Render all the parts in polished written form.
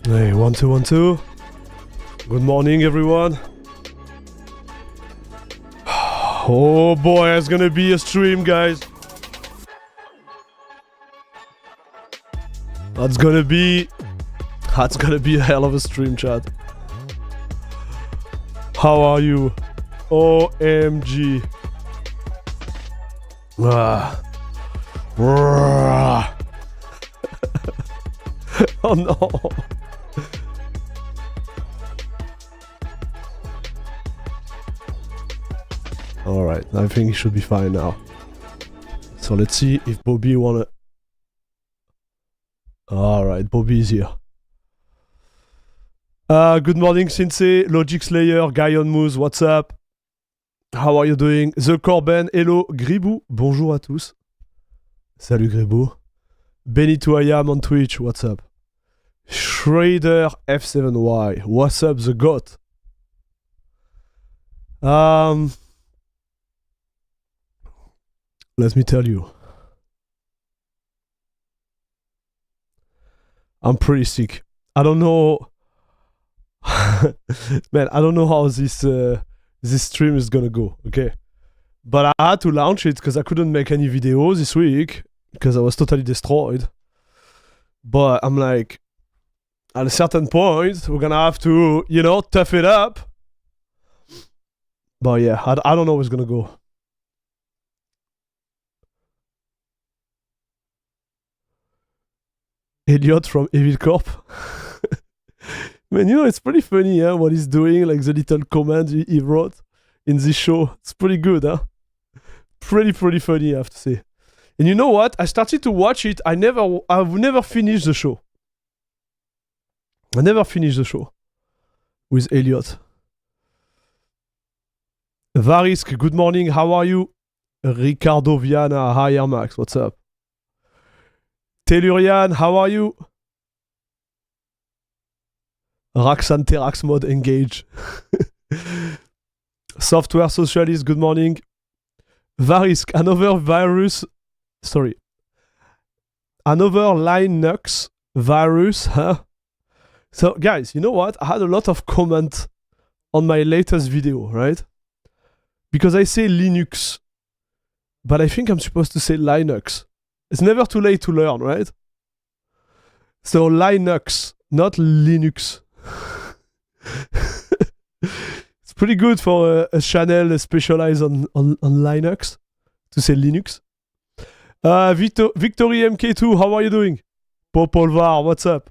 Hey, 1 2 1 2. Good morning, everyone. Oh boy, it's gonna be a stream, guys. That's gonna be a hell of a stream, chat. How are you? OMG. Ah. Oh no. Alright, I think it should be fine now. So let's see if Bobby wanna... Alright, Bobby is here. Good morning, Sensei, Logic Slayer, Guy on Moose, what's up? How are you doing? The Corben, hello, Gribou, bonjour à tous. Salut Gribou. Benito Ayam on Twitch, what's up? Schrader F7Y, what's up, the GOAT? Let me tell you. I'm pretty sick. I don't know... Man, I don't know how this stream is gonna go, okay? But I had to launch it because I couldn't make any video this week because I was totally destroyed. But I'm like, at a certain point, we're gonna have to, you know, tough it up. But yeah, I don't know where it's gonna go. Elliot from Evil Corp. Man, you know, it's pretty funny, huh, what he's doing, like the little comment he wrote in this show. It's pretty good, huh? Pretty funny, I have to say. And you know what? I started to watch it. I've never finished the show. I never finished the show with Elliot. Varisk, good morning. How are you? Ricardo Viana, hi Max, what's up? Tellurian, how are you? Raxan Terax mode engage. Software Socialist, good morning. Varisk, another Linux virus, huh? So guys, you know what? I had a lot of comments on my latest video, right? Because I say Linux, but I think I'm supposed to say Linux. It's never too late to learn, right? So Linux, not Linux. It's pretty good for a channel specialized on Linux to say Linux. Victory MK2, how are you doing? Popolvar, what's up?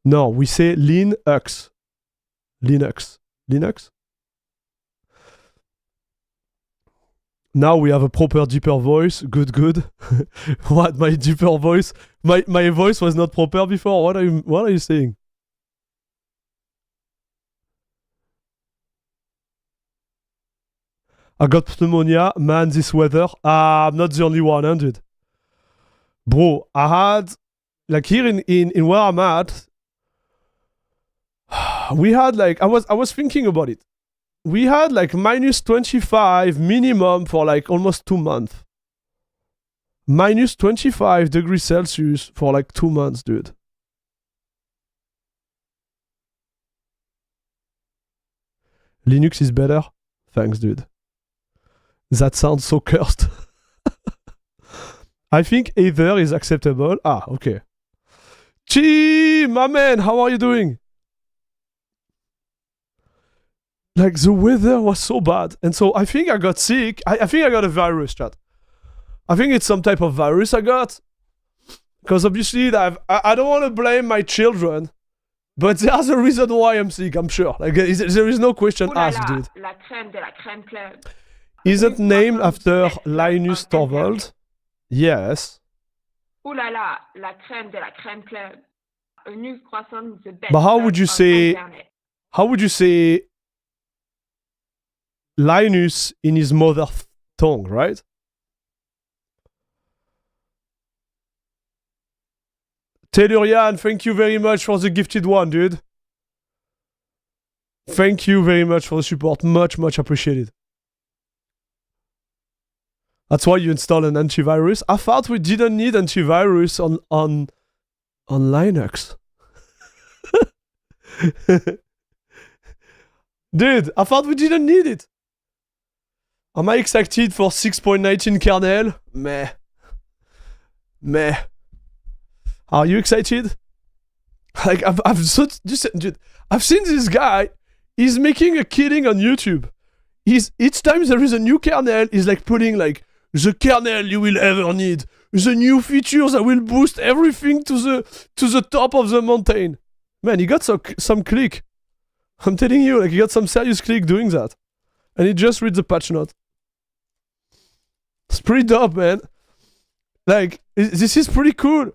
No, we say Linux. Linux. Linux? Now we have a proper deeper voice. Good. What, my deeper voice? My voice was not proper before? What are you saying? I got pneumonia. Man, this weather. I'm not the only one, 100. Bro, I had... Like here in where I'm at... We had like... I was thinking about it. We had like minus 25 minimum for like almost 2 months. Minus 25 degrees Celsius for like 2 months, dude. Linux is better? Thanks, dude. That sounds so cursed. I think either is acceptable. Ah, okay. Gee, my man, how are you doing? Like, the weather was so bad. And so I think I got sick. I think I got a virus, chat. I think it's some type of virus I got. Because obviously, I don't want to blame my children. But there's a reason why I'm sick, I'm sure. Like, there is no question asked, dude. La crème de la crème club. Is it named after Linus Torvald? Yes. Ooh la la, la crème de la crème club. A news croissant, the best. But how would you say... How would you say... Linus in his mother tongue, right? Tellurian, thank you very much for the gifted one, dude. Thank you very much for the support. Much appreciated. That's why you install an antivirus. I thought we didn't need antivirus on Linux. Dude, I thought we didn't need it. Am I excited for 6.19 kernel? Meh. Are you excited? Like I've seen this guy. He's making a killing on YouTube. Each time there is a new kernel, he's like putting like the kernel you will ever need, the new features that will boost everything to the top of the mountain. Man, he got some click. I'm telling you, like he got some serious click doing that, and he just read the patch note. It's pretty dope, man. Like this is pretty cool.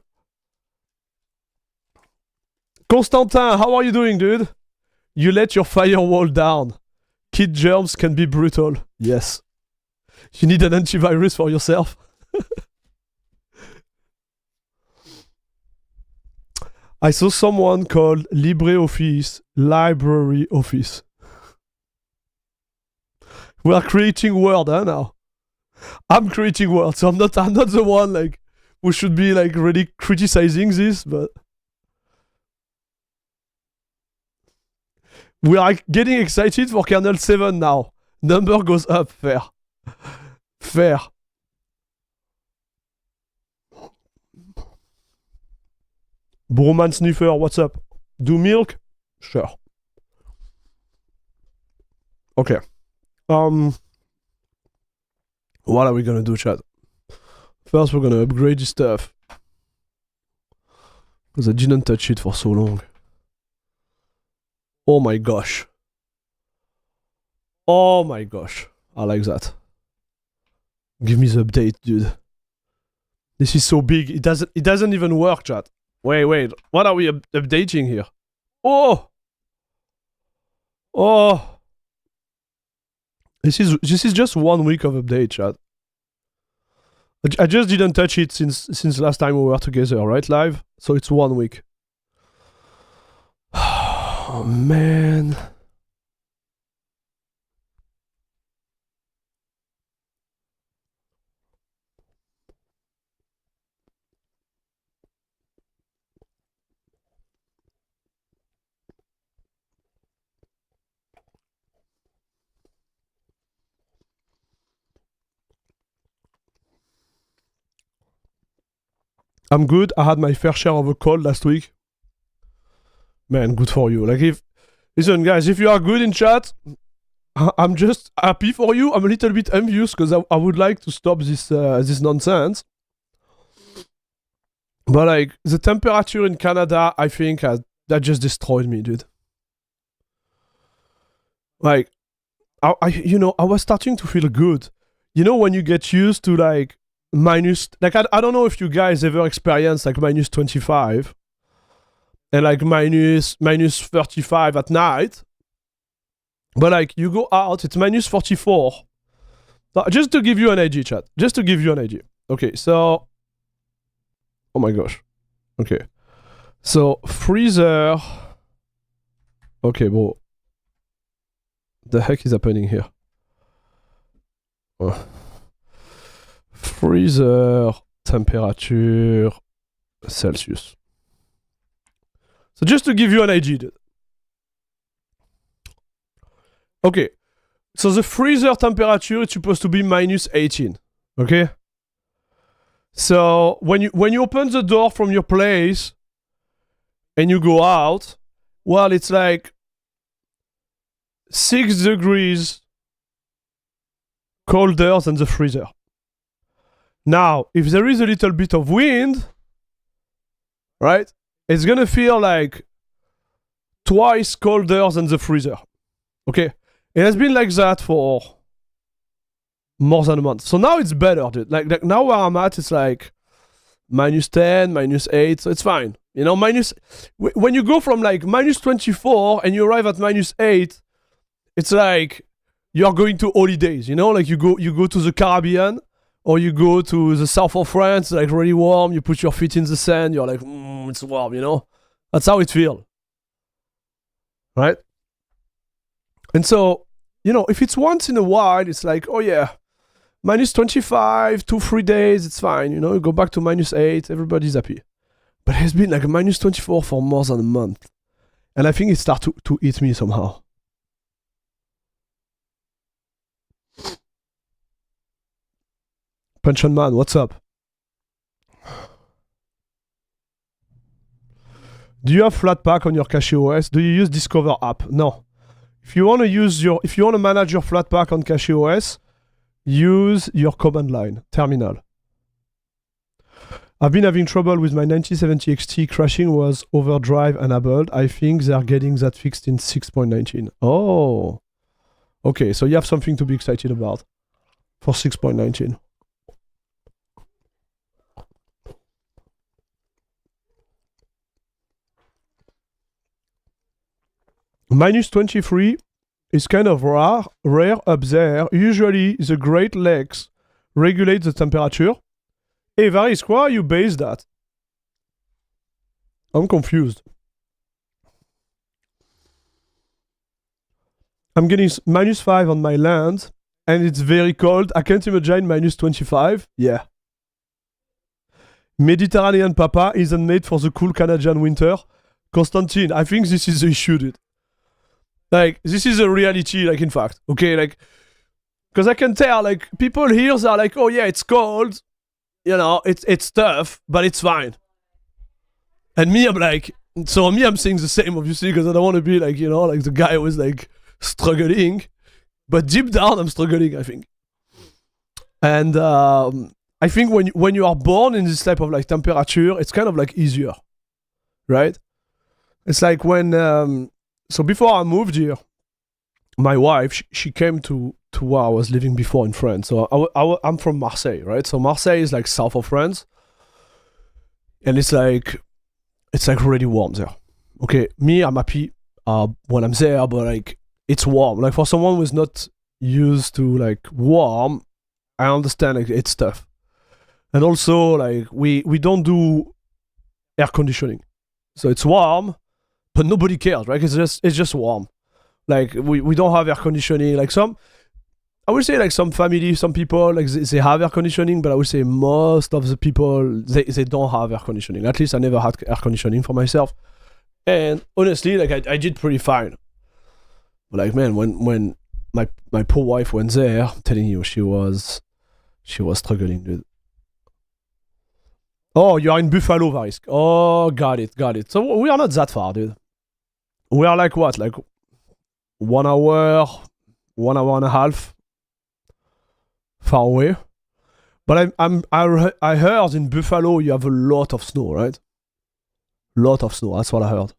Constantin, how are you doing, dude? You let your firewall down. Kid germs can be brutal. Yes. You need an antivirus for yourself. I saw someone called LibreOffice, Library Office. We are creating Word, huh, now. I'm creating Word, so I'm not the one like who should be like really criticizing this, but we are getting excited for kernel 7 now. Number goes up. Fair. Broman Sniffer, what's up? Do milk? Sure. Okay. What are we gonna do, chat? First, we're gonna upgrade this stuff. Because I didn't touch it for so long. Oh my gosh. I like that. Give me the update, dude. This is so big. It doesn't even work, chat. Wait. What are we updating here? Oh. This is just 1 week of update, chat. I just didn't touch it since last time we were together, right, live? So it's 1 week. Oh man. I'm good. I had my fair share of a cold last week. Man, good for you. Like listen, guys, if you are good in chat, I'm just happy for you. I'm a little bit envious because I would like to stop this nonsense. But like the temperature in Canada, I think that just destroyed me, dude. Like I was starting to feel good. You know when you get used to like minus, like I don't know if you guys ever experienced like minus 25 and like minus 35 at night, but like you go out, it's minus 44. So just to give you an idea, chat. Just to give you an idea. Okay, so oh my gosh. Okay, so freezer. Okay, bro. The heck is happening here? Oh. Freezer temperature Celsius. So just to give you an idea. Okay. So the freezer temperature is supposed to be minus 18. Okay? So when you open the door from your place and you go out, well, it's like 6 degrees colder than the freezer. Now, if there is a little bit of wind, right, it's gonna feel like twice colder than the freezer. Okay? It has been like that for more than a month. So now it's better, dude. Like now where I'm at, it's like minus 10, minus 8, so it's fine. You know, when you go from like minus 24 and you arrive at minus 8, it's like you're going to holidays, you know? Like you go to the Caribbean, or you go to the south of France, like really warm, you put your feet in the sand, you're like, it's warm, you know? That's how it feels. Right? And so, you know, if it's once in a while, it's like, oh yeah, minus 25, 2-3 days, it's fine. You know, you go back to minus 8, everybody's happy. But it's been like a minus 24 for more than a month. And I think it started to eat me somehow. Pension Man, what's up? Do you have Flatpak on your CachyOS? Do you use Discover app? No. If you want to manage your Flatpak on CachyOS, use your command line terminal. I've been having trouble with my 9070 XT crashing was overdrive enabled. I think they're getting that fixed in 6.19. Oh. Okay, so you have something to be excited about for 6.19. Minus 23 is kind of rare up there. Usually the Great Lakes regulate the temperature. Hey Varys, why you base that? I'm confused. I'm getting minus 5 on my land and it's very cold. I can't imagine minus 25. Yeah. Mediterranean Papa isn't made for the cool Canadian winter. Constantine, I think this is the issue, dude. Like, this is a reality, like, in fact. Okay, like, because I can tell, like, people here are like, oh yeah, it's cold. You know, it's tough, but it's fine. And me, I'm like, so me, I'm saying the same, obviously, because I don't want to be like, you know, like the guy who was like struggling. But deep down, I'm struggling, I think. And I think when you are born in this type of like temperature, it's kind of like easier, right? It's like when so before I moved here, my wife she came to where I was living before in France. So I'm from Marseille, right? So Marseille is like south of France, and it's like really warm there. Okay, me, I'm happy when I'm there, but like it's warm. Like for someone who's not used to like warm, I understand like it's tough. And also like we don't do air conditioning, so it's warm, but nobody cares, right? It's just warm. Like we don't have air conditioning. Like I would say like some family, some people like they have air conditioning, but I would say most of the people they don't have air conditioning. At least I never had air conditioning for myself. And honestly, like I did pretty fine. But like man, when my poor wife went there, I'm telling you, she was struggling, dude. Oh, you are in Buffalo, Varisk. Oh, got it. So we are not that far, dude. We are like what? Like 1 hour and a half far away. But I heard in Buffalo you have a lot of snow, right? Lot of snow. That's what I heard.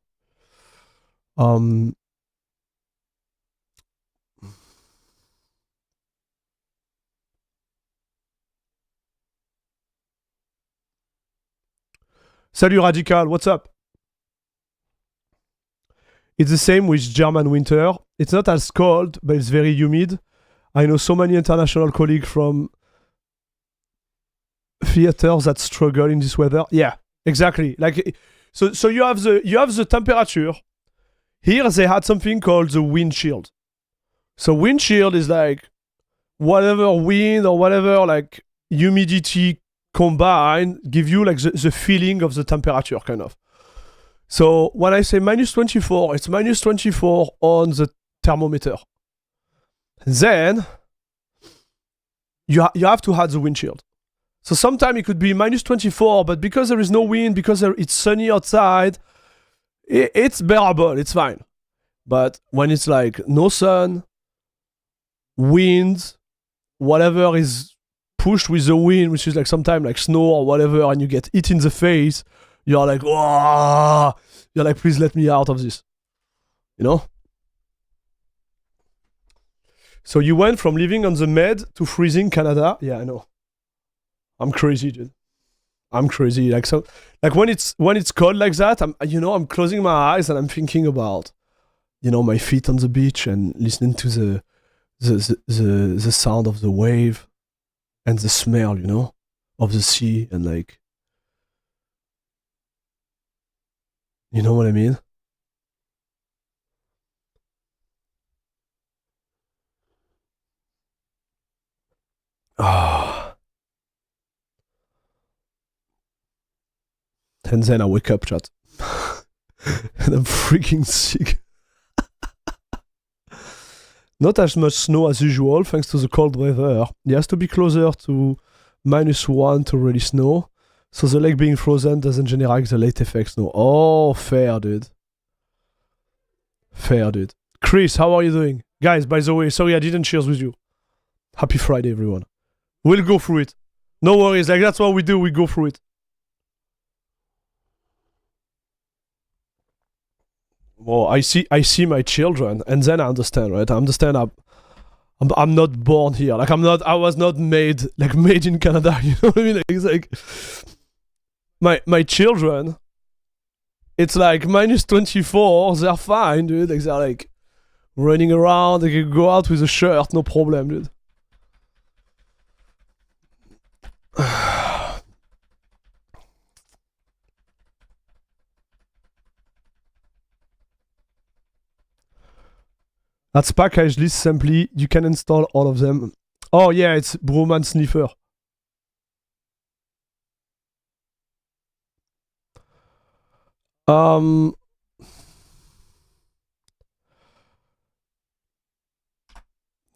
Salut Radical, what's up? It's the same with German winter. It's not as cold, but it's very humid. I know so many international colleagues from theaters that struggle in this weather. Yeah, exactly. Like so you have the temperature. Here they had something called the wind chill. So wind chill is like whatever wind or whatever like humidity combined give you like the feeling of the temperature kind of. So when I say minus 24, it's minus 24 on the thermometer. Then you have to add the wind chill. So sometimes it could be minus 24, but because there is no wind, because it's sunny outside, it's bearable, it's fine. But when it's like no sun, wind, whatever is pushed with the wind, which is like sometimes like snow or whatever, and you get hit in the face, you're like, whoa! You're like, please let me out of this. You know? So you went from living on the Med to freezing Canada? Yeah, I know. I'm crazy, dude. I'm crazy. Like so, like when it's cold like that, I'm closing my eyes and I'm thinking about, my feet on the beach and listening to the sound of the wave and the smell, of the sea and like, you know what I mean? Ah. And then I wake up, chat. And I'm freaking sick. Not as much snow as usual, thanks to the cold weather. It has to be closer to -1 to really snow. So the lake being frozen doesn't generate the late effect snow. Oh, fair, dude. Fair, dude. Chris, how are you doing? Guys, by the way, sorry I didn't cheers with you. Happy Friday, everyone. We'll go through it. No worries, like that's what we do, we go through it. Well, I see my children, and then I understand, right? I understand I'm not born here. Like I was not made in Canada, you know what I mean? Like, it's like my children, it's like -24, they're fine, dude. Like they're like running around, they can go out with a shirt, no problem, dude. That's package list simply, you can install all of them. Oh yeah, it's Broman Sniffer.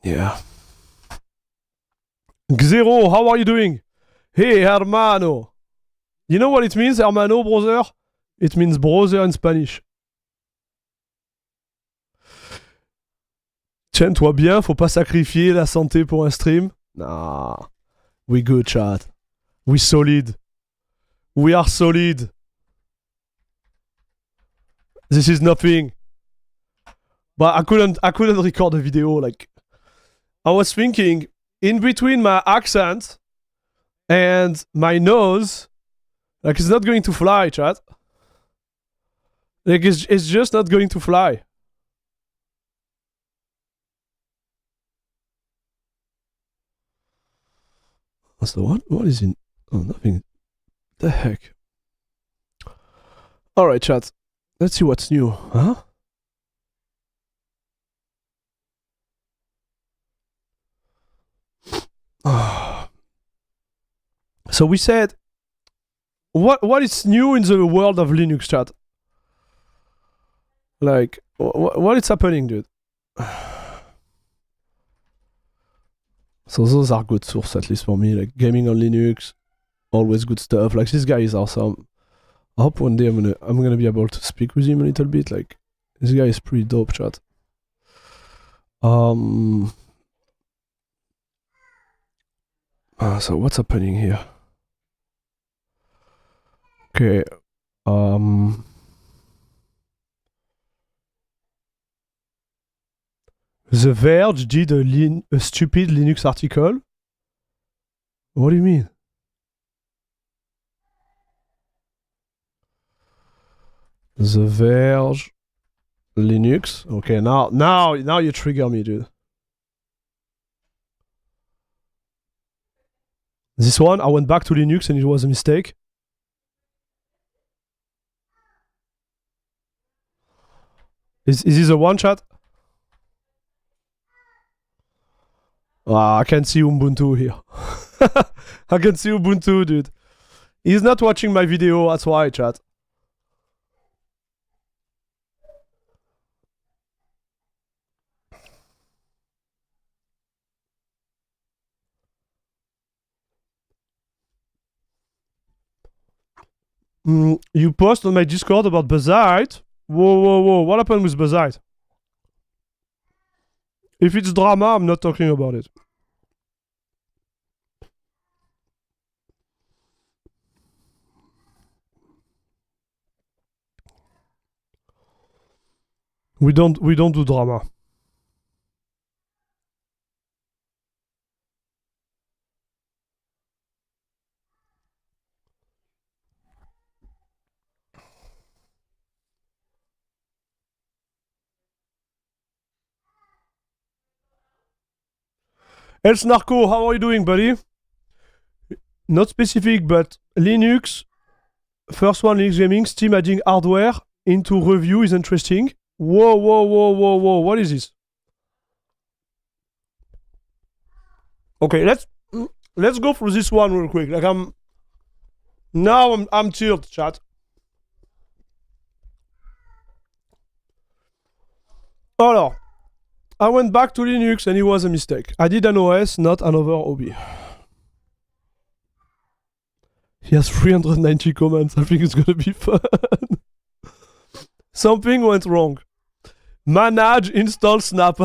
Yeah. Xero, how are you doing? Hey, hermano. You know what it means, hermano, brother? It means brother in Spanish. Tiens-toi bien, faut pas sacrifier la santé pour un stream. Nah. We good, chat. We solid. We are solid. This is nothing. But I couldn't record a video. Like, I was thinking, in between my accent and my nose, like, it's not going to fly, chat. Like, it's just not going to fly. So what is in... Oh, nothing. The heck? Alright, chat. Let's see what's new, huh? So we said, what is new in the world of Linux, chat? Like, what is happening, dude? So those are good sources, at least for me. Like, gaming on Linux, always good stuff. Like, this guy is awesome. I hope one day I'm gonna be able to speak with him a little bit. Like, this guy is pretty dope, chat. So what's happening here? Okay. The Verge did a stupid Linux article. What do you mean? The Verge Linux. Okay, now you trigger me, dude. This one, I went back to Linux and it was a mistake. Is this a one chat? I can see Ubuntu here. I can see Ubuntu, dude. He's not watching my video, that's why, chat. You post on my Discord about Bazzite. Whoa. What happened with Bazzite? If it's drama, I'm not talking about it. We don't do drama. Els Narco, how are you doing, buddy? Not specific, but Linux. First one, Linux Gaming. Steam adding hardware into review is interesting. Whoa. What is this? Okay, let's go through this one real quick. Like I'm chilled, chat. Alors, I went back to Linux and it was a mistake. I did an OS, not another hobby. He has 390 comments. I think it's gonna be fun. Something went wrong. Manage install snap.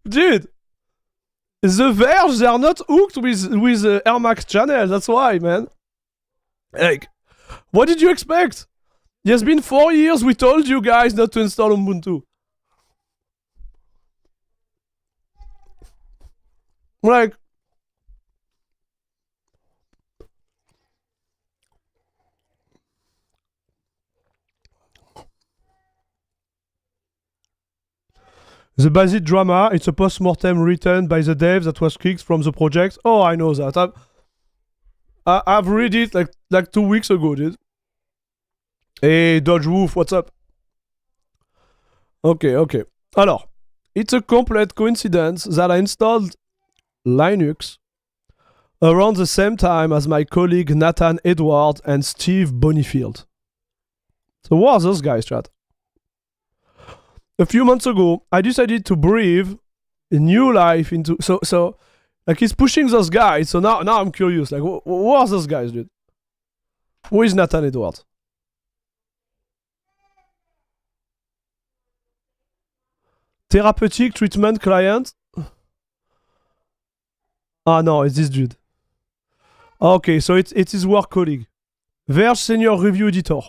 Dude, The Verge, they are not hooked with Air Max channel. That's why, man. Like, what did you expect? It has been 4 years we told you guys not to install Ubuntu. Like, the Basit drama, it's a post-mortem written by the dev that was kicked from the project. Oh, I know that. I've read it like 2 weeks ago, dude. Hey, Dodge Wolf, what's up? Okay. Alors, it's a complete coincidence that I installed Linux around the same time as my colleague Nathan Edward and Steve Bonifield. So who are those guys, chat? A few months ago, I decided to breathe a new life into... So like, he's pushing those guys, so now I'm curious. Like, who are those guys, dude? Who is Nathan Edward? Therapeutic treatment client? Ah, no, it's this dude. Okay, so it's his work colleague. Verge senior review editor.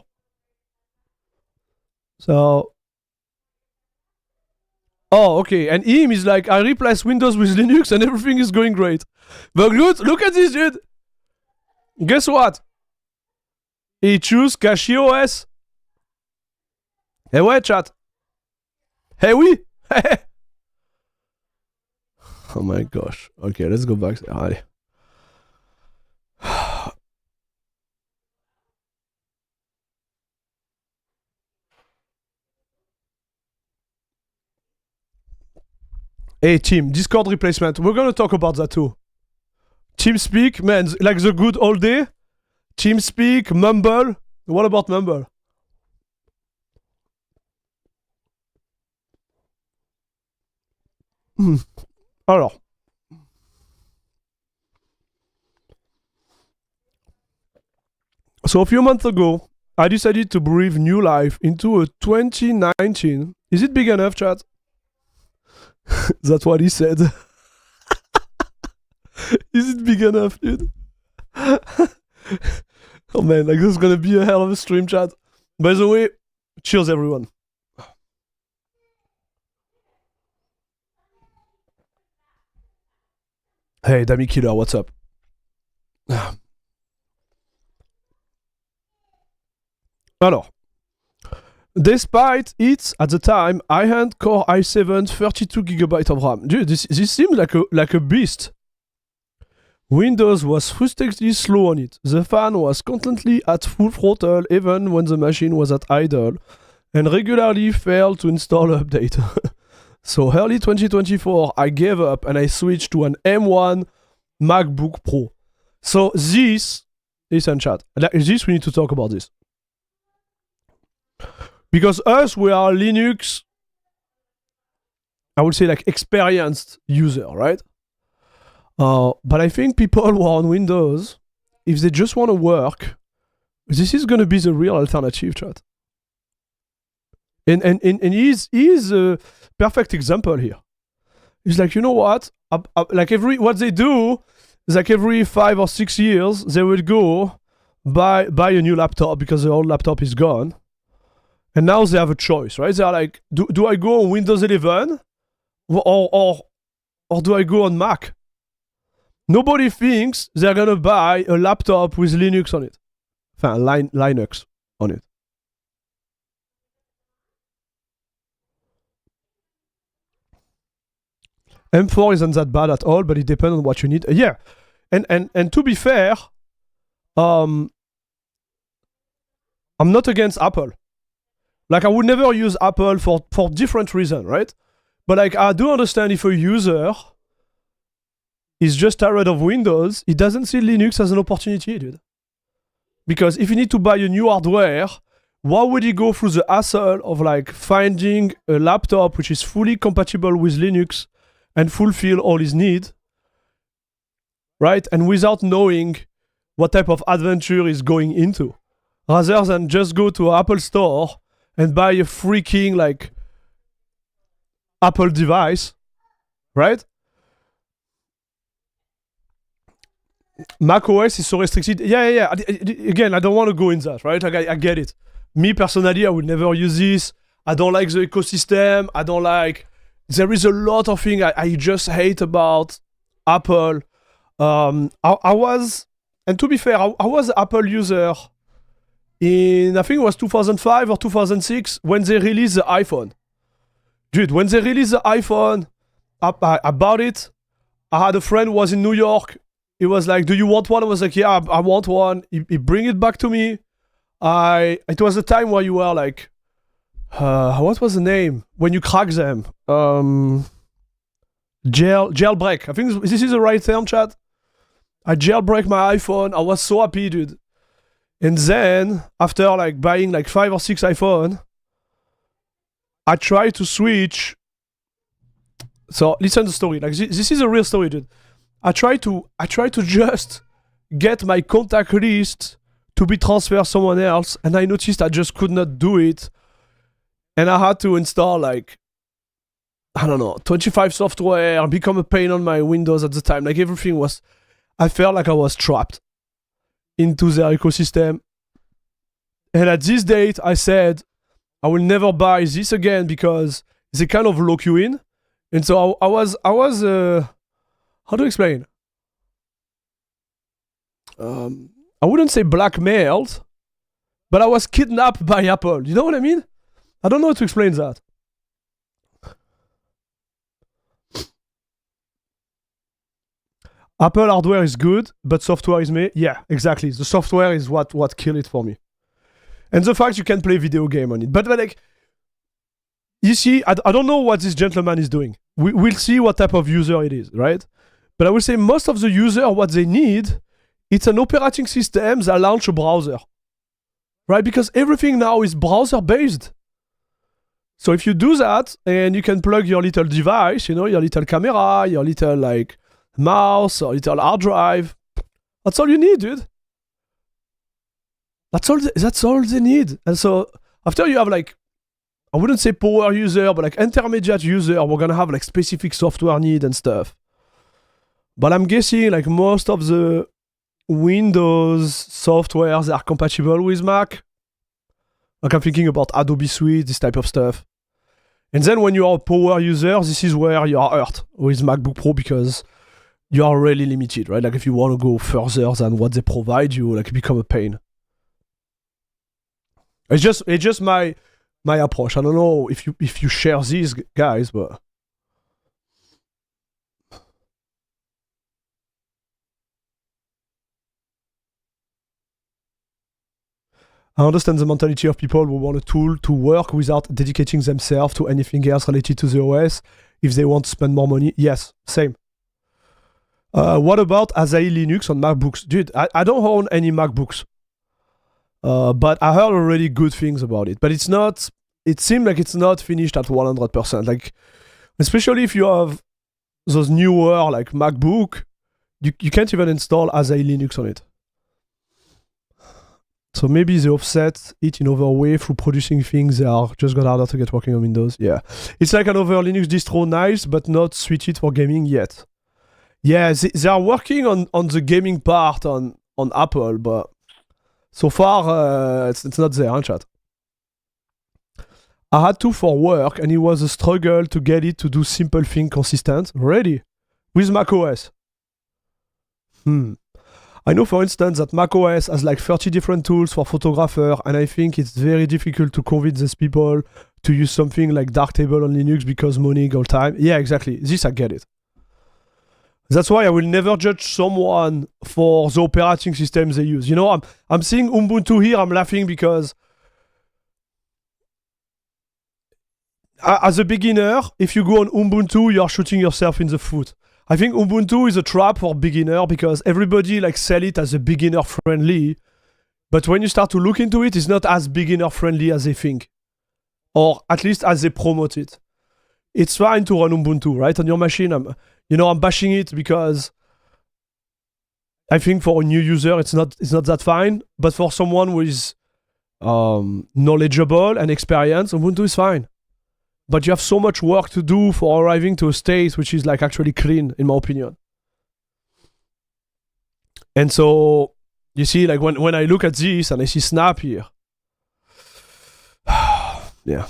So... Oh, okay, and him is like, I replace Windows with Linux and everything is going great. But look at this dude! Guess what? He choose CachyOS. Eh ouais, chat. Hey oui! Oh my gosh. Okay, let's go back. Allez. Hey team, Discord replacement. We're gonna talk about that too. TeamSpeak, man, like the good old day. TeamSpeak, Mumble. What about Mumble? Alors. So a few months ago, I decided to breathe new life into a 2019. Is it big enough, chat? That's what he said. Is it big enough, dude? Oh man, like this is gonna be a hell of a stream, chat. By the way, cheers everyone. Hey, Dami Killer, what's up? Alors. Despite it, at the time, high-end Core i7 32GB of RAM. Dude, this seems like a beast. Windows was frustratingly slow on it. The fan was constantly at full throttle even when the machine was at idle, and regularly failed to install an update. So early 2024, I gave up and I switched to an M1 MacBook Pro. So this, listen chat, we need to talk about this. Because us, we are Linux, I would say like experienced user, right? But I think people who are on Windows, if they just want to work, this is going to be the real alternative, chat. And he's a perfect example here. He's like, you know what? Like what they do is like every 5 or 6 years, they will go buy a new laptop because the old laptop is gone. And now they have a choice, right? They're like, do I go on Windows 11 or do I go on Mac? Nobody thinks they're gonna buy a laptop with Linux on it. Enfin, Linux on it. M4 isn't that bad at all, but it depends on what you need. Yeah, and to be fair, I'm not against Apple. Like I would never use Apple for different reasons, right? But like I do understand if a user is just tired of Windows, he doesn't see Linux as an opportunity, dude. Because if you need to buy a new hardware, why would he go through the hassle of like finding a laptop which is fully compatible with Linux and fulfill all his needs, right? And without knowing what type of adventure he's going into, rather than just go to an Apple store and buy a freaking like Apple device, right? Mac OS is so restricted. Yeah. Again, I don't want to go in that, right? Like, I get it. Me, personally, I would never use this. I don't like the ecosystem. I don't like... There is a lot of things I just hate about Apple. I was... And to be fair, I was an Apple user in, I think it was 2005 or 2006, when they released the iPhone. Dude, when they released the iPhone, I bought it. I had a friend who was in New York. He was like, do you want one? I was like, yeah, I want one. He bring it back to me. It was a time where you were like, what was the name? When you crack them. Jailbreak. I think this is the right term, chat. I jailbreak my iPhone. I was so happy, dude. And then, after like buying like 5 or 6 iPhone, I tried to switch. So listen to the story. Like this is a real story, dude. I try to just get my contact list to be transferred to someone else, and I noticed I just could not do it. And I had to install like, I don't know, 25 software, and become a pain on my Windows at the time. Like everything was, I felt like I was trapped into their ecosystem. And at this date, I said, I will never buy this again because they kind of lock you in. And so I was how to explain? I wouldn't say blackmailed, but I was kidnapped by Apple. You know what I mean? I don't know how to explain that. Apple hardware is good, but software is me. Yeah, exactly. The software is what killed it for me. And the fact you can play video game on it. But like, you see, I don't know what this gentleman is doing. We'll see what type of user it is, right? But I will say most of the user, what they need, it's an operating system that launch a browser, right? Because everything now is browser-based. So if you do that, and you can plug your little device, your little camera, your little like mouse, or little hard drive, that's all you need, dude. That's all they need. And so after you have like, I wouldn't say power user, but like intermediate user, we're gonna have like specific software need and stuff. But I'm guessing like most of the Windows softwares are compatible with Mac. Like I'm thinking about Adobe Suite, this type of stuff. And then when you are a power user, this is where you are hurt with MacBook Pro because you are really limited, right? Like if you want to go further than what they provide you, like it become a pain. It's just my approach. I don't know if you share these guys, but I understand the mentality of people who want a tool to work without dedicating themselves to anything else related to the OS if they want to spend more money. Yes, same. What about Asahi Linux on MacBooks? Dude, I don't own any MacBooks. But I heard already good things about it. But it seems like it's not finished at 100%. Like, especially if you have those newer like MacBook, you can't even install Asahi Linux on it. So maybe they offset it in other way through producing things that are just got harder to get working on Windows. Yeah. It's like another Linux distro, nice, but not suited for gaming yet. Yeah, they are working on the gaming part on Apple, but so far it's not there, huh, chat? I had to for work, and it was a struggle to get it to do simple things consistent. Ready? With macOS. I know, for instance, that macOS has like 30 different tools for photographer, and I think it's very difficult to convince these people to use something like Darktable on Linux because money all time. Yeah, exactly. This, I get it. That's why I will never judge someone for the operating systems they use. I'm seeing Ubuntu here, I'm laughing because as a beginner, if you go on Ubuntu, you're shooting yourself in the foot. I think Ubuntu is a trap for beginner because everybody like sell it as a beginner friendly, but when you start to look into it, it's not as beginner friendly as they think, or at least as they promote it. It's fine to run Ubuntu, right, on your machine. I'm bashing it because I think for a new user, it's not that fine. But for someone who is knowledgeable and experienced, Ubuntu is fine. But you have so much work to do for arriving to a state which is like actually clean, in my opinion. And so you see, like when I look at this and I see Snap here, yeah.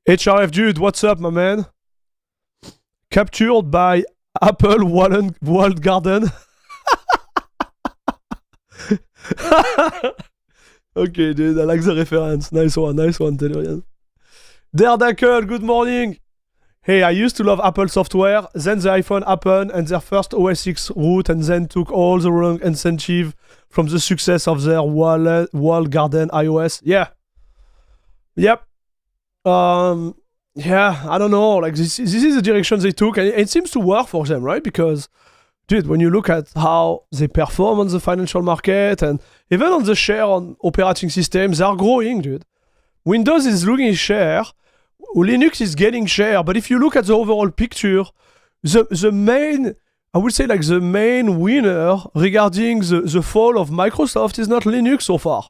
HRF Jude, what's up, my man? Captured by Apple Walled Garden. Okay, dude, I like the reference. Nice one, Tellurian. Derdakel, good morning. Hey, I used to love Apple software. Then the iPhone happened and their first OS X route, and then took all the wrong incentive from the success of their walled garden iOS. Yeah. Yep. Yeah, I don't know. Like this is the direction they took, and it seems to work for them, right? Because, dude, when you look at how they perform on the financial market and even on the share on operating systems, they are growing, dude. Windows is losing share, Linux is getting share, but if you look at the overall picture, the main, I would say like the main winner regarding the fall of Microsoft is not Linux so far.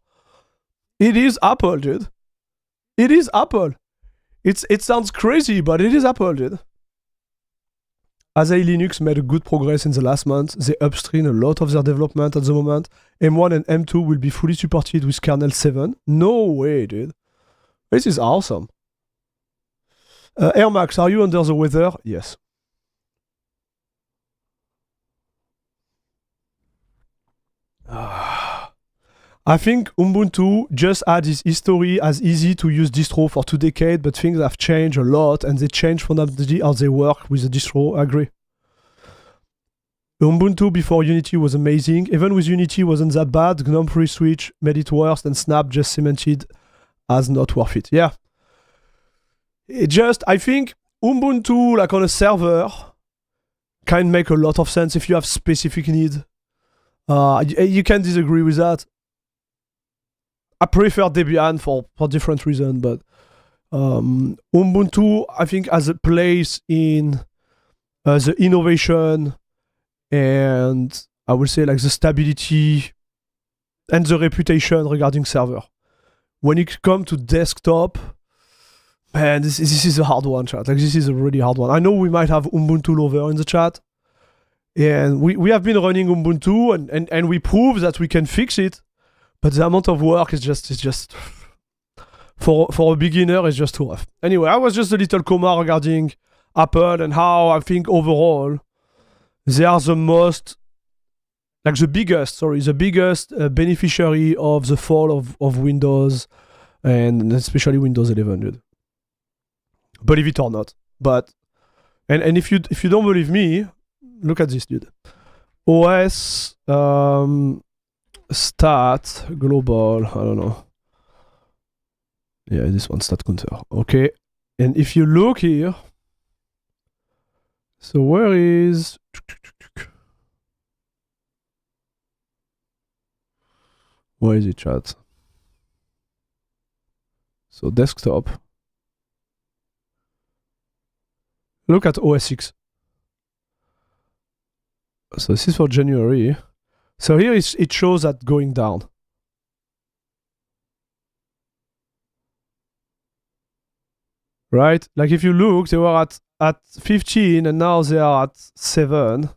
It is Apple, dude. It is Apple. It sounds crazy, but it is Apple, dude. As Linux made a good progress in the last month, they upstream a lot of their development at the moment. M1 and M2 will be fully supported with kernel 7. No way, dude. This is awesome. Air Max, are you under the weather? Yes. I think Ubuntu just had this history as easy to use distro for 2 decades, but things have changed a lot and they changed fundamentally how they work with the distro. I agree. Ubuntu before Unity was amazing. Even with Unity wasn't that bad. GNOME free switch made it worse, and Snap just cemented as not worth it. Yeah. I think Ubuntu, like on a server, can make a lot of sense if you have specific need. You can disagree with that. I prefer Debian for different reasons, but Ubuntu, I think, has a place in the innovation and I would say like the stability and the reputation regarding server. When it comes to desktop, man, this is a hard one, chat. Like this is a really hard one. I know we might have Ubuntu lover in the chat, and we have been running Ubuntu and we prove that we can fix it. But the amount of work is just for a beginner is just too rough. Anyway, I was just a little comment regarding Apple and how I think overall they are the biggest beneficiary of the fall of Windows and especially Windows 11, dude. Believe it or not. But and if you don't believe me, look at this, dude. OS stat global, I don't know. Yeah, this one stat counter. Okay, and if you look here, so where is it, chat? So desktop. Look at OS X. So this is for January. So here it shows that going down. Right? Like if you look, they were at 15 and now they are at 7.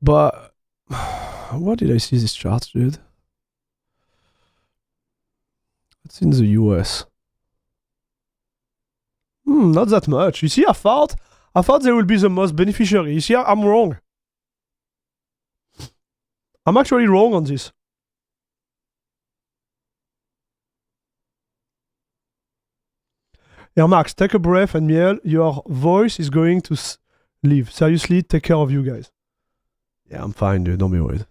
But where did I see this chart, dude? It's in the US. Not that much. You see, I thought they will be the most beneficiary. You see, I'm wrong. I'm actually wrong on this. Air Max, take a breath and Miel, your voice is going to leave. Seriously, take care of you guys. Yeah, I'm fine, dude. Don't be worried.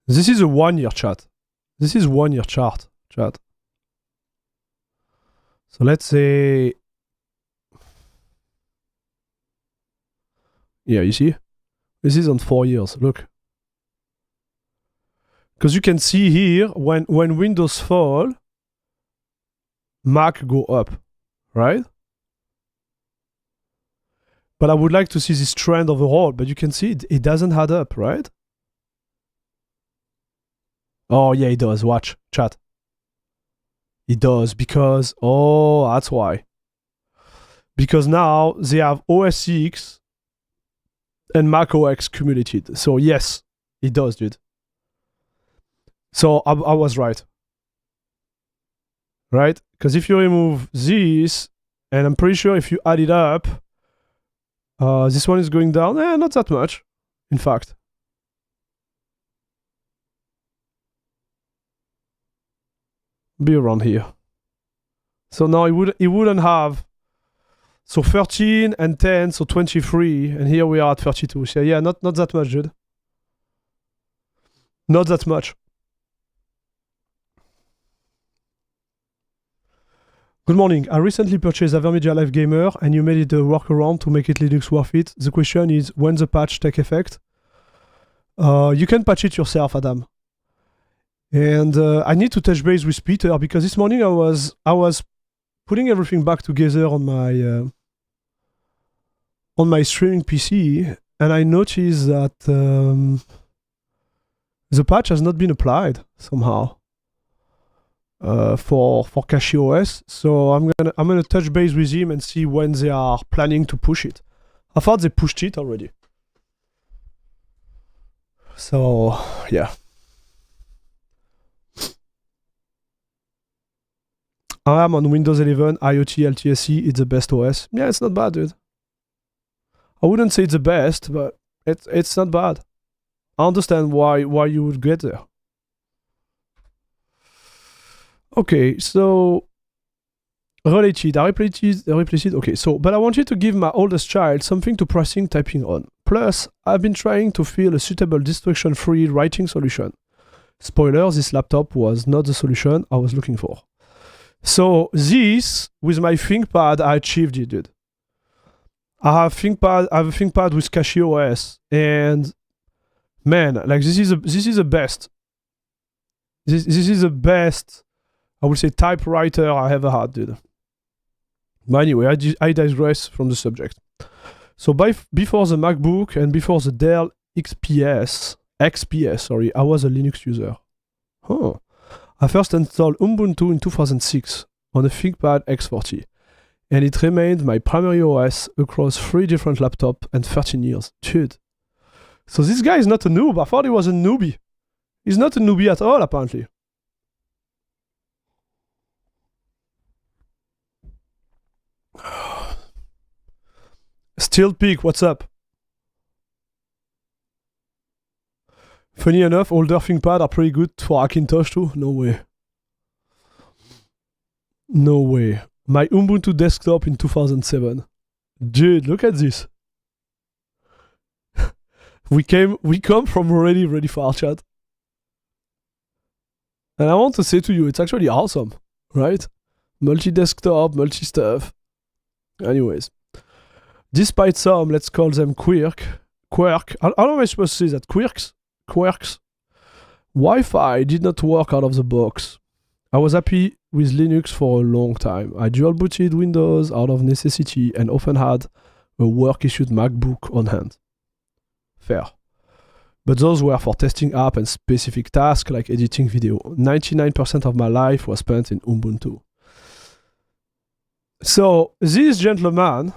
This is a 1 year chat. This is 1 year chart, chat. So let's say, yeah, you see? This is on 4 years, look. Because you can see here, when Windows fall, Mac go up, right? But I would like to see this trend overall, but you can see it doesn't add up, right? Oh, yeah, it does. Watch, chat. It does because, oh, that's why. Because now they have OS X and Mac OS cumulated. So, yes, it does, dude. So, I was right. Right? Because if you remove this, and I'm pretty sure if you add it up, this one is going down. Not that much, in fact. Be around here. So now it wouldn't have. So 13 and 10, so 23, and here we are at 32. So yeah, not that much, dude. Not that much. Good morning. I recently purchased Avermedia Live Gamer, and you made it a workaround to make it Linux worth it. The question is, when the patch take effect? You can patch it yourself, Adam. And I need to touch base with Peter because this morning I was putting everything back together on my streaming PC, and I noticed that the patch has not been applied somehow for CachyOS. So I'm gonna touch base with him and see when they are planning to push it. I thought they pushed it already. So yeah. I am on Windows 11, IoT, LTSC, it's the best OS. Yeah, it's not bad, dude. I wouldn't say it's the best, but it's not bad. I understand why you would get there. Okay, so related, I replaced it. Okay, so but I wanted to give my oldest child something to pressing typing on. Plus, I've been trying to find a suitable distraction-free writing solution. Spoiler, this laptop was not the solution I was looking for. So this, with my ThinkPad, I achieved it, dude. I have a ThinkPad with CachyOS, and man, like this is the best. This is the best, I would say, typewriter I ever had, dude. But anyway, I digress from the subject. So before the MacBook and before the Dell XPS, I was a Linux user. Huh. I first installed Ubuntu in 2006 on a ThinkPad X40, and it remained my primary OS across 3 different laptops and 13 years. Dude. So this guy is not a noob. I thought he was a newbie. He's not a newbie at all, apparently. Still Peak, what's up? Funny enough, older ThinkPad are pretty good for Hackintosh too. No way. No way. My Ubuntu desktop in 2007. Dude, look at this. we come from really far, chat. And I want to say to you, it's actually awesome, right? Multi-desktop, multi-stuff. Anyways. Despite some, let's call them quirk. How am I supposed to say that? Quirks? Wi-Fi did not work out of the box. I was happy with Linux for a long time. I dual booted Windows out of necessity and often had a work-issued MacBook on hand. Fair. But those were for testing app and specific tasks like editing video. 99% of my life was spent in Ubuntu. So this gentleman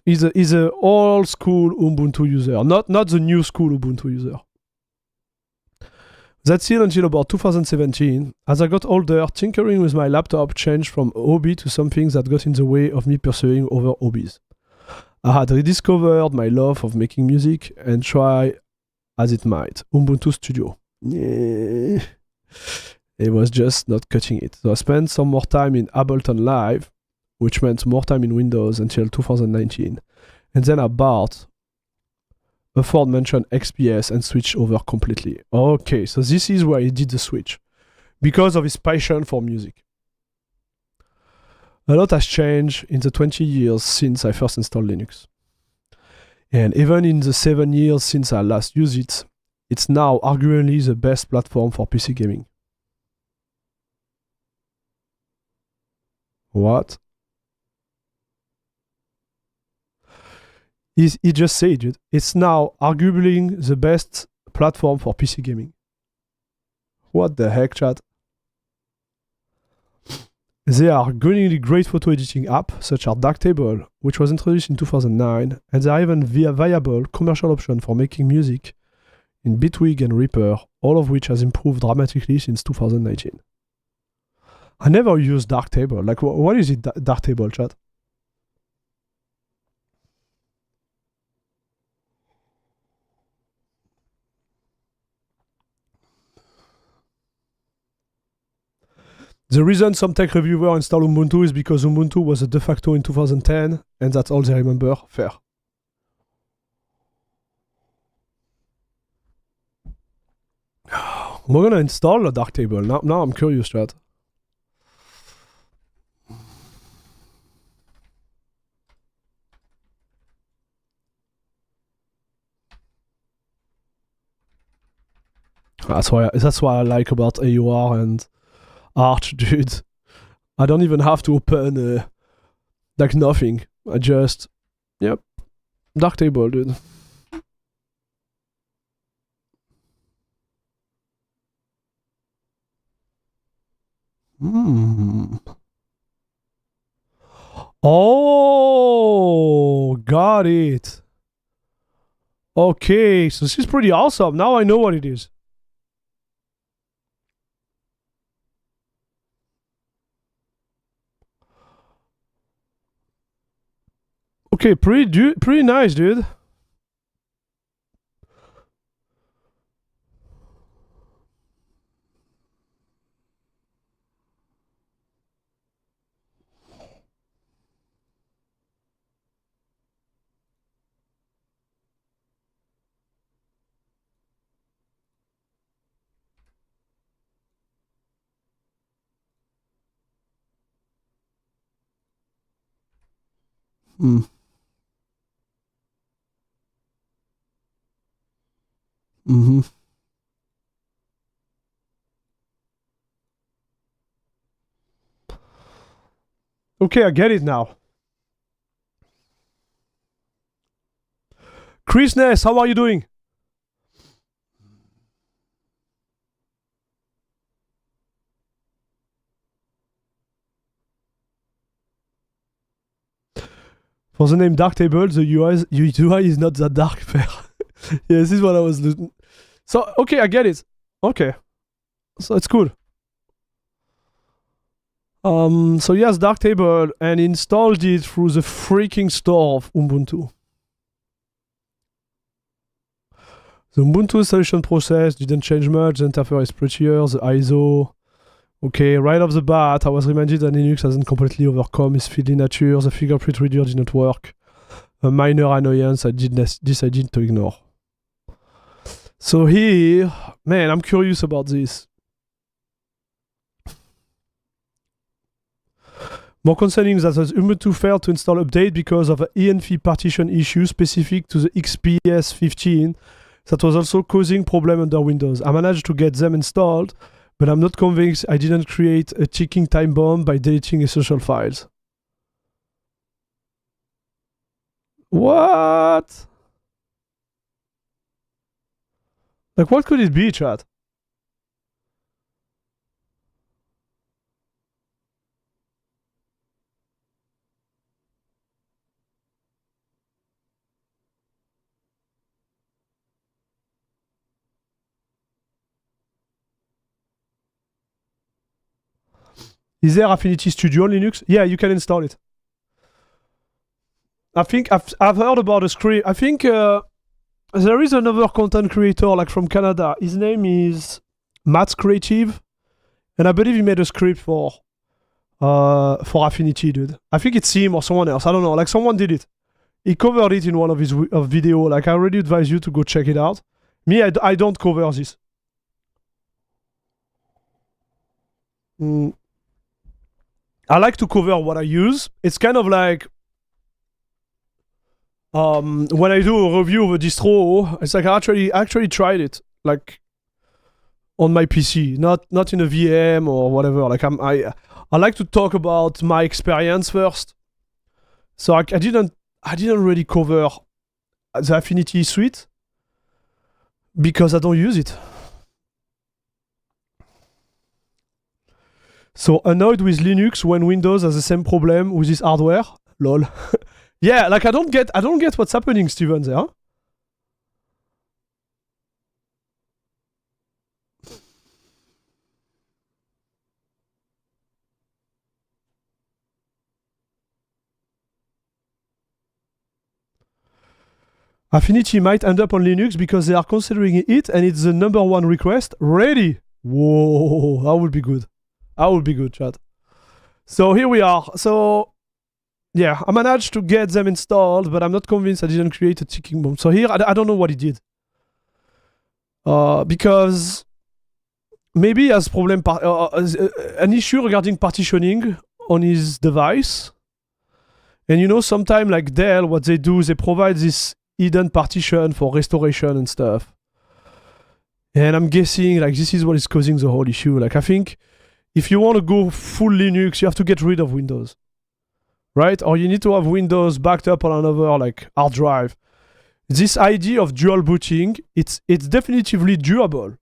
is a old school Ubuntu user, not the new school Ubuntu user. That's it until about 2017. As I got older, tinkering with my laptop changed from a hobby to something that got in the way of me pursuing other hobbies. I had rediscovered my love of making music, and try as it might, Ubuntu Studio. It was just not cutting it. So I spent some more time in Ableton Live, which meant more time in Windows until 2019. And then I bought aforementioned XPS and switched over completely. Okay, so this is where he did the switch because of his passion for music. A lot has changed in the 20 years since I first installed Linux. And even in the 7 years since I last used it, it's now arguably the best platform for PC gaming. What? He just said it. It's now arguably the best platform for PC gaming. What the heck, chat? There are genuinely great photo editing apps such as Darktable, which was introduced in 2009, and there are even viable commercial options for making music in Bitwig and Reaper, all of which has improved dramatically since 2019. I never used Darktable. Like, what is it, Darktable, chat? The reason some tech reviewers install Ubuntu is because Ubuntu was a de facto in 2010, and that's all they remember. Fair. We're gonna install a Darktable. Now I'm curious, chat. That's what I like about AUR and Arch, dude. I don't even have to open like nothing. I just, yep, Darktable, dude. Oh, got it. Okay, so this is pretty awesome. Now I know what it is. Okay, pretty nice, dude. Okay, I get it now. Chris Ness, how are you doing? For the name Darktable, the UI is not that dark. Fair. Yeah, this is what I was looking. So, okay, I get it. Okay. So it's cool. So yes, Darktable, and installed it through the freaking store of Ubuntu. The Ubuntu installation process didn't change much. The interface is prettier. The ISO. Okay, right off the bat, I was reminded that Linux hasn't completely overcome its fiddly nature. The fingerprint reader did not work. A minor annoyance I decided to ignore. So here, man, I'm curious about this. More concerning that the Ubuntu failed to install update because of an env partition issue specific to the XPS 15 that was also causing problem under Windows. I managed to get them installed, but I'm not convinced I didn't create a ticking time bomb by deleting essential files. What? Like, what could it be, chat? Is there Affinity Studio on Linux? Yeah, you can install it. I think I've heard about a script. I think there is another content creator like from Canada. His name is Matt's Creative, and I believe he made a script for Affinity, dude. I think it's him or someone else. I don't know. Like someone did it. He covered it in one of his video. Like, I already advise you to go check it out. Me, I don't cover this. I like to cover what I use. It's kind of like when I do a review of a distro, it's like I actually tried it, like on my PC, not in a VM or whatever. Like I like to talk about my experience first. So I didn't really cover the Affinity suite because I don't use it. So annoyed with Linux when Windows has the same problem with this hardware? Lol. Yeah, like I don't get what's happening, Steven, there. Affinity might end up on Linux because they are considering it and it's the number one request. Ready? Whoa, that would be good. That would be good, chat. So here we are. So yeah, I managed to get them installed, but I'm not convinced I didn't create a ticking bomb. So here, I don't know what he did. Because maybe he has an issue regarding partitioning on his device. And you know, sometimes like Dell, what they do is they provide this hidden partition for restoration and stuff. And I'm guessing like this is what is causing the whole issue. Like I think if you want to go full Linux, you have to get rid of Windows. Right? Or you need to have Windows backed up on another like hard drive. This idea of dual booting, it's definitively doable.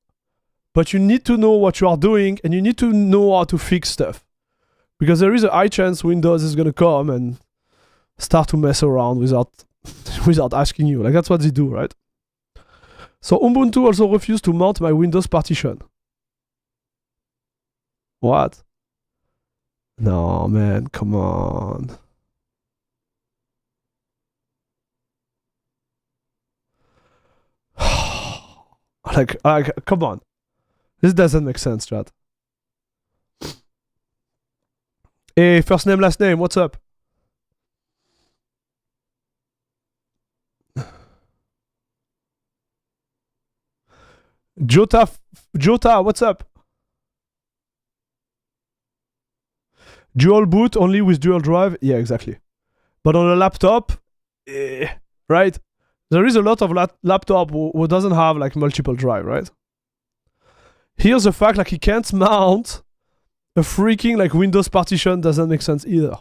But you need to know what you are doing and you need to know how to fix stuff. Because there is a high chance Windows is gonna come and start to mess around without asking you. Like that's what they do, right? So Ubuntu also refused to mount my Windows partition. What? No, man, come on. like, come on. This doesn't make sense, chat. Hey, first name, last name, what's up? Jota, what's up? Dual boot only with dual drive? Yeah, exactly. But on a laptop, right? There is a lot of laptop who doesn't have like multiple drive, right? Here's the fact like he can't mount a freaking like Windows partition doesn't make sense either.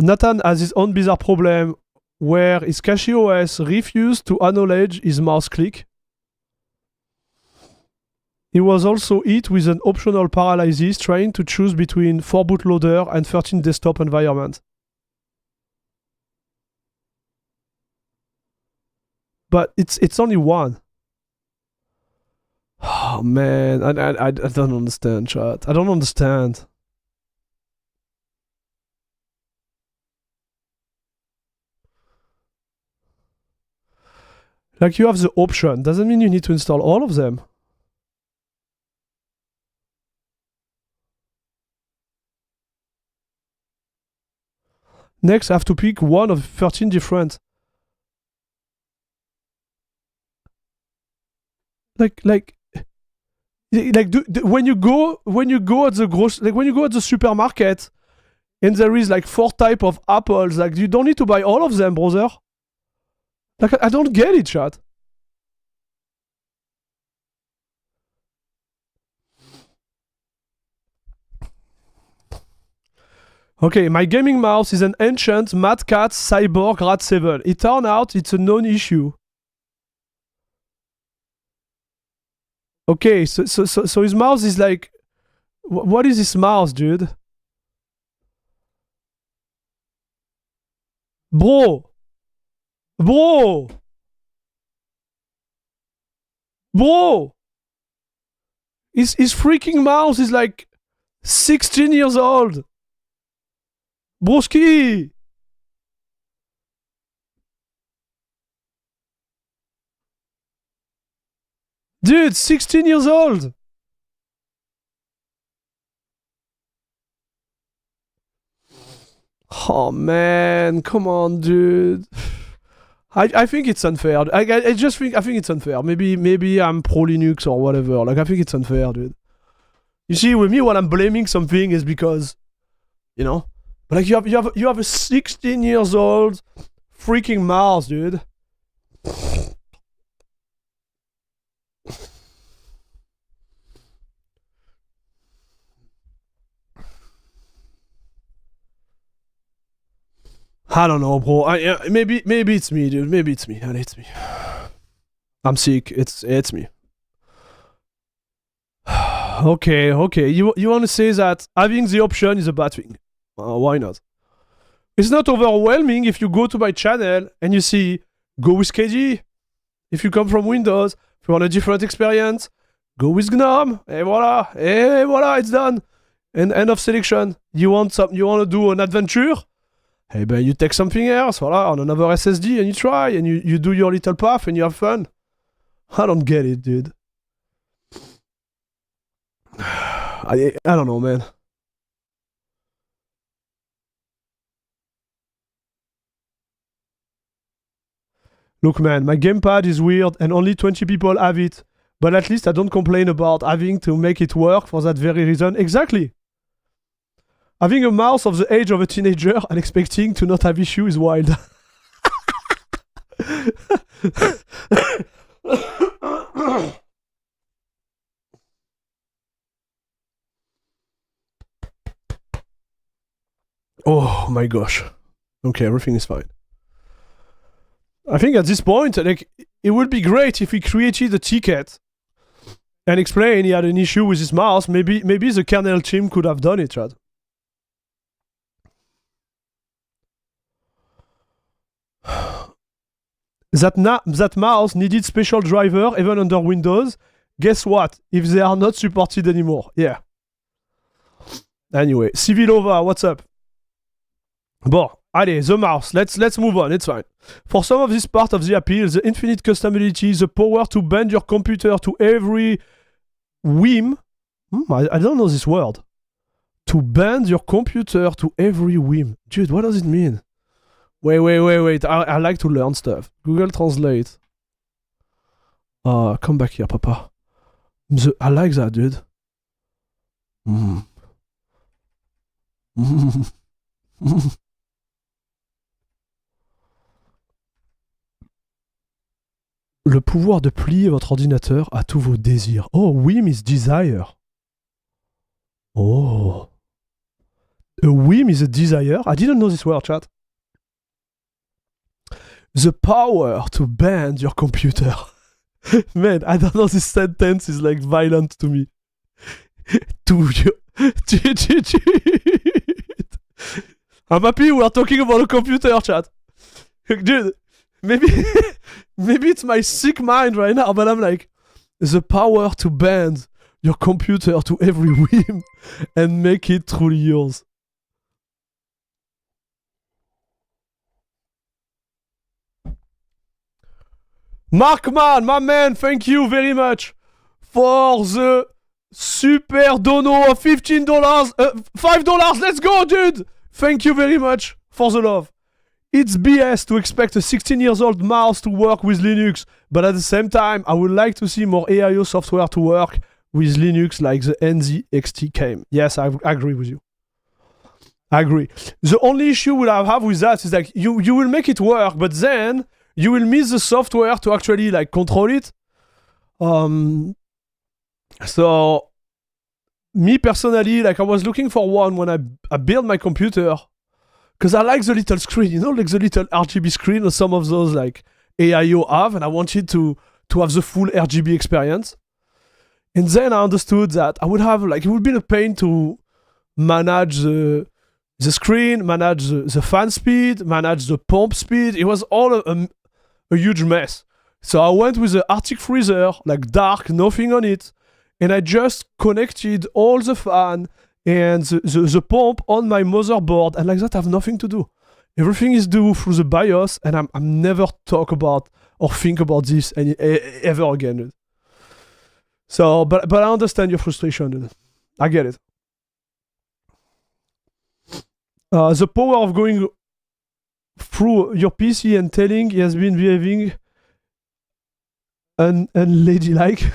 Nathan has his own bizarre problem where his CachyOS refused to acknowledge his mouse click. He was also hit with an optional paralysis trying to choose between 4 bootloader and 13 desktop environment. But it's only one. Oh man, I don't understand, chat. I don't understand. Like you have the option, doesn't mean you need to install all of them. Next, I have to pick one of 13 different. When you go at the supermarket and there is like 4 type of apples, like you don't need to buy all of them, brother. Like I don't get it, chat. Okay, my gaming mouse is an ancient Mad Cat Cyborg Rat 7. It turned out it's a non-issue. Okay, so his mouse is like... What is this mouse, dude? Bro! His freaking mouse is like 16 years old. Broski! Dude, 16 years old! Oh man, come on, dude. I think it's unfair. I think it's unfair. Maybe I'm pro Linux or whatever. Like I think it's unfair, dude. You see, with me, when I'm blaming something is because, you know, but like you have a 16 years old freaking mouse, dude. I don't know, bro. Maybe it's me, dude. Maybe it's me. And it's me. I'm sick. It's me. Okay. You want to say that having the option is a bad thing? Why not? It's not overwhelming if you go to my channel and you see go with KDE. If you come from Windows, if you want a different experience, go with GNOME. Et voila, it's done. And end of selection. You want to do an adventure? Hey ben, you take something else, voila, on another SSD and you try and you do your little path and you have fun. I don't get it, dude. I don't know, man. Look, man, my gamepad is weird and only 20 people have it. But at least I don't complain about having to make it work for that very reason. Exactly. Having a mouse of the age of a teenager and expecting to not have issue is wild. Oh my gosh. Okay, everything is fine. I think at this point, like, it would be great if he created a ticket and explained he had an issue with his mouse. Maybe the kernel team could have done it, right? That mouse needed special driver even under Windows. Guess what? If they are not supported anymore. Yeah. Anyway, Civilova, what's up? Bon, allez, the mouse. Let's move on. It's fine. For some of this part of the appeal, the infinite customability, the power to bend your computer to every whim. I don't know this word. To bend your computer to every whim. Dude, what does it mean? Wait. I like to learn stuff. Google Translate. Come back here, papa. I like that, dude. Le pouvoir de plier votre ordinateur à tous vos désirs. Oh, whim is desire. Oh. A whim is a desire? I didn't know this word, chat. The power to bend your computer. Man, I don't know, this sentence is like violent to me. I'm happy we are talking about a computer, chat. Dude, maybe it's my sick mind right now, but I'm like, the power to bend your computer to every whim and make it truly yours. Markman, my man, thank you very much for the super dono of $15. $5, let's go, dude! Thank you very much for the love. It's BS to expect a 16-year-old mouse to work with Linux, but at the same time, I would like to see more AIO software to work with Linux like the NZXT came. Yes, I agree with you. I agree. The only issue we'll have with that is like, you will make it work, but then you will miss the software to actually like control it. So me personally, like I was looking for one when I built my computer because I like the little screen, you know, like the little RGB screen or some of those like AIO have, and I wanted to have the full RGB experience. And then I understood that I would have like, it would be a pain to manage the screen, manage the fan speed, manage the pump speed. It was all a huge mess. So I went with the Arctic Freezer, like dark, nothing on it, and I just connected all the fan and the pump on my motherboard, and like that I have nothing to do. Everything is done through the BIOS, and I'm never talk about or think about this ever again, dude. So, but I understand your frustration, dude. I get it. The power of going through your PC and telling he has been behaving unladylike.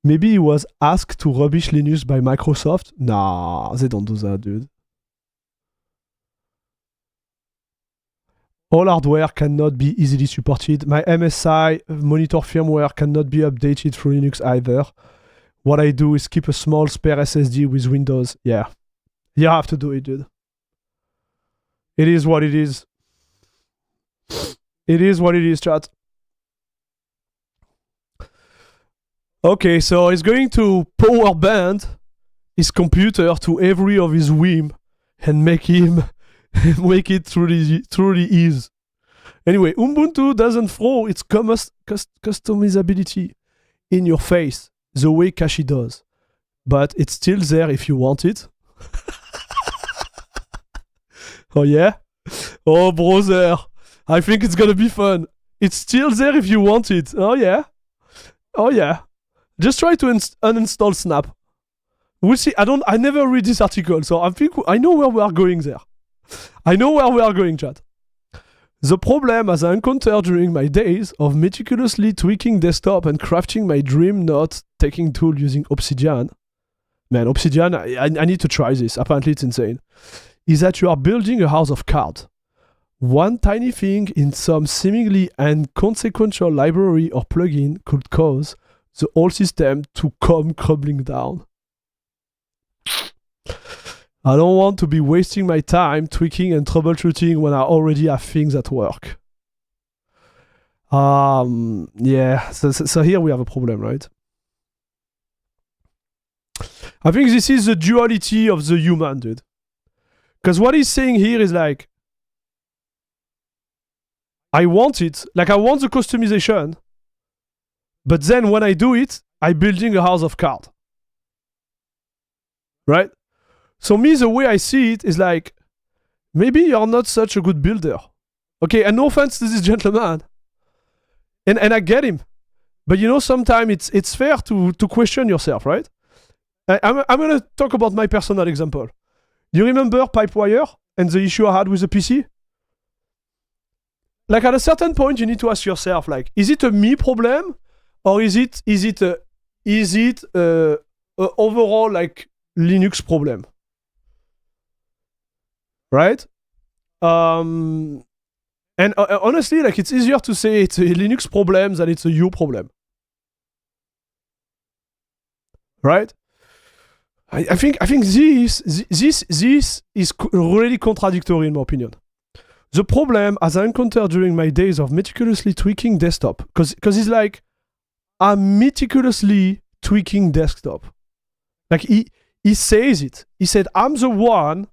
Maybe he was asked to rubbish Linux by Microsoft. Nah, they don't do that, dude. All hardware cannot be easily supported. My MSI monitor firmware cannot be updated through Linux either. What I do is keep a small spare SSD with Windows. Yeah. You have to do it, dude. It is what it is. It is what it is, chat. Okay, so he's going to power band his computer to every of his whim and make it truly ease. Anyway, Ubuntu doesn't throw its customizability in your face the way Kashi does, but it's still there if you want it. Oh yeah? Oh brother, I think it's gonna be fun. It's still there if you want it. Oh yeah? Oh yeah. Just try to uninstall Snap. We'll see. I never read this article, so I think I know where we are going there. I know where we are going, chat. The problem as I encountered during my days of meticulously tweaking desktop and crafting my dream note-taking tool using Obsidian. Man, Obsidian, I need to try this. Apparently it's insane. Is that you are building a house of cards. One tiny thing in some seemingly inconsequential library or plugin could cause the whole system to come crumbling down. I don't want to be wasting my time tweaking and troubleshooting when I already have things at work. Yeah, so here we have a problem, right? I think this is the duality of the human, dude. Because what he's saying here is like, I want it, like I want the customization, but then when I do it, I'm building a house of cards. Right? So me, the way I see it is like, maybe you're not such a good builder. Okay, and no offense to this gentleman. And I get him. But you know, sometimes it's fair to question yourself, right? I'm going to talk about my personal example. You remember Pipewire and the issue I had with the PC? Like at a certain point, you need to ask yourself, like, is it a me problem? Or is it overall like Linux problem? Right? And honestly, like it's easier to say it's a Linux problem than it's a you problem. Right? I think this is really contradictory in my opinion. The problem, as I encountered during my days of meticulously tweaking desktop, because it's like, I'm meticulously tweaking desktop. Like he says it. He said, I'm the one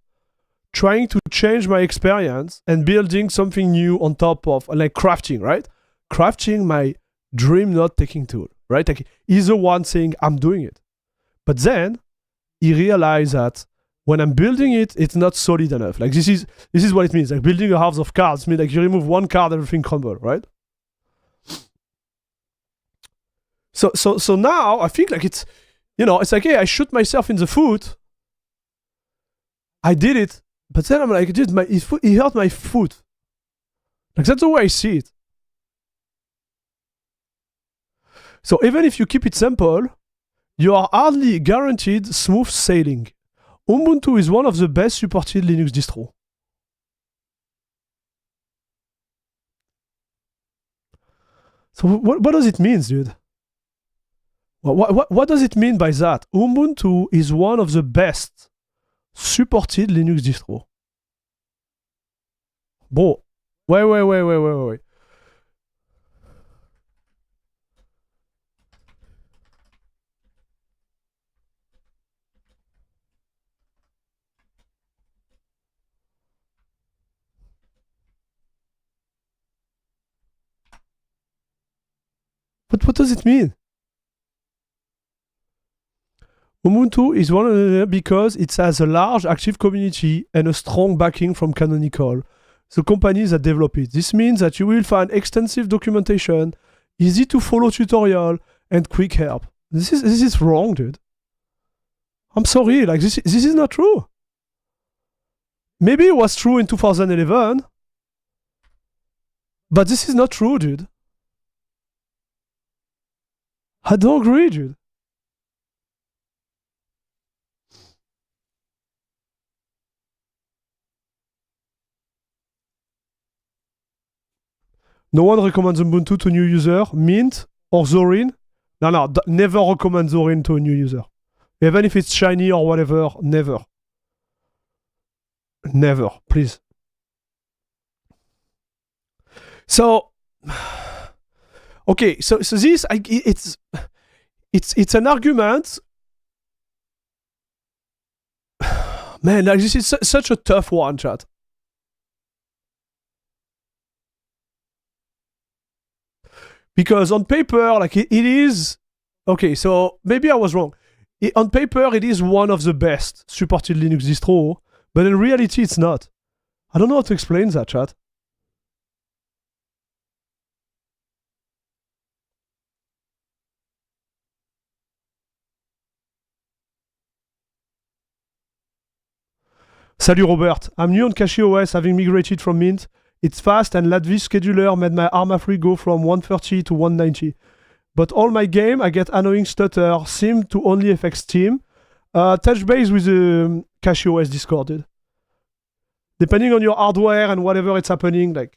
trying to change my experience and building something new on top of, like crafting, right? Crafting my dream note-taking tool, right? Like he's the one saying, I'm doing it. But then he realized that when I'm building it, it's not solid enough. Like this is what it means. Like building a house of cards means like you remove one card, everything crumbles, right? So now I think like it's, you know, it's like, hey, I shoot myself in the foot. I did it, but then I'm like, dude, he hurt my foot. Like that's the way I see it. So even if you keep it simple, you are hardly guaranteed smooth sailing. Ubuntu is one of the best supported Linux distro. So what does it mean, dude? What does it mean by that? Ubuntu is one of the best supported Linux distro. Bro, wait. What does it mean? Ubuntu is one of the because it has a large active community and a strong backing from Canonical, the companies that develop it. This means that you will find extensive documentation, easy to follow tutorial, and quick help. This is wrong, dude. I'm sorry, like this is not true. Maybe it was true in 2011, but this is not true, dude. I don't agree, dude. No one recommends Ubuntu to new user, Mint or Zorin. No, never recommend Zorin to a new user. Even if it's shiny or whatever, never. Never, please. So, okay, so this it's an argument. Man, like this is such a tough one, chat. Because on paper, like it is okay. So maybe I was wrong. On paper, it is one of the best supported Linux distro, but in reality, it's not. I don't know how to explain that, chat. Salut Robert, I'm new on CachyOS, having migrated from Mint. It's fast, and Latvis scheduler made my ArmaFree go from 130 to 190. But all my game, I get annoying stutter, seem to only affect Steam. Touch base with the CachyOS Discord, dude. Depending on your hardware and whatever it's happening, like...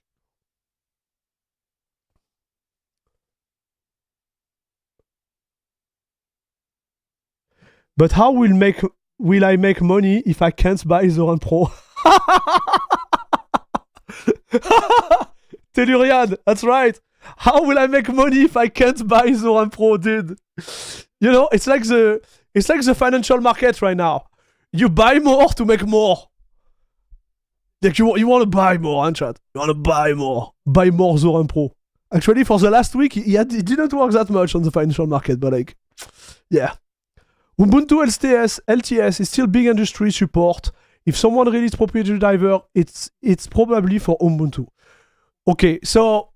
But how will I make money if I can't buy Zorin Pro? Tellurian, that's right. How will I make money if I can't buy Zorin Pro, dude? You know, it's like the financial market right now. You buy more to make more. Like you want to buy more, huh, chat? You want to buy more. Buy more Zorin Pro. Actually, for the last week, it didn't work that much on the financial market, but like, yeah. Ubuntu LTS is still big industry support. If someone releases proprietary driver, it's probably for Ubuntu. Okay, so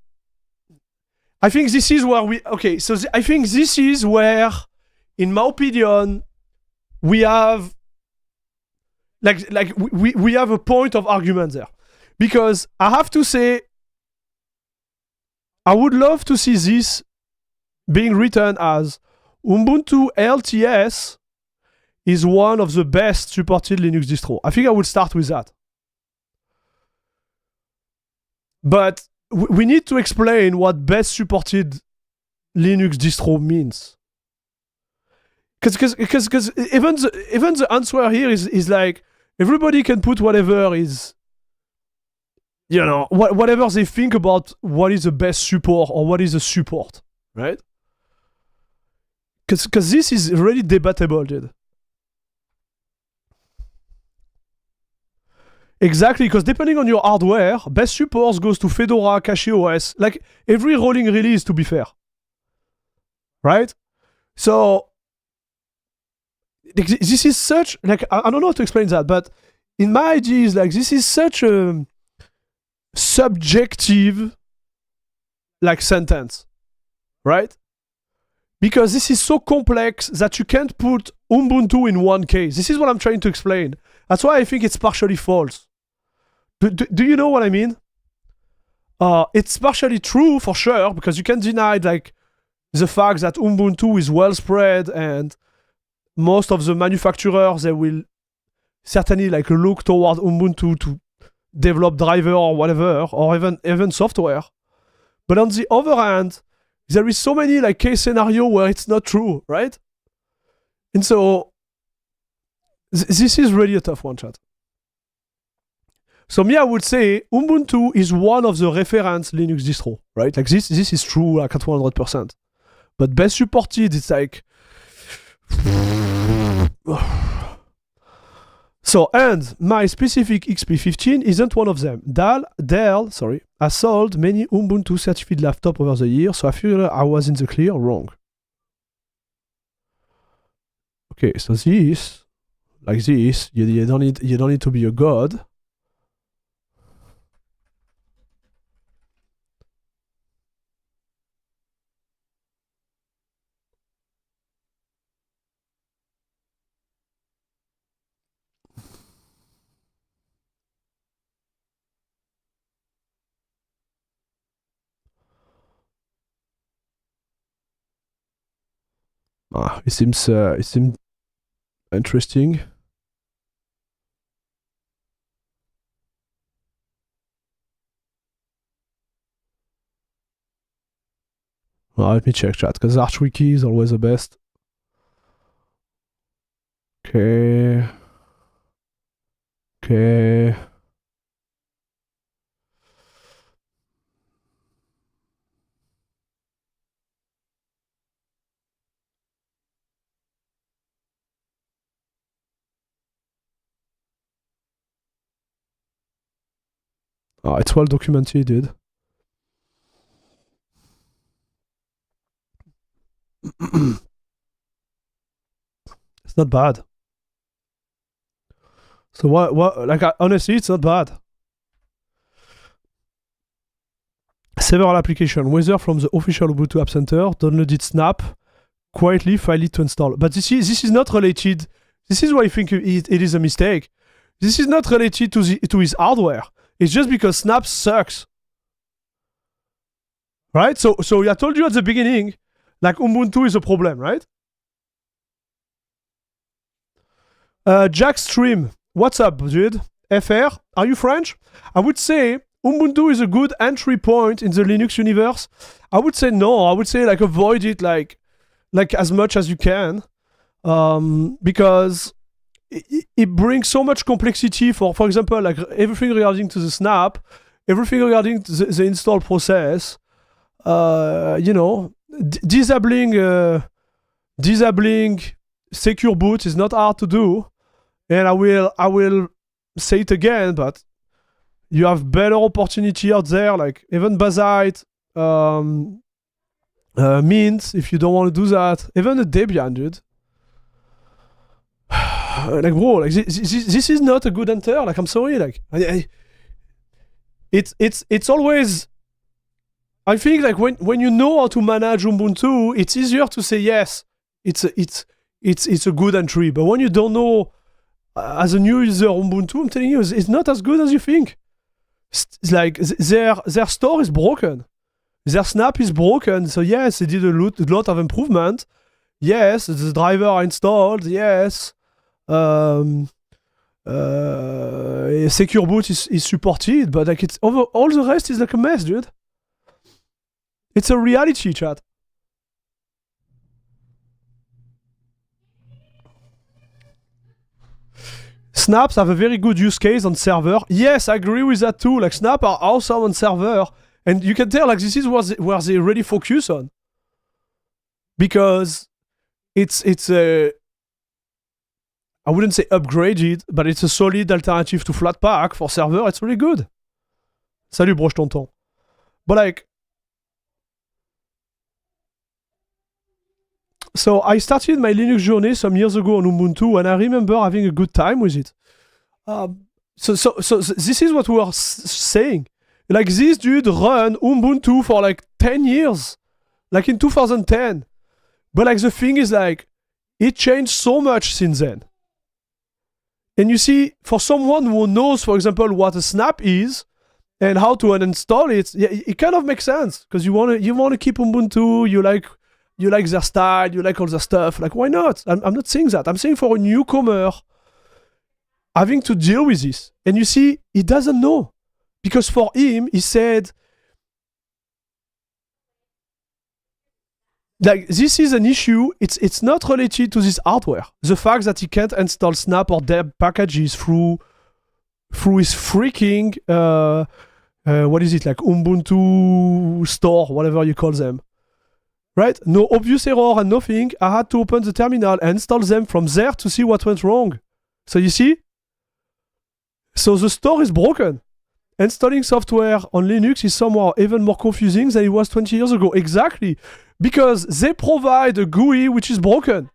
I think this is where I think this is where, in my opinion, we have we have a point of argument there, because I have to say, I would love to see this being written as Ubuntu LTS is one of the best supported Linux distro. I think I would start with that. But we need to explain what best supported Linux distro means. Because even the answer here is like, everybody can put whatever is, you know, whatever they think about what is the best support or what is the support, right? Because this is really debatable, dude. Exactly, because depending on your hardware, best support goes to Fedora, CachyOS, like every rolling release, to be fair. Right? So, this is such, like, I don't know how to explain that, but in my ideas, like, this is such a subjective, like, sentence. Right? Because this is so complex that you can't put Ubuntu in one case. This is what I'm trying to explain. That's why I think it's partially false. Do you know what I mean? It's partially true for sure, because you can deny like the fact that Ubuntu is well spread, and most of the manufacturers, they will certainly like look toward Ubuntu to develop driver or whatever, or even software. But on the other hand, there is so many like case scenario where it's not true, right? And so this is really a tough one, chat. So me, I would say Ubuntu is one of the reference Linux distro, right? Like this is true like at 100%. But best supported, it's like... So, and my specific XP15 isn't one of them. Dell, has sold many Ubuntu certified laptops over the years, so I feel I was in the clear wrong. Okay, so this, like this, you don't need to be a god. It seems interesting. Let me check chat, because ArchWiki is always the best. Okay. It's well documented, dude. It's not bad. So honestly, it's not bad. Several application, whether from the official Ubuntu App Center, downloaded Snap, quietly file it to install. But this is not related. This is why I think it is a mistake. This is not related to his hardware. It's just because Snap sucks. Right? So I told you at the beginning, like Ubuntu is a problem, right? Jackstream, what's up, dude? FR, are you French? I would say Ubuntu is a good entry point in the Linux universe. I would say no. I would say like avoid it like as much as you can, because it brings so much complexity for example, like everything regarding to the Snap, everything regarding to the install process. Disabling secure boot is not hard to do, and I will say it again, but you have better opportunity out there, like even Bazzite, Mint, if you don't want to do that, even the Debian, dude. Like bro, like this is not a good enter. Like I'm sorry, like it's always. I think like when you know how to manage Ubuntu, it's easier to say yes. It's a good entry. But when you don't know, as a new user Ubuntu, I'm telling you, it's not as good as you think. It's like their store is broken, their Snap is broken. So yes, they did a lot of improvement. Yes, the driver are installed. Yes, secure boot is supported, but like it's over. All the rest is like a mess, dude. It's a reality, chat. Snaps have a very good use case on server. Yes, I agree with that too. Like Snap are awesome on server, and you can tell like this is where they really focus on, because it's a, I wouldn't say upgraded, but it's a solid alternative to Flatpak for server. It's really good. Salut broche tonton. But like, so I started my Linux journey some years ago on Ubuntu, and I remember having a good time with it. So this is what we are saying. Like this dude run Ubuntu for like 10 years, like in 2010. But like the thing is like, it changed so much since then. And you see, for someone who knows, for example, what a Snap is and how to uninstall it, yeah, it kind of makes sense, because you want to keep Ubuntu. You like their style, you like all their stuff. Like, why not? I'm not saying that. I'm saying for a newcomer having to deal with this. And you see, he doesn't know. Because for him, he said, like, this is an issue. It's not related to this hardware. The fact that he can't install Snap or deb packages through his freaking, what is it, like Ubuntu store, whatever you call them. Right? No obvious error and nothing. I had to open the terminal and install them from there to see what went wrong. So you see? So the store is broken. Installing software on Linux is somehow even more confusing than it was 20 years ago. Exactly. Because they provide a GUI which is broken.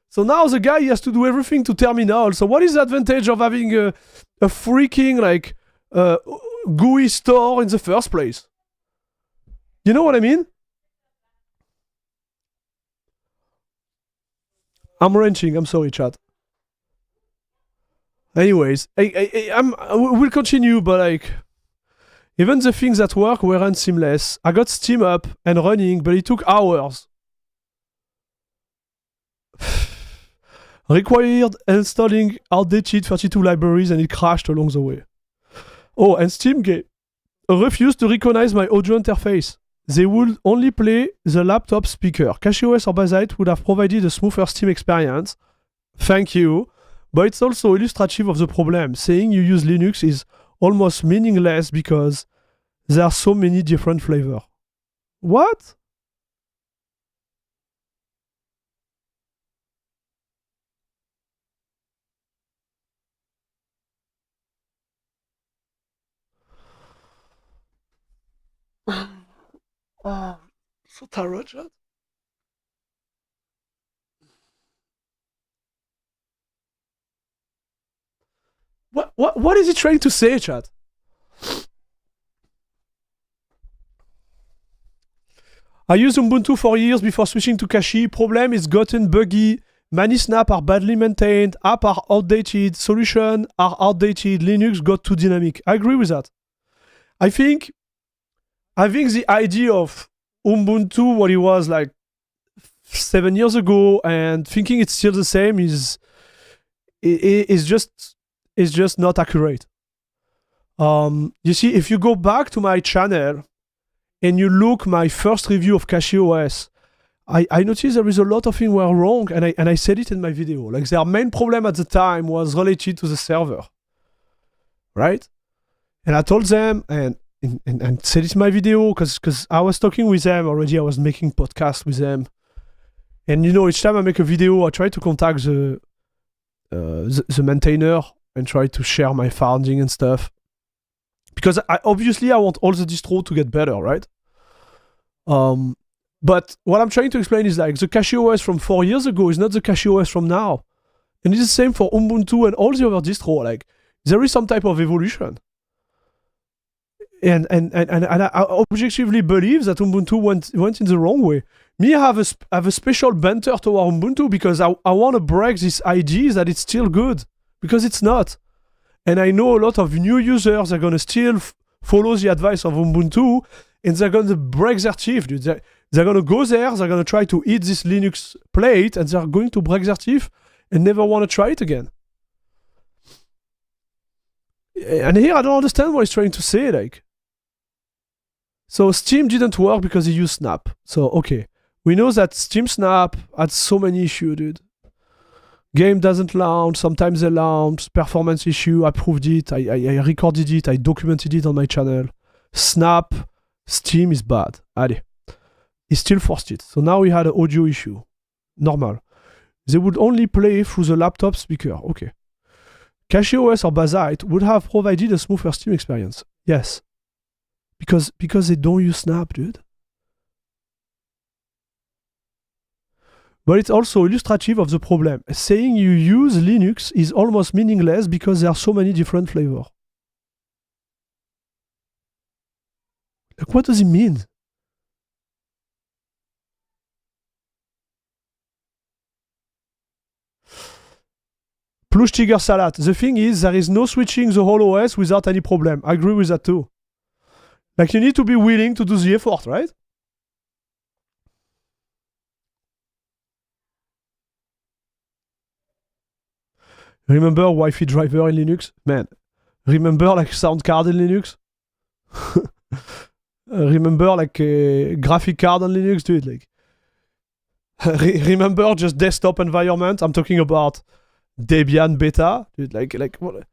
So now the guy has to do everything to terminal. So what is the advantage of having a freaking like GUI store in the first place? You know what I mean? I'm wrenching. I'm sorry, chat. Anyways, we'll continue, but like, even the things that work weren't seamless. I got Steam up and running, but it took hours. required installing outdated 32 libraries and it crashed along the way. Oh, and Steam refused to recognize my audio interface. They would only play the laptop speaker. CachyOS or Bazzite would have provided a smoother Steam experience. Thank you. But it's also illustrative of the problem. Saying you use Linux is almost meaningless because there are so many different flavors. What? Oh, so tired, chat. What is he trying to say, chat? I used Ubuntu for years before switching to Kashi. Problem is gotten buggy. Many snap are badly maintained. App are outdated. Solution are outdated. Linux got too dynamic. I agree with that. I think the idea of Ubuntu, what it was like 7 years ago, and thinking it's still the same is just not accurate. You see, if you go back to my channel and you look my first review of CachyOS, I noticed there is a lot of things were wrong, and I said it in my video. Like their main problem at the time was related to the server, right? And I told them and said it in my video because I was talking with them already. I was making podcasts with them, and each time I make a video, I try to contact the maintainer and try to share my finding and stuff. Because obviously I want all the distro to get better, right? But what I'm trying to explain is like the CachyOS from 4 years ago is not the CachyOS from now. And it's the same for Ubuntu and all the other distro. Like there is some type of evolution. And I objectively believe that Ubuntu went in the wrong way. Me, I have a special banter toward Ubuntu because I want to break this idea that it's still good. Because it's not. And I know a lot of new users are going to still follow the advice of Ubuntu and they're going to break their teeth, dude. They're going to go there, they're going to try to eat this Linux plate and they're going to break their teeth and never want to try it again. And here I don't understand what he's trying to say, like. So Steam didn't work because he used Snap. So, okay. We know that Steam Snap had so many issues, dude. Game doesn't launch, sometimes they launch, performance issue, I proved it, I recorded it, I documented it on my channel. Snap, Steam is bad. Allez. He still forced it. So now we had an audio issue. Normal. They would only play through the laptop speaker. Okay. CachyOS or Bazzite would have provided a smoother Steam experience. Yes. Because they don't use Snap, dude. But it's also illustrative of the problem. Saying you use Linux is almost meaningless because there are so many different flavors. Like, what does it mean? Plush Tiger Salad. The thing is, there is no switching the whole OS without any problem. I agree with that too. Like, you need to be willing to do the effort, right? Remember Wi-Fi driver in Linux? Man. Remember like sound card in Linux? Remember like a graphic card on Linux, dude? Like, remember just desktop environment? I'm talking about Debian beta, dude. Like what?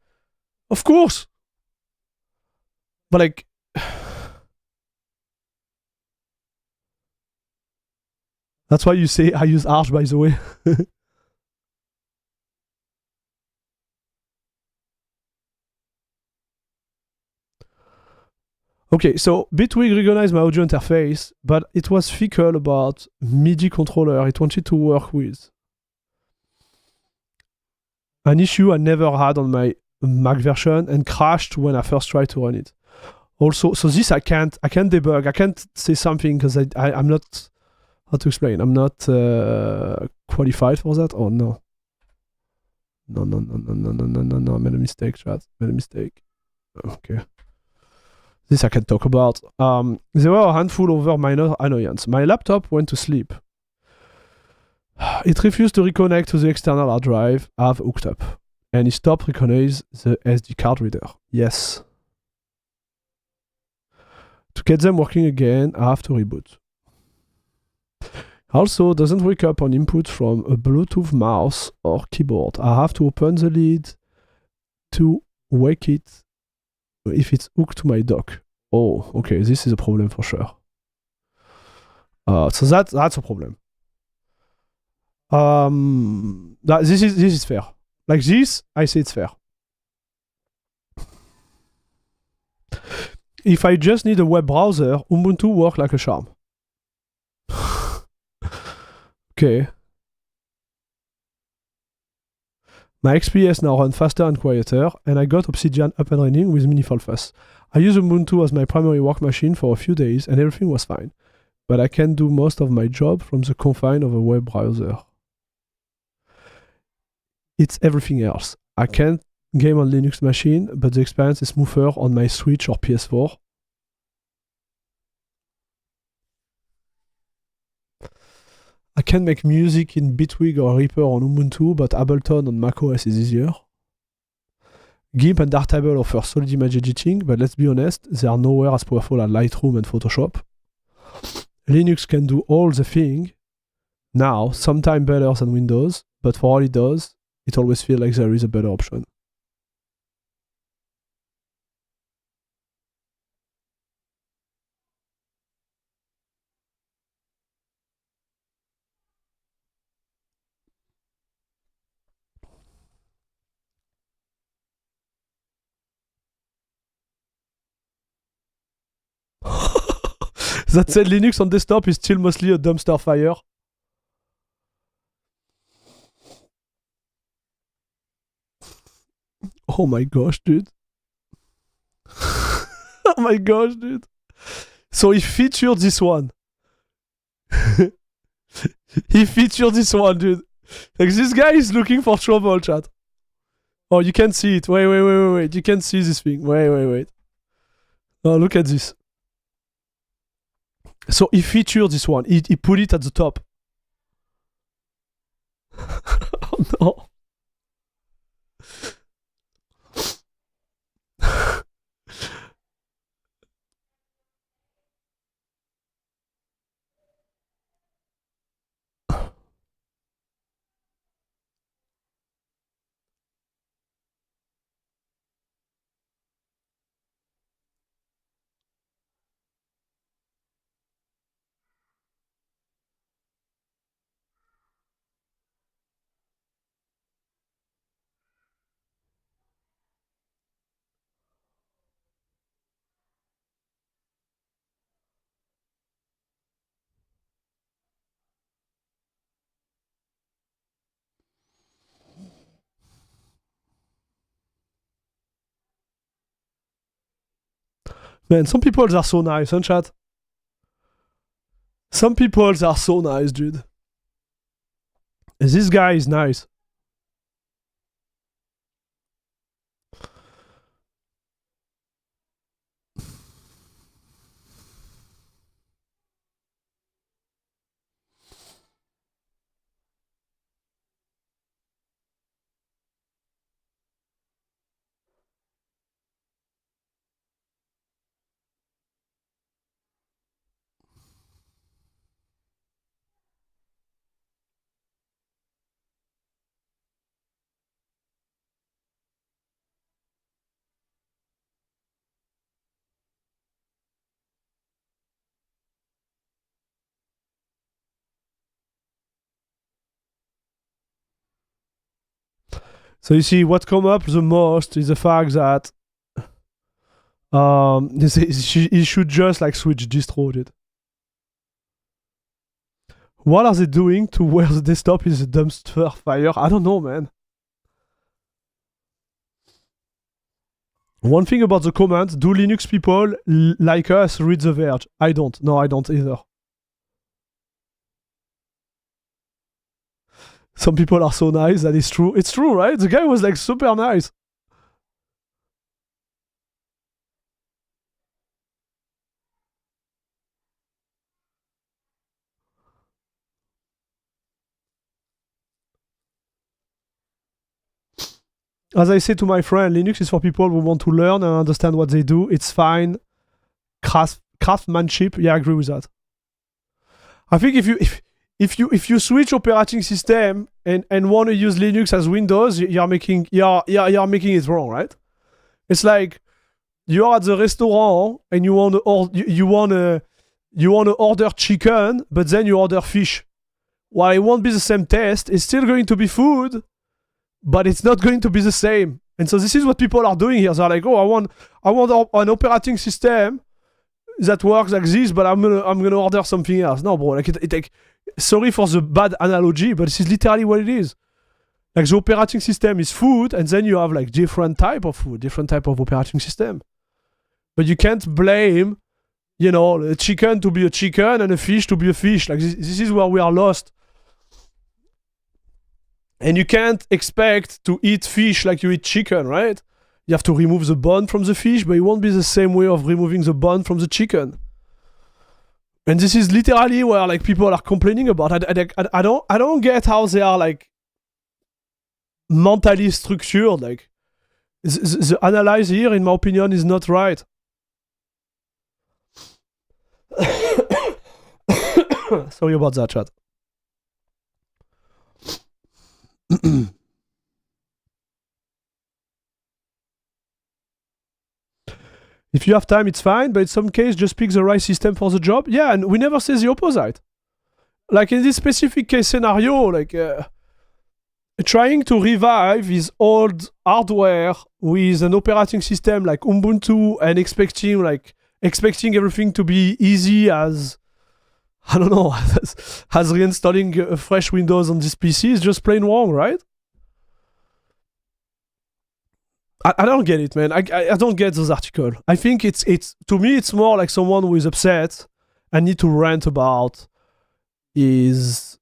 Of course. But like, that's why you say I use Arch, by the way. Okay, so Bitwig recognized my audio interface, but it was fickle about MIDI controller it wanted to work with. An issue I never had on my Mac version and crashed when I first tried to run it. Also, so this I can't debug. I can't say something because I'm not, how to explain, I'm not qualified for that. Oh no. No, I made a mistake, chat. Made a mistake. Okay. This I can talk about. There were a handful of minor annoyance. My laptop went to sleep. It refused to reconnect to the external hard drive I've hooked up. And it stopped recognize the SD card reader. Yes. To get them working again, I have to reboot. Also, doesn't wake up on input from a Bluetooth mouse or keyboard. I have to open the lid to wake it if it's hooked to my dock. Oh, okay, this is a problem for sure. So that's a problem. This is fair. Like this, I say it's fair. If I just need a web browser, Ubuntu works like a charm. Okay. My XPS now runs faster and quieter, and I got Obsidian up and running with minimal fuss. I use Ubuntu as my primary work machine for a few days, and everything was fine. But I can do most of my job from the confine of a web browser. It's everything else. I can't game on Linux machine, but the experience is smoother on my Switch or PS4. I can make music in Bitwig or Reaper on Ubuntu, but Ableton on macOS is easier. GIMP and Darktable offer solid image editing, but let's be honest, they are nowhere as powerful as Lightroom and Photoshop. Linux can do all the things now, sometimes better than Windows, but for all it does, it always feels like there is a better option. That said, Linux on desktop is still mostly a dumpster fire. Oh my gosh, dude. Oh my gosh, dude. So he featured this one. He featured this one, dude. Like, this guy is looking for trouble, chat. Oh, you can't see it. Wait. You can't see this thing. Wait. Oh, look at this. So he featured this one. He put it at the top. Oh no. Man, some people are so nice, huh, chat? Some people are so nice, dude. This guy is nice. So you see, what come up the most is the fact that he should just like switch distro, dude. What are they doing to where the desktop is a dumpster fire? I don't know, man. One thing about the comments, do Linux people like us read The Verge? I don't. No, I don't either. Some people are so nice, that is true. It's true, right? The guy was like super nice. As I say to my friend, Linux is for people who want to learn and understand what they do. It's fine. Craftsmanship. Yeah, I agree with that. I think if you switch operating system and want to use Linux as Windows, you're making it wrong, right? It's like you're at the restaurant and you want to order chicken, but then you order fish. Well, it won't be the same taste. It's still going to be food, but it's not going to be the same. And so this is what people are doing here. They're like, oh, I want an operating system that works like this, but I'm gonna order something else. No, bro. Like, sorry for the bad analogy, but this is literally what it is. Like the operating system is food, and then you have like different type of food, different type of operating system. But you can't blame, a chicken to be a chicken and a fish to be a fish. Like this is where we are lost. And you can't expect to eat fish like you eat chicken, right? You have to remove the bone from the fish, but it won't be the same way of removing the bone from the chicken. And this is literally where like people are complaining about. I don't get how they are like mentally structured. Like the analyze here, in my opinion, is not right. Sorry about that, chat. If you have time, it's fine, but in some case, just pick the right system for the job. Yeah, and we never say the opposite. Like in this specific case scenario, like trying to revive his old hardware with an operating system like Ubuntu and expecting everything to be easy as, I don't know, as reinstalling a fresh Windows on this PC is just plain wrong, right? I don't get it, man. I don't get those articles. I think it's to me it's more like someone who is upset and need to rant about his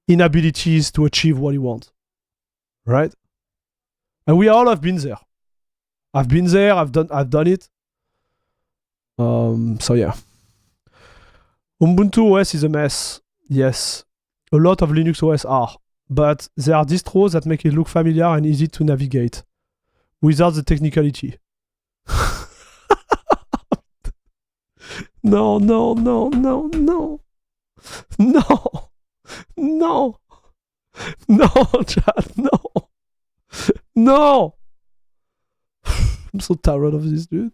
inabilities to achieve what he wants, right? And we all have been there. I've been there. I've done it. So yeah. Ubuntu OS is a mess. Yes, a lot of Linux OS are. But there are distros that make it look familiar and easy to navigate without the technicality. No, Chad, no. I'm so tired of this, dude.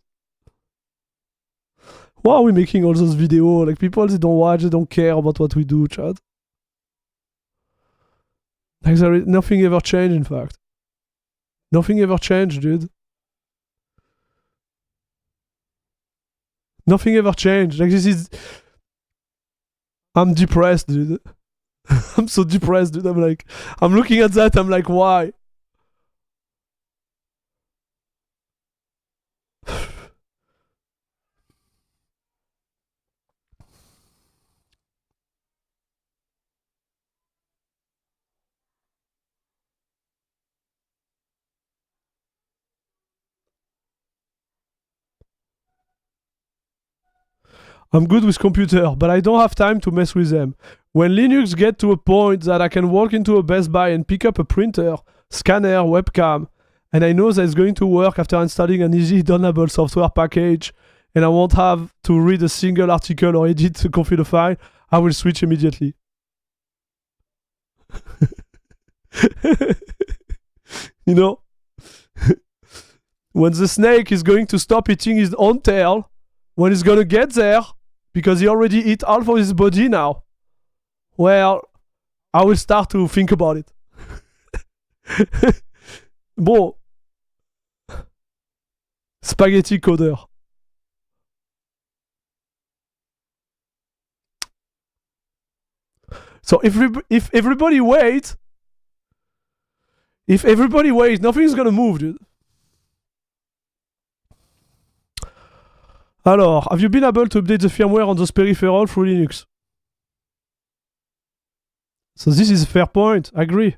Why are we making all those videos? Like, people, they don't watch, they don't care about what we do, Chad. Like, nothing ever changed, in fact. Nothing ever changed, dude. Nothing ever changed. Like, this is... I'm depressed, dude. I'm so depressed, dude. I'm looking at that, I'm like, why? I'm good with computer, but I don't have time to mess with them. When Linux get to a point that I can walk into a Best Buy and pick up a printer, scanner, webcam, and I know that it's going to work after installing an easy downloadable software package, and I won't have to read a single article or edit to configure the file, I will switch immediately. You know? When the snake is going to stop eating his own tail, when he's gonna get there, because he already ate half of his body now, well, I will start to think about it. Bon. Spaghetti coder. So if everybody waits, nothing's gonna move, dude. Alors, have you been able to update the firmware on those peripherals through Linux? So this is a fair point, I agree.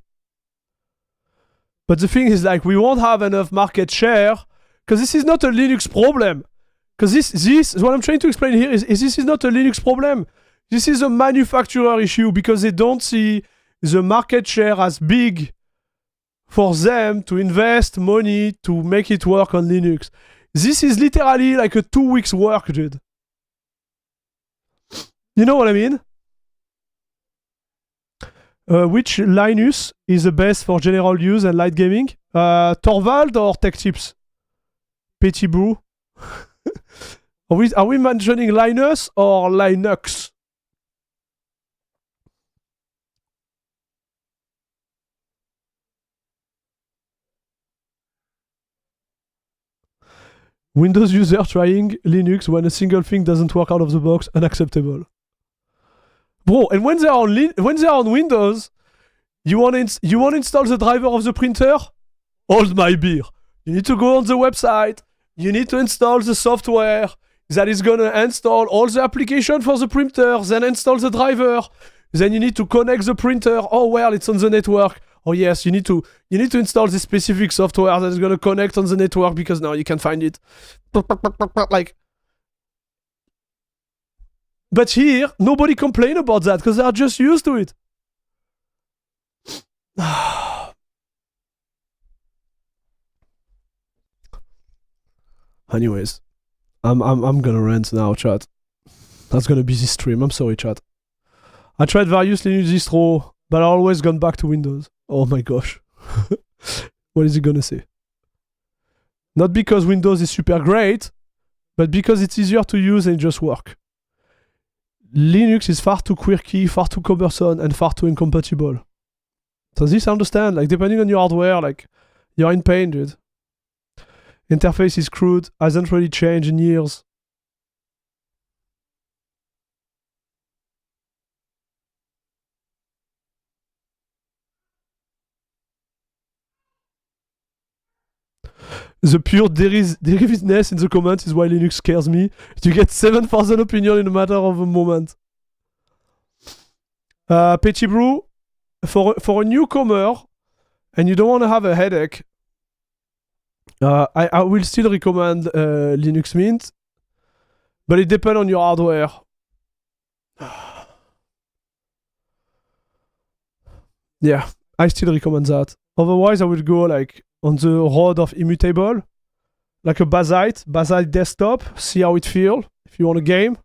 But the thing is, like, we won't have enough market share, because this is not a Linux problem. Because this, what I'm trying to explain here is this is not a Linux problem. This is a manufacturer issue, because they don't see the market share as big for them to invest money to make it work on Linux. This is literally like a 2 weeks work, dude. You know what I mean? Which Linux is the best for general use and light gaming? Torvald or Tech Tips? Petit Brew? Are we mentioning Linus or Linux? Windows user trying Linux when a single thing doesn't work out of the box, unacceptable. Bro, and when they're on Windows, you want to install the driver of the printer? Hold my beer. You need to go on the website. You need to install the software that is gonna install all the application for the printer, then install the driver. Then you need to connect the printer. Oh well, it's on the network. Oh yes, you need to install this specific software that is gonna connect on the network because now you can find it. Like, but here nobody complain about that because they are just used to it. Anyways, I'm gonna rant now, chat. That's gonna be this stream. I'm sorry, chat. I tried various Linux distro, but I always gone back to Windows. Oh my gosh. What is he gonna say? Not because Windows is super great, but because it's easier to use and just work. Linux is far too quirky, far too cumbersome, and far too incompatible. So this I understand, like depending on your hardware, like you're in pain, dude. Interface is crude, hasn't really changed in years. The pure derivativeness in the comments is why Linux scares me. You get 7,000 opinions in a matter of a moment. Petit Brew, for a newcomer, and you don't want to have a headache, I will still recommend Linux Mint, but it depends on your hardware. Yeah, I still recommend that. Otherwise, I would go like on the road of Immutable, like a Bazzite desktop, see how it feels if you want a game.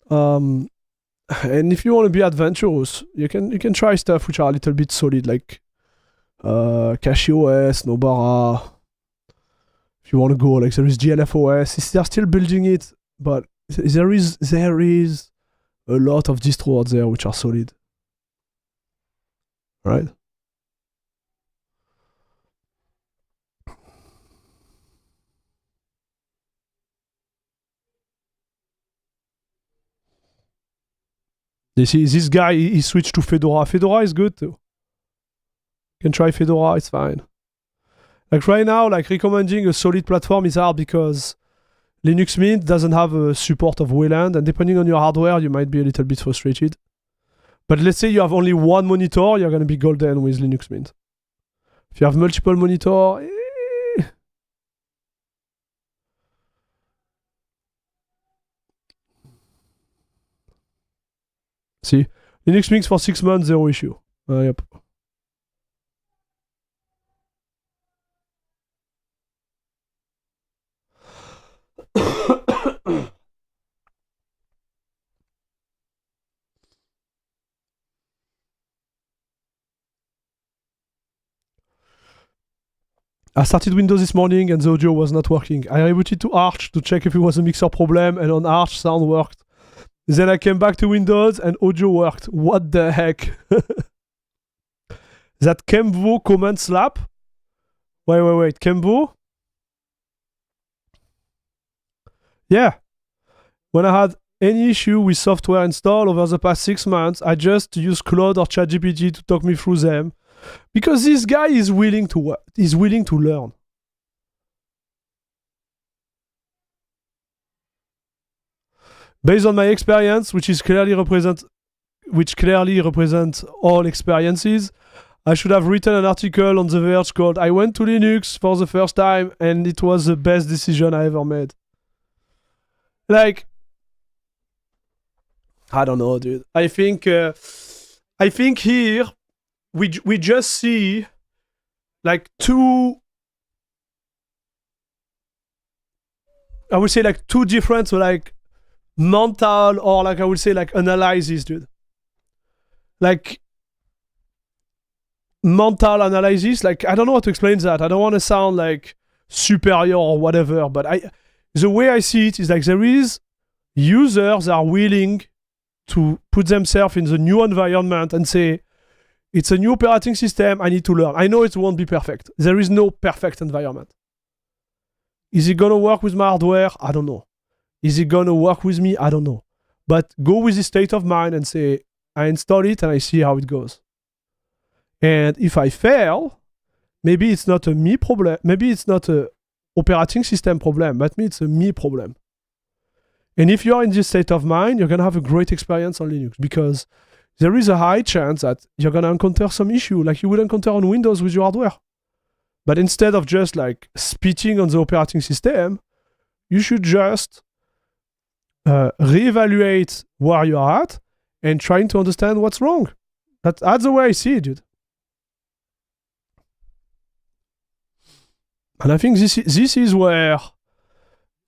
And if you want to be adventurous, you can try stuff which are a little bit solid, like CachyOS, Nobara. If you want to go, like there is GLFOS. They're still building it, but there is a lot of distros out there which are solid. Right? You see, this guy, he switched to Fedora. Fedora is good too. You can try Fedora, it's fine. Like right now, like recommending a solid platform is hard because Linux Mint doesn't have a support of Wayland, and depending on your hardware, you might be a little bit frustrated. But let's say you have only one monitor, you're gonna be golden with Linux Mint. If you have multiple monitors, see, Linux Mint for 6 months, zero issue. Yep. I started Windows this morning and the audio was not working. I rebooted to Arch to check if it was a mixer problem, and on Arch sound worked. Then I came back to Windows and audio worked. What the heck? That Kemvo command slap? Wait. Kemvo? Yeah. When I had any issue with software installed over the past 6 months, I just used Claude or ChatGPT to talk me through them. Because this guy is willing to learn. Based on my experience, which clearly represents all experiences, I should have written an article on The Verge called "I went to Linux for the first time and it was the best decision I ever made." Like, I don't know, dude. I think here we just see like two, I would say like two different like mental, or like I would say like analysis, dude. Like mental analysis, like I don't know how to explain that. I don't want to sound like superior or whatever, but the way I see it is like there is users are willing to put themselves in the new environment and say, it's a new operating system, I need to learn. I know it won't be perfect. There is no perfect environment. Is it gonna work with my hardware? I don't know. Is it gonna work with me? I don't know. But go with the state of mind and say, I install it and I see how it goes. And if I fail, maybe it's not a me problem. Maybe it's not a operating system problem, but it's a me problem. And if you're in this state of mind, you're gonna have a great experience on Linux, because there is a high chance that you're gonna encounter some issue like you would encounter on Windows with your hardware. But instead of just like spitting on the operating system, you should just reevaluate where you're at and trying to understand what's wrong. That's the way I see it, dude. And I think this is where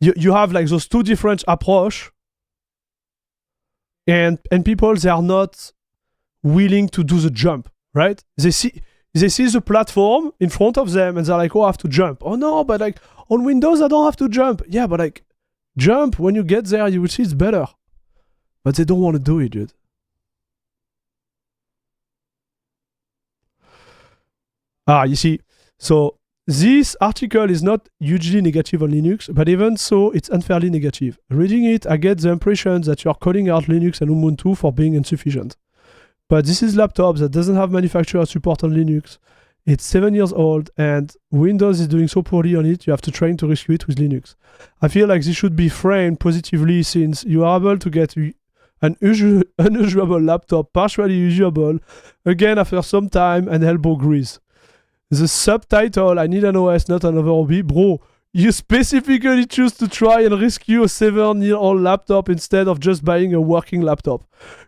you have like those two different approach, and people, they are not willing to do the jump, right? They see the platform in front of them and they're like, oh, I have to jump. Oh no, but like on Windows I don't have to jump. Yeah, but like jump, when you get there you will see it's better. But they don't want to do it, dude. You see, so this article is not hugely negative on Linux, but even so, it's unfairly negative. Reading it, I get the impression that you are calling out Linux and Ubuntu for being insufficient. But this is a laptop that doesn't have manufacturer support on Linux. It's 7 years old, and Windows is doing so poorly on it, you have to try to rescue it with Linux. I feel like this should be framed positively, since you are able to get an unusable laptop partially usable again after some time and elbow grease. The subtitle, I need an OS, not another hobby. Bro, you specifically choose to try and rescue a 7-year-old laptop instead of just buying a working laptop.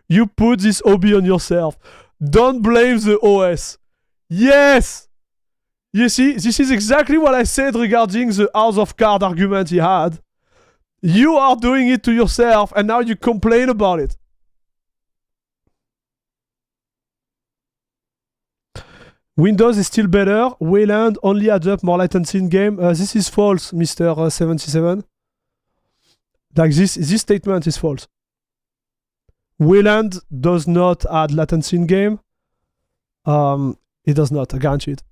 You put this hobby on yourself. Don't blame the OS. Yes! You see, this is exactly what I said regarding the House of Cards argument he had. You are doing it to yourself, and now you complain about it. Windows is still better. Wayland only adds up more latency in game. This is false, Mr. 77. Like this statement is false. Wayland does not add latency in game. It does not, I guarantee it.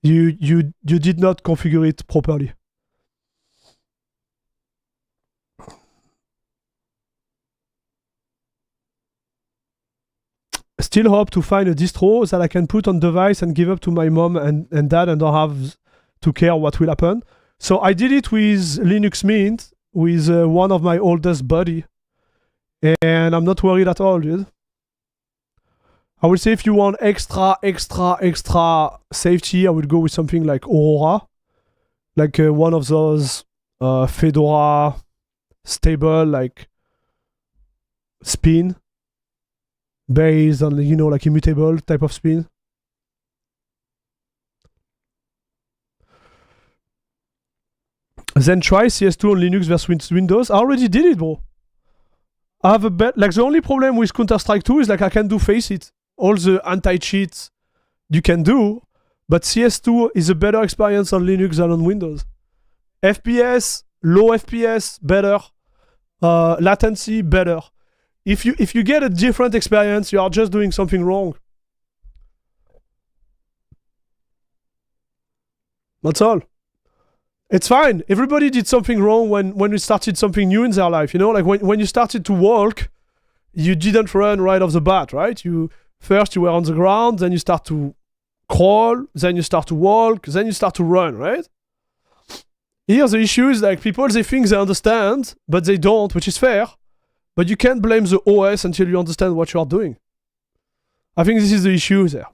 You did not configure it properly. Still hope to find a distro that I can put on device and give up to my mom and dad and don't have to care what will happen. So I did it with Linux Mint, with one of my oldest buddy. And I'm not worried at all, dude. I would say if you want extra safety, I would go with something like Aurora. Like one of those Fedora stable, like spin. Based on, you know, like immutable type of spin. Then try CS2 on Linux versus Windows. I already did it, bro. I have a bet. Like the only problem with Counter-Strike 2 is like I can do FACEIT. All the anti-cheats you can do, but CS2 is a better experience on Linux than on Windows. FPS, low FPS, better. Latency, better. If you get a different experience, you are just doing something wrong. That's all. It's fine. Everybody did something wrong when we started something new in their life. You know, like when you started to walk, you didn't run right off the bat, right? First you were on the ground, then you start to crawl, then you start to walk, then you start to run, right? Here the issue is like people, they think they understand, but they don't, which is fair. But you can't blame the OS until you understand what you are doing. I think this is the issue there.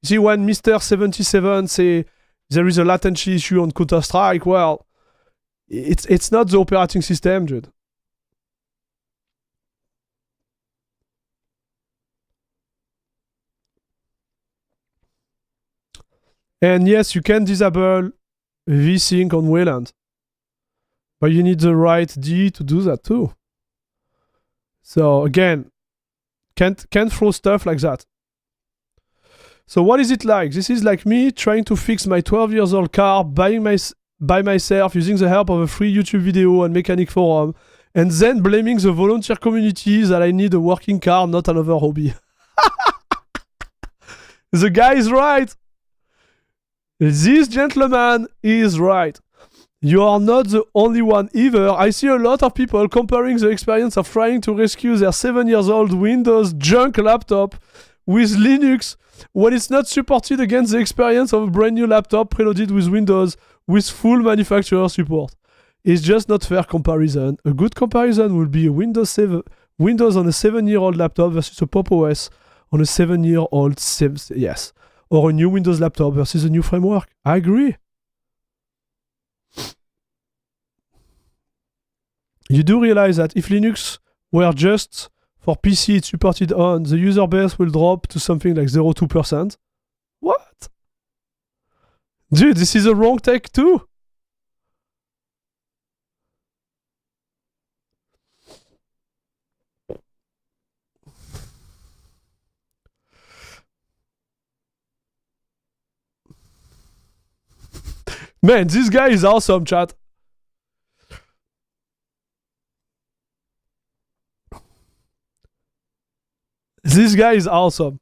You see, when Mr. 77 say there is a latency issue on Counter-Strike, well, it's not the operating system, dude. And yes, you can disable vsync on Wayland, but you need the right D to do that too. So again, can't throw stuff like that. So what is it like? This is like me trying to fix my 12 years old car by myself using the help of a free YouTube video and mechanic forum, and then blaming the volunteer community that I need a working car, not another hobby. The guy is right. This gentleman is right. You are not the only one either. I see a lot of people comparing the experience of trying to rescue their 7 years old Windows junk laptop with Linux when it's not supported against the experience of a brand new laptop preloaded with Windows with full manufacturer support. It's just not fair comparison. A good comparison would be a Windows on a 7-year-old laptop versus a Pop OS on a 7-year-old yes, or a new Windows laptop versus a new framework. I agree. You do realize that if Linux were just for PC it's supported on, the user base will drop to something like 0.2%. What? Dude, this is a wrong take too. Man, this guy is awesome, chat. This guy is awesome.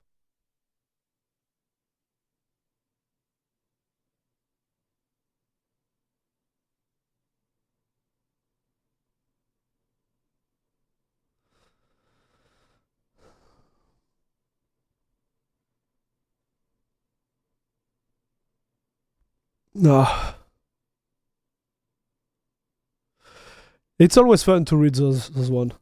No. It's always fun to read those one.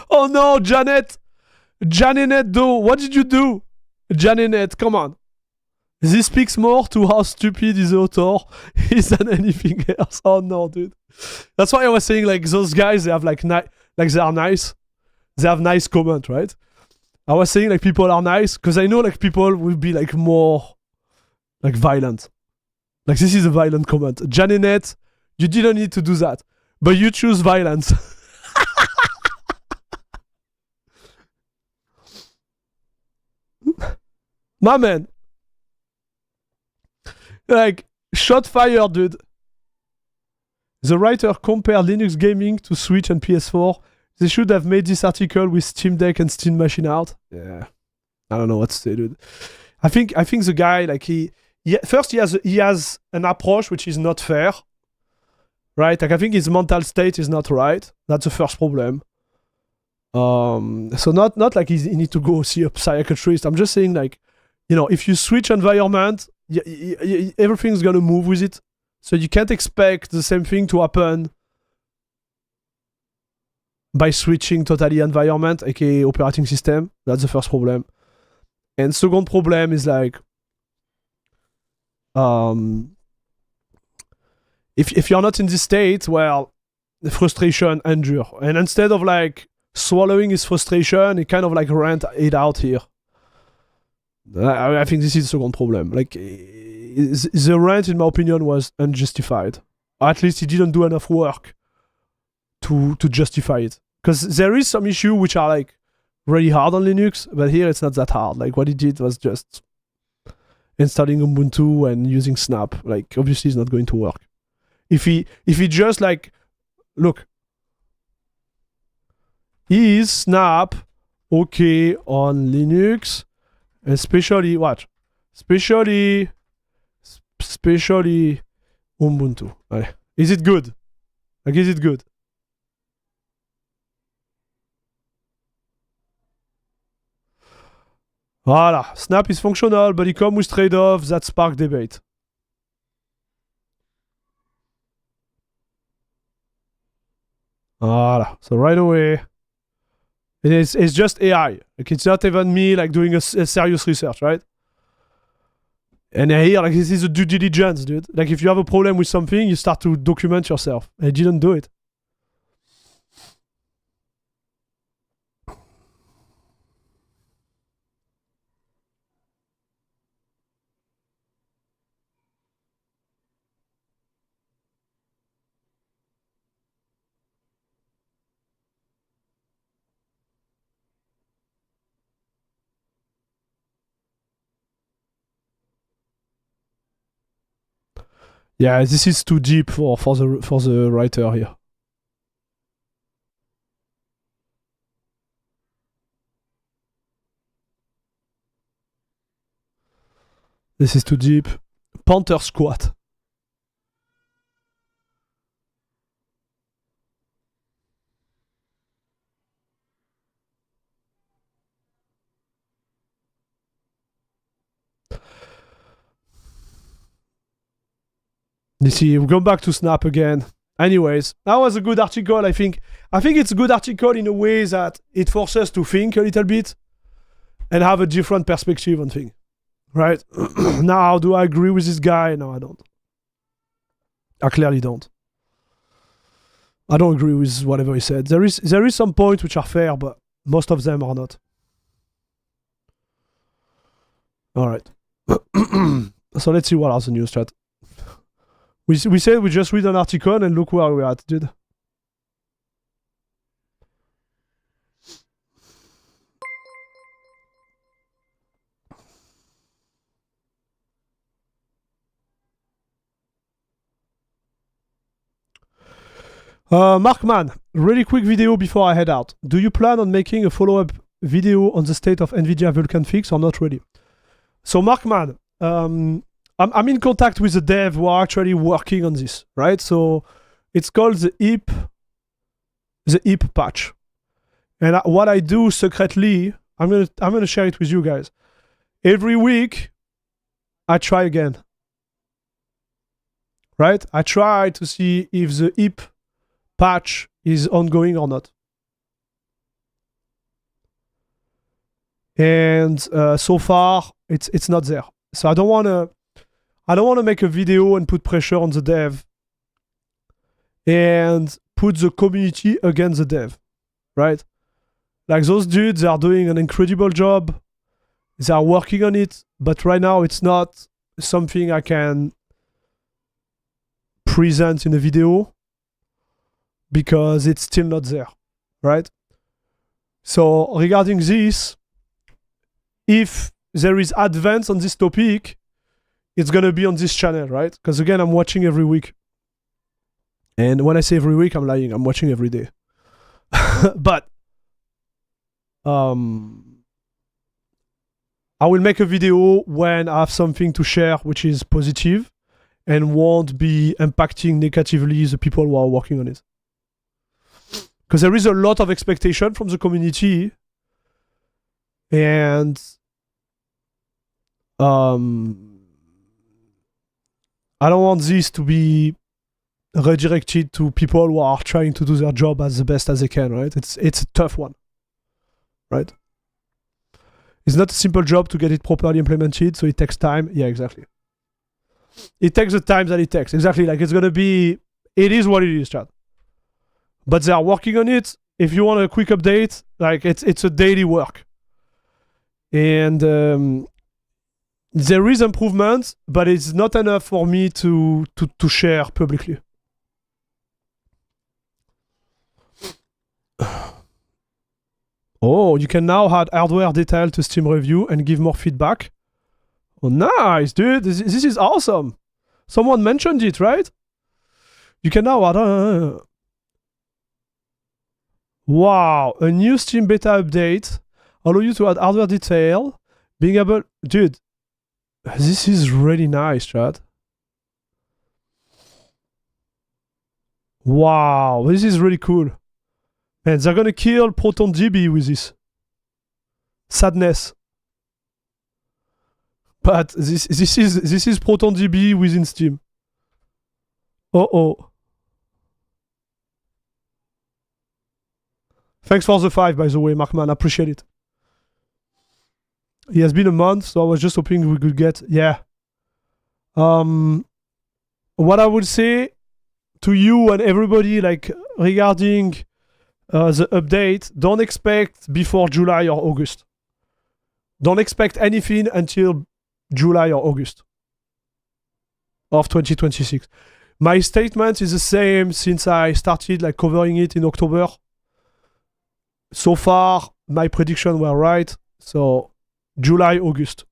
Oh no, Janet! Janet, though, what did you do? Janet, come on. This speaks more to how stupid is the author is than anything else. Oh no, dude. That's why I was saying, like, those guys, they have like they are nice. They have nice comment, right? I was saying like people are nice because I know like people will be like more like violent. Like this is a violent comment. Janet, you didn't need to do that, but you choose violence. My man. Like, shot fired, dude. The writer compared Linux gaming to Switch and PS4. They should have made this article with Steam Deck and Steam Machine out. Yeah. I don't know what to say, dude. I think the guy, like, he has an approach which is not fair. Right? Like, I think his mental state is not right. That's the first problem. So not like he need to go see a psychiatrist. I'm just saying, like, you know, if you switch environment, everything's gonna move with it. So you can't expect the same thing to happen by switching totally environment, aka operating system. That's the first problem. And second problem is like, if you're not in this state, well, the frustration endure. And instead of like swallowing his frustration, he kind of like rant it out here. I think this is the second problem. Like, the rant, in my opinion, was unjustified. Or at least he didn't do enough work to justify it. Because there is some issue which are like really hard on Linux, but here it's not that hard. Like what he did was just installing Ubuntu and using Snap. Like obviously it's not going to work. If he just like, look, is Snap okay on Linux? Especially Ubuntu. Allez. Is it good? Like, is it good? Voilà. Snap is functional, but it comes with trade-offs that spark debate. Voilà. So right away, it's just AI. Like, it's not even me like doing a serious research, right? And here, like, this is a due diligence, dude. Like, if you have a problem with something, you start to document yourself. I didn't do it. Yeah, this is too deep for the writer here. This is too deep. Panther squat. You see, we go back to Snap again. Anyways, that was a good article, I think. I think it's a good article in a way that it forces us to think a little bit and have a different perspective on things. Right? Now, do I agree with this guy? No, I don't. I clearly don't. I don't agree with whatever he said. There is some points which are fair, but most of them are not. All right. So let's see what else the news chat. We said we just read an article and look where we're at, dude. Markman, really quick video before I head out. Do you plan on making a follow-up video on the state of NVIDIA Vulkan fix or not really? So Markman, I'm in contact with the dev who are actually working on this, right? So it's called the HIP patch. And what I do secretly, I'm gonna share it with you guys. Every week, I try again. Right? I try to see if the HIP patch is ongoing or not. And so far, it's not there. So I don't wanna make a video and put pressure on the dev and put the community against the dev, right? Like those dudes are doing an incredible job. They are working on it, but right now it's not something I can present in a video because it's still not there, right? So regarding this, if there is advance on this topic, it's gonna be on this channel, right? Because again, I'm watching every week. And when I say every week, I'm lying. I'm watching every day. But I will make a video when I have something to share which is positive and won't be impacting negatively the people who are working on it. Because there is a lot of expectation from the community, and I don't want this to be redirected to people who are trying to do their job as the best as they can, right? It's a tough one, right? It's not a simple job to get it properly implemented, so it takes time. Yeah, exactly. It takes the time that it takes. Exactly, like it's gonna be, it is what it is, chat. But they are working on it. If you want a quick update, like it's a daily work. And there is improvement, but it's not enough for me to share publicly. Oh, you can now add hardware detail to Steam review and give more feedback. Oh, nice, dude. This is awesome. Someone mentioned it, right? You can now add... Wow, a new Steam beta update. Allow you to add hardware detail. Being able... Dude, this is really nice, chat. Wow, this is really cool. Man, they're gonna kill ProtonDB with this. Sadness. But this is ProtonDB within Steam. Oh. Thanks for the 5, by the way, Markman. I appreciate it. It has been a month, so I was just hoping we could get... Yeah. What I would say to you and everybody, like, regarding the update, don't expect before July or August. Don't expect anything until July or August of 2026. My statement is the same since I started like covering it in October. So far, my predictions were right. So, July, August.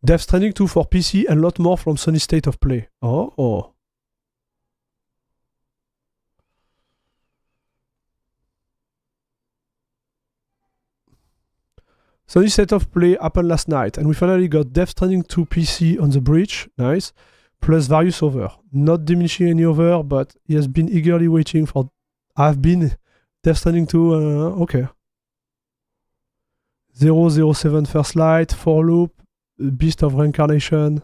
Death Stranding 2 for PC and a lot more from Sony State of Play. Oh. Sony State of Play happened last night, and we finally got Death Stranding 2 PC on the bridge. Nice. Plus various other. Not diminishing any other, but he has been eagerly waiting for. I've been Death Stranding 2. Okay. 007 First Light, 4 Loop, Beast of Reincarnation,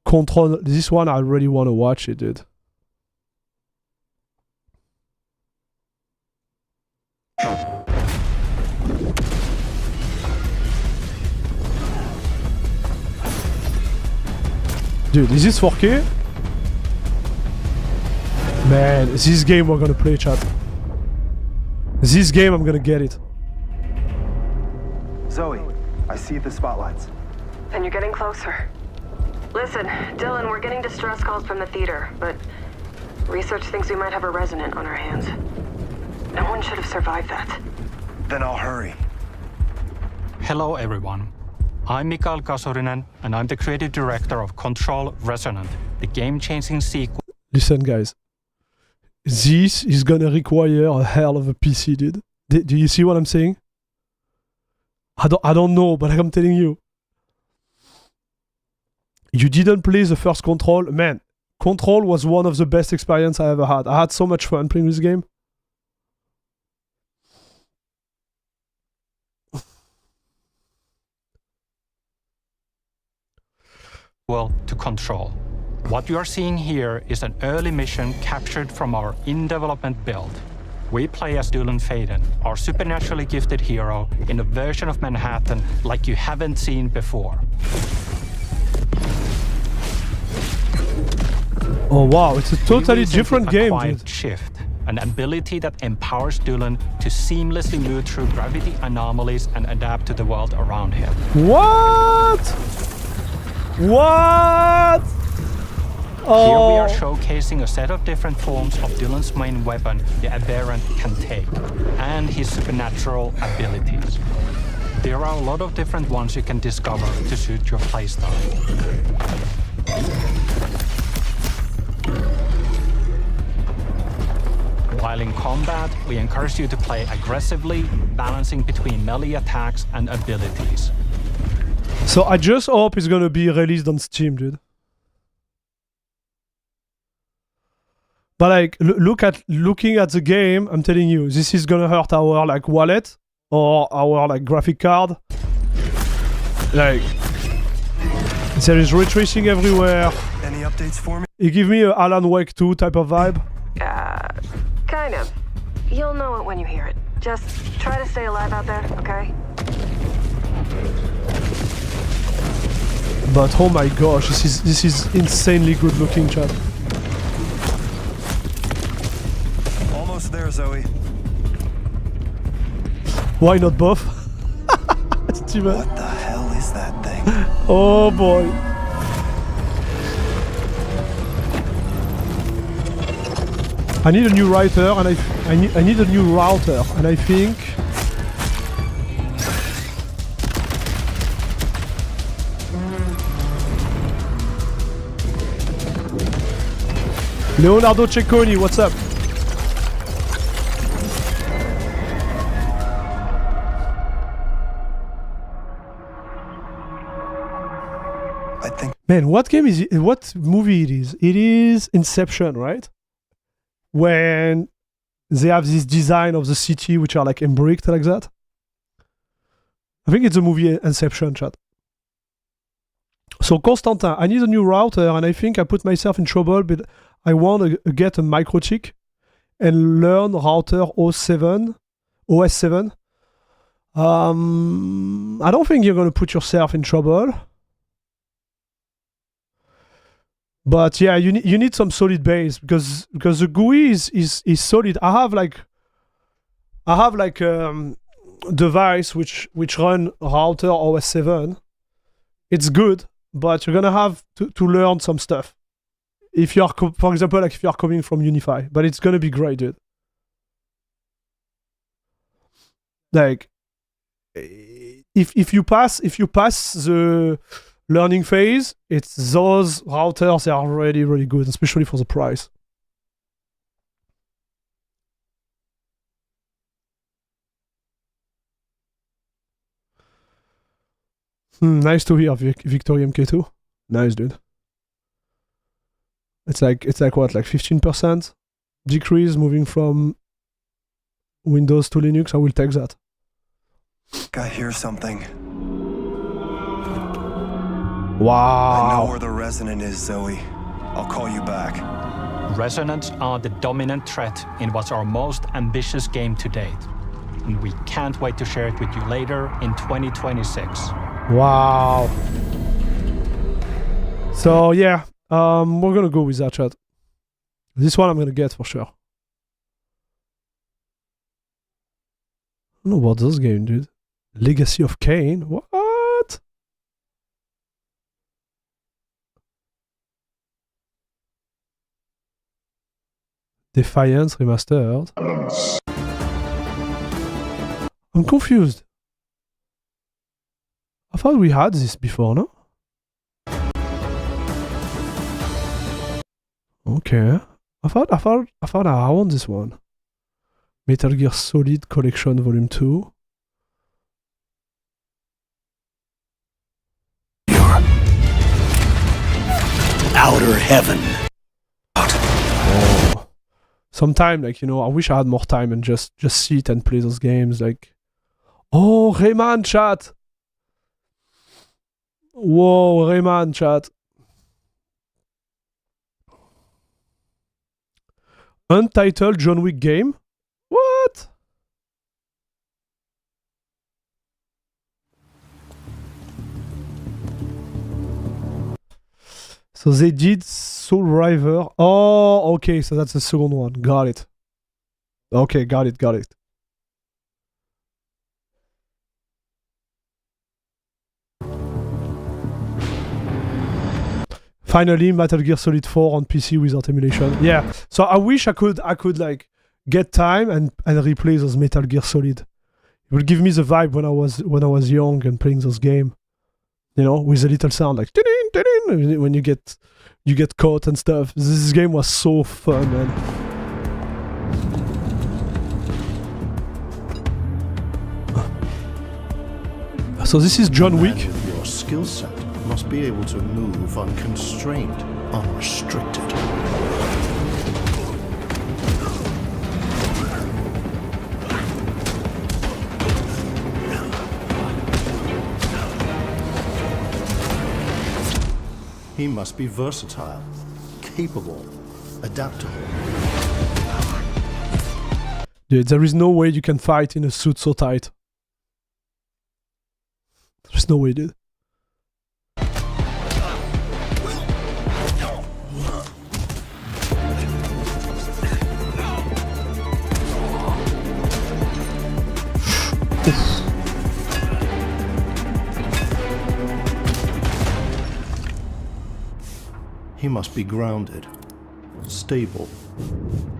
Control. This one I really want to watch it, dude. Dude, is this 4K? Man, this game we're gonna play, chat. This game I'm gonna get it. Zoe, I see the spotlights. And you're getting closer. Listen, Dylan, we're getting distress calls from the theater, but research thinks we might have a resident on our hands. No one should have survived that. Then I'll hurry. Hello everyone. I'm Mikael Kasurinen, and I'm the creative director of Control Resonant, the game-changing sequel. Listen, guys. This is gonna require a hell of a PC, dude. Do you see what I'm saying? I don't know, but I'm telling you. You didn't play the first Control. Man, Control was one of the best experiences I ever had. I had so much fun playing this game. Well, to Control. What you are seeing here is an early mission captured from our in-development build. We play as Dylan Faden, our supernaturally gifted hero, in a version of Manhattan like you haven't seen before. Oh wow, it's a totally different game, Quiet dude. Shift, an ability that empowers Dylan to seamlessly move through gravity anomalies and adapt to the world around him. What? What? Oh. Here we are showcasing a set of different forms of Dylan's main weapon, the Aberrant, can take, and his supernatural abilities. There are a lot of different ones you can discover to suit your playstyle. While in combat, we encourage you to play aggressively, balancing between melee attacks and abilities. So I just hope it's gonna be released on Steam, dude. But like, looking at the game, I'm telling you, this is gonna hurt our like wallet or our like graphic card. Like, there is ray tracing everywhere. Any updates for me? It gives me a Alan Wake 2 type of vibe. Kind of. You'll know it when you hear it. Just try to stay alive out there, okay? But oh my gosh, this is insanely good looking, chat. Almost there, Zoe. Why not both? Steven. What the hell is that thing? Oh boy. I need a new router, and I need a new router, and I think Leonardo Cecconi, what's up? I think. Man, what game is it? What movie it is? It is Inception, right? When they have this design of the city which are like embricked like that. I think it's a movie Inception, chat. So Constantin, I need a new router, and I think I put myself in trouble, but I want to get a microchip and learn router OS7. I don't think you're going to put yourself in trouble. But yeah, you need some solid base because the GUI is solid. I have device which run router OS7. It's good, but you're gonna have to learn some stuff. If you are, for example, like if you are coming from Unify, but it's gonna be great, dude. Like, if you pass the learning phase, it's those routers, they are really, really good, especially for the price. Nice to hear, Victory MK2. Nice, dude. It's like what, like 15% decrease moving from Windows to Linux. I will take that. I hear something. Wow. I know where the resonant is, Zoe. I'll call you back. Resonants are the dominant threat in what's our most ambitious game to date. And we can't wait to share it with you later in 2026. Wow. So yeah, we're gonna go with that, chat. This one I'm gonna get for sure. I don't know about this game, dude. Legacy of Kain? What? Defiance remastered. I'm confused. I thought we had this before, no? Okay. I thought I own this one. Metal Gear Solid Collection Volume 2. Outer heaven. Oh. Sometime, like, you know, I wish I had more time and just sit and play those games, like... Oh, Rayman, chat! Whoa, Rayman, chat. Untitled John Wick game? What? So they did Soul River. Oh, okay, so that's the second one. Got it. Okay, got it. Finally, Metal Gear Solid 4 on PC without emulation. Yeah. So I wish I could like get time and replay those Metal Gear Solid. It would give me the vibe when I was young and playing those games. You know, with a little sound like when you get caught and stuff. This game was so fun, man. So this is John Wick. Your skill set must be able to move unconstrained, unrestricted. He must be versatile, capable, adaptable. Dude, there is no way you can fight in a suit so tight. There's no way, dude. He must be grounded, stable,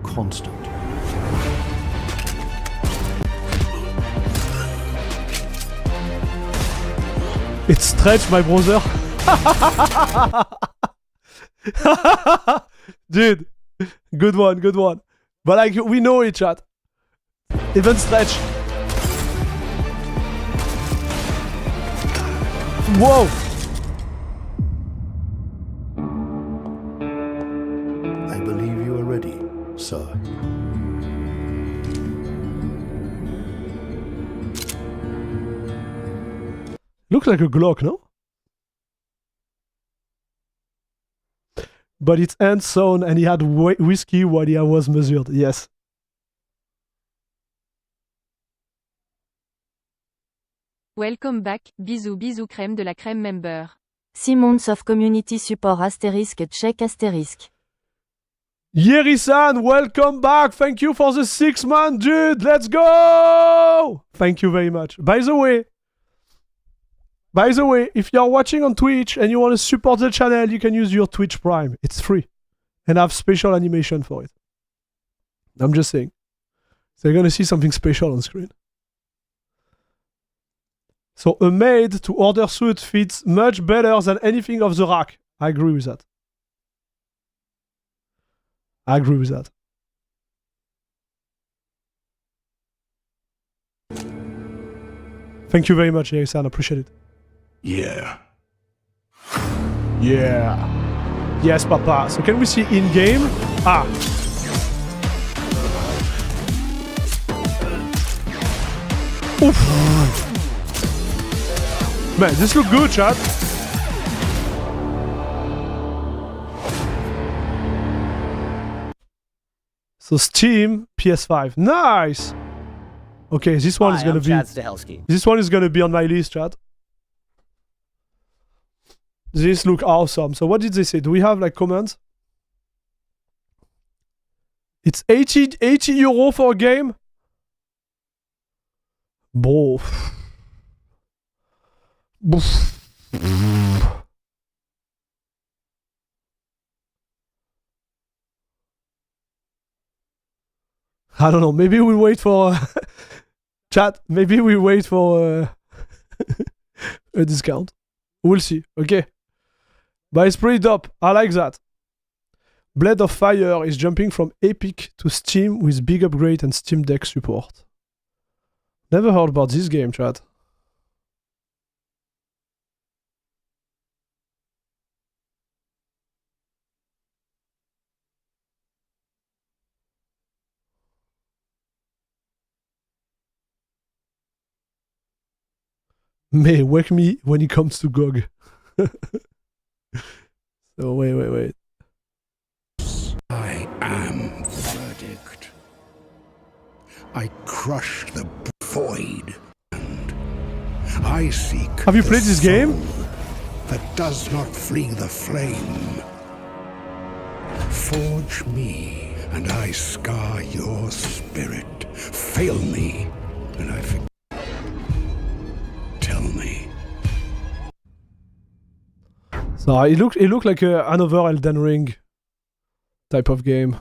constant. It's stretch, my brother. Dude, good one. But like, we know it, chat. Even stretch. Whoa. I believe you are ready, sir. Looks like a Glock, no? But it's hand sewn and he had whiskey while he was measured. Yes. Welcome back, bisous crème de la crème member. 6 months of community support * check *. Yeri-san, welcome back. Thank you for the 6 months, dude. Let's go. Thank you very much. By the way, if you're watching on Twitch and you want to support the channel, you can use your Twitch Prime. It's free. And I have special animation for it. I'm just saying. So you're going to see something special on screen. So a made to order suit fits much better than anything off the rack. I agree with that. I agree with that. Thank you very much, Eric-san. Appreciate it. Yeah. Yeah. Yes, Papa. So can we see in-game? Ah. Oof. Man, this look good, chat. So Steam, PS5. Nice. Okay, this one is gonna be. This one is gonna be on my list, chat. This look awesome. So what did they say? Do we have like comments? It's 80 euro for a game? Bro. I don't know. Maybe we'll wait for chat. Maybe we wait for a discount. We'll see. Okay. But it's pretty dope. I like that. Blade of Fire is jumping from Epic to Steam with big upgrade and Steam Deck support. Never heard about this game, chat. May wake me when it comes to GOG. So wait. I am verdict. I crush the void, and I seek. Have you played this game? That does not flee the flame. Forge me, and I scar your spirit. Fail me, and I forget. Tell me. So it looked like another Elden Ring type of game.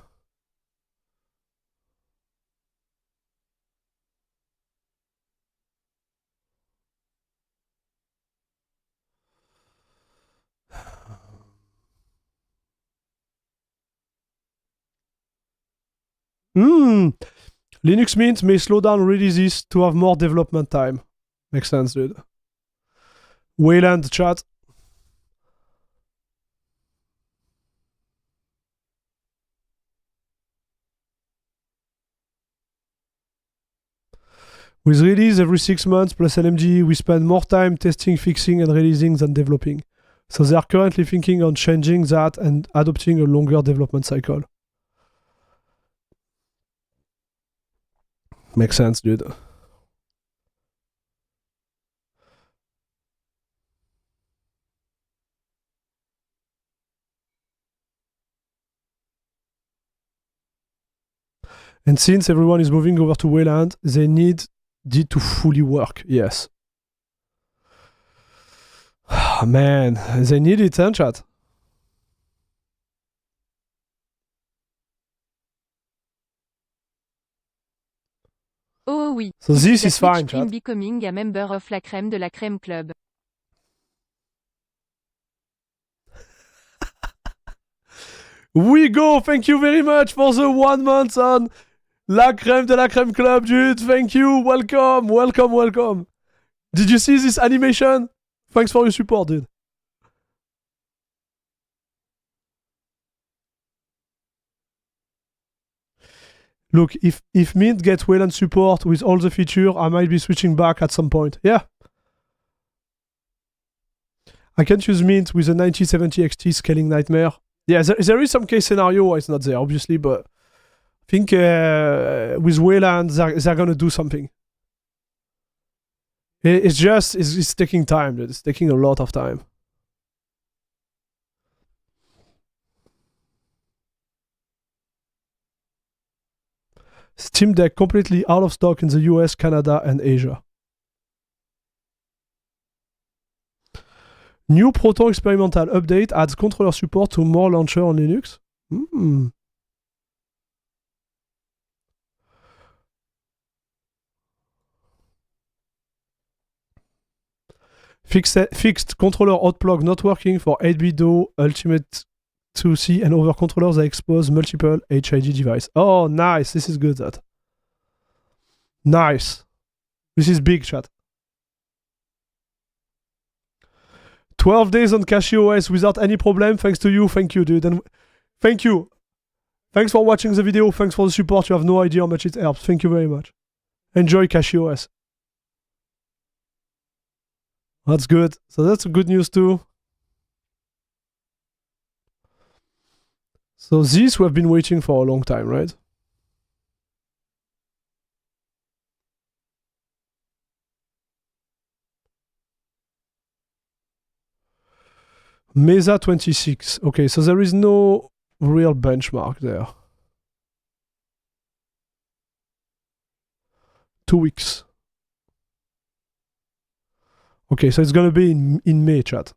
Linux Mint may slow down releases to have more development time. Makes sense, dude. Wayland chat. With release every 6 months plus LMG, we spend more time testing, fixing, and releasing than developing. So they are currently thinking on changing that and adopting a longer development cycle. Makes sense, dude. And since everyone is moving over to Wayland, they need it to fully work. Yes. Man, they need it, huh, chat? Oh oui. So this The is fine, Twitch stream chat. becoming a member of la crème de la crème club. We go! Thank you very much for the 1 month on La Crème de la Crème Club, dude. Thank you. Welcome. Did you see this animation? Thanks for your support, dude. Look, if Mint gets Wayland support with all the features, I might be switching back at some point. Yeah. I can't use Mint with a 9070 XT scaling nightmare. Yeah, there is some case scenario where it's not there, obviously, but I think with Wayland, they're going to do something. It's taking time, dude. It's taking a lot of time. Steam Deck completely out of stock in the US, Canada, and Asia. New Proton experimental update adds controller support to more launcher on Linux. Fixed controller hot plug not working for 8BitDo Ultimate 2C and other controllers that expose multiple HID device. Oh, nice. This is good, that. Nice. This is big, chat. 12 days on CachyOS without any problem. Thanks to you. Thank you, dude. And thank you. Thanks for watching the video. Thanks for the support. You have no idea how much it helps. Thank you very much. Enjoy CachyOS. That's good. So that's good news too. So this we have been waiting for a long time, right? Mesa 26. Okay, so there is no real benchmark there. 2 weeks. Okay, so it's gonna be in May, chat.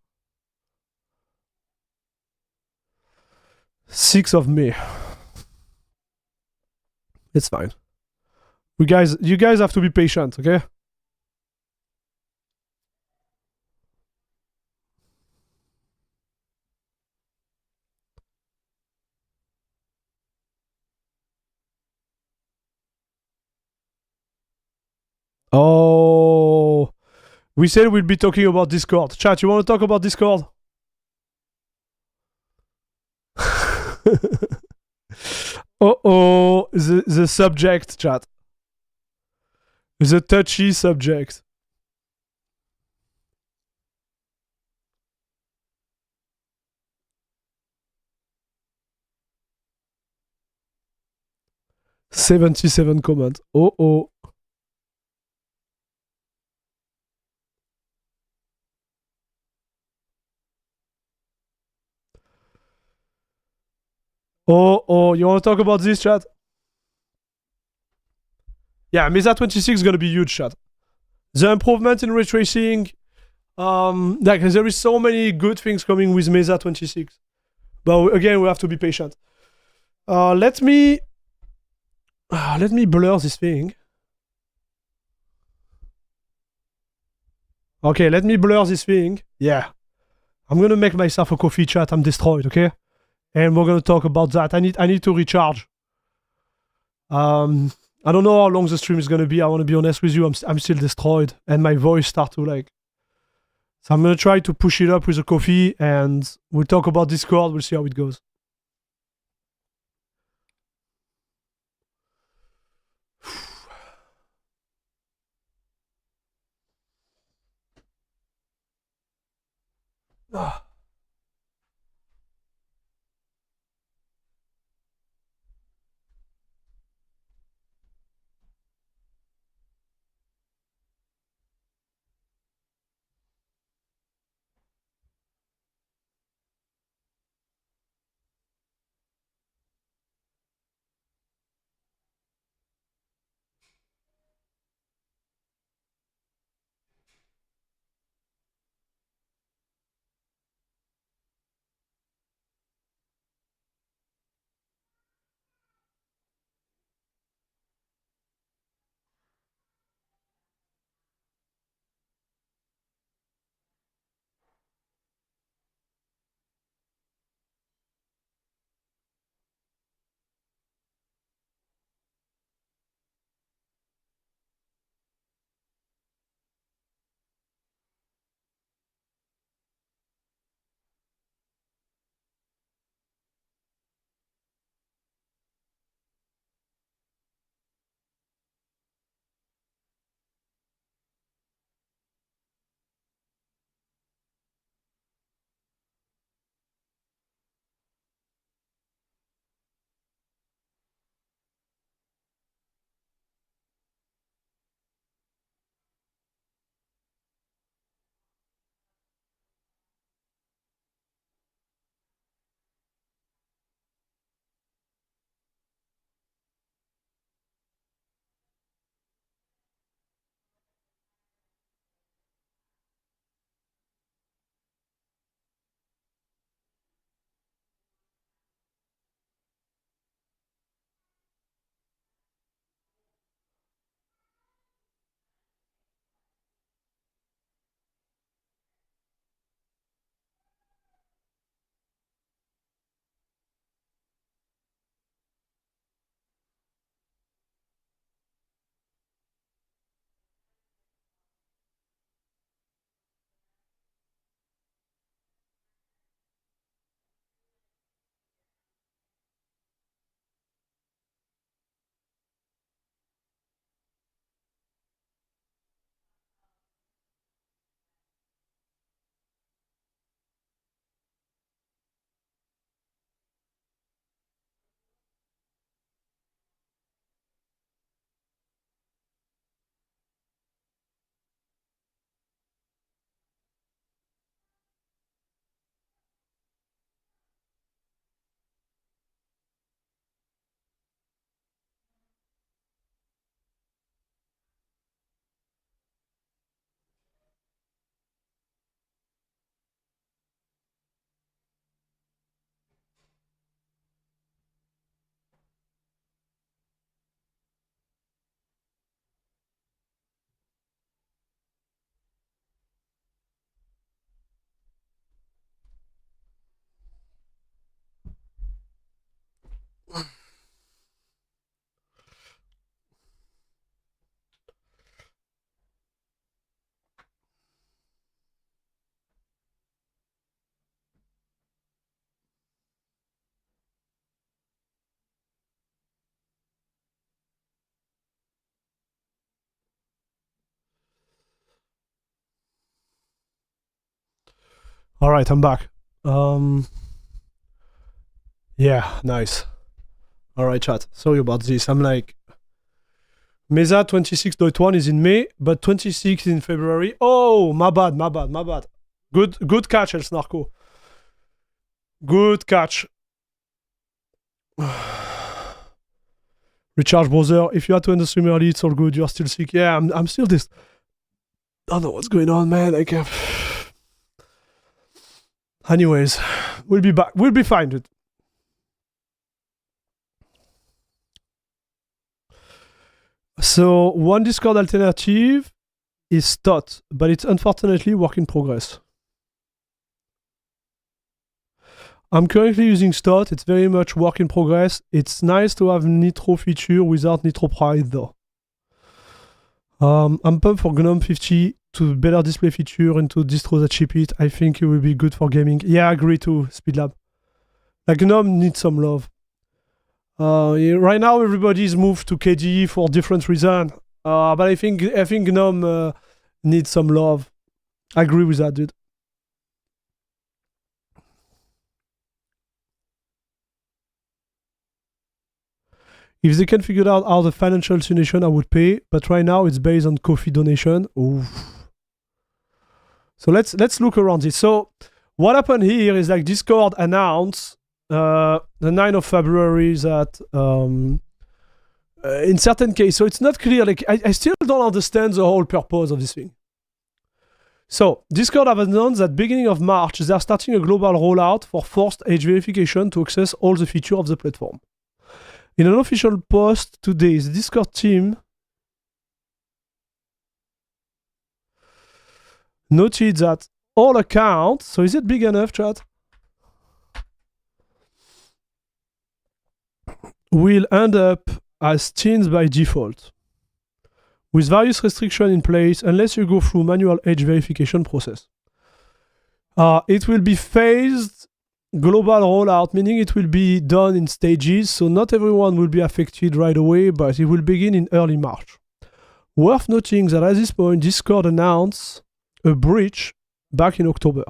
6th of May. It's fine. You guys have to be patient, okay? Oh, we said we'll be talking about Discord. Chat, you want to talk about Discord? Uh-oh, the subject, chat. The touchy subject. $77 comments. Oh. Oh, you want to talk about this, chat? Yeah, Mesa 26 is gonna be huge, chat. The improvement in ray tracing, like there is so many good things coming with Mesa 26. But again, we have to be patient. Let me blur this thing. Okay, let me blur this thing. Yeah. I'm gonna make myself a coffee, chat. I'm destroyed, okay? And we're gonna talk about that. I need to recharge. I don't know how long the stream is gonna be. I want to be honest with you. I'm still destroyed, and my voice start to like. So I'm gonna try to push it up with a coffee, and we'll talk about Discord. We'll see how it goes. All right, I'm back. Yeah, nice. All right, chat. Sorry about this. I'm like, Mesa 26.1 is in May, but 26 in February. Oh, my bad. Good catch, El Snarko. Good catch. Recharge, brother. If you had to end the stream early, it's all good. You're still sick. Yeah, I'm still this. I don't know what's going on, man. I can't. Anyways, we'll be back. We'll be fine, dude. So, one Discord alternative is STOT, but it's unfortunately work in progress. I'm currently using STOT. It's very much work in progress. It's nice to have Nitro feature without Nitro Pride, though. I'm pumped for GNOME 50 to better display feature and to distros that ship it. I think it will be good for gaming. Yeah, I agree too, Speedlab. Like, GNOME needs some love. Right now, everybody's moved to KDE for different reasons. But I think GNOME needs some love. I agree with that, dude. If they can figure out how the financial solution, I would pay. But right now, it's based on Ko-fi donation. Oof. So let's look around this. So what happened here is like Discord announced the 9th of February that in certain cases, so it's not clear. Like I still don't understand the whole purpose of this thing. So Discord have announced that beginning of March, they are starting a global rollout for forced age verification to access all the features of the platform. In an official post today, the Discord team noted that all accounts, so is it big enough, chat? Will end up as teens by default, with various restrictions in place unless you go through manual age verification process. It will be phased global rollout, meaning it will be done in stages, so not everyone will be affected right away, but it will begin in early March. Worth noting that at this point, Discord announced a breach back in October.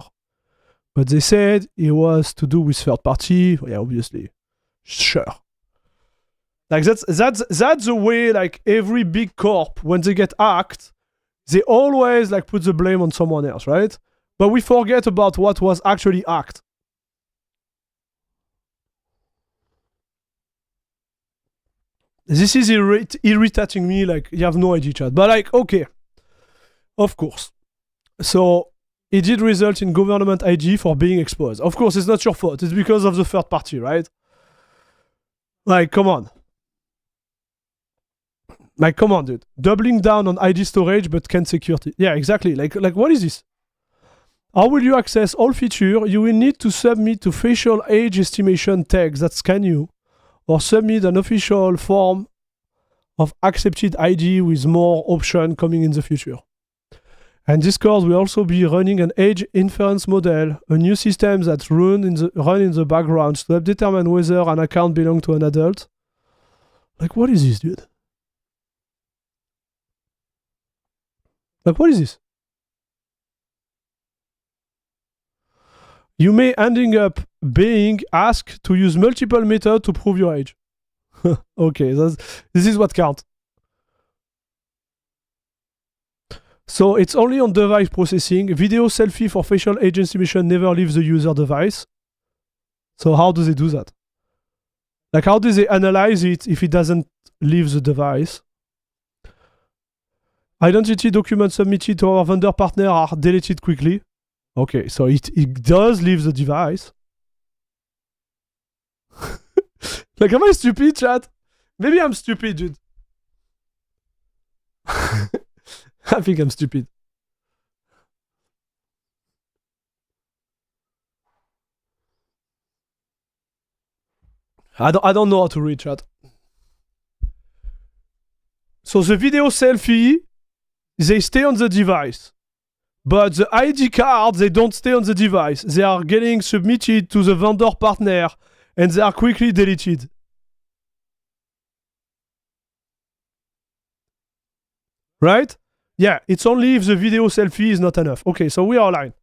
But they said it was to do with third party. Yeah, obviously. Sure. Like that's the way like every big corp, when they get hacked, they always like put the blame on someone else, right? But we forget about what was actually hacked. This is irritating me, like, you have no idea, chat. But, like, okay. Of course. So, it did result in government ID for being exposed. Of course, it's not your fault. It's because of the third party, right? Like, come on. Like, come on, dude. Doubling down on ID storage, but can't security. Yeah, exactly. Like, what is this? How will you access all features? You will need to submit to facial age estimation tags that scan you, or submit an official form of accepted ID with more options coming in the future. And Discord will also be running an age inference model, a new system that run in the background to help determine whether an account belongs to an adult. Like, what is this, dude? Like, what is this? You may ending up being asked to use multiple methods to prove your age. Okay, this is what counts. So it's only on device processing. Video selfie for facial age estimation never leaves the user device. So how do they do that? Like, how do they analyze it if it doesn't leave the device? Identity documents submitted to our vendor partner are deleted quickly. Okay, so it does leave the device. Like, am I stupid, chat? Maybe I'm stupid, dude. I think I'm stupid. I don't know how to read, chat. So the video selfie, they stay on the device. But the ID cards, they don't stay on the device. They are getting submitted to the vendor partner and they are quickly deleted. Right? Yeah, it's only if the video selfie is not enough. Okay, so we are aligned.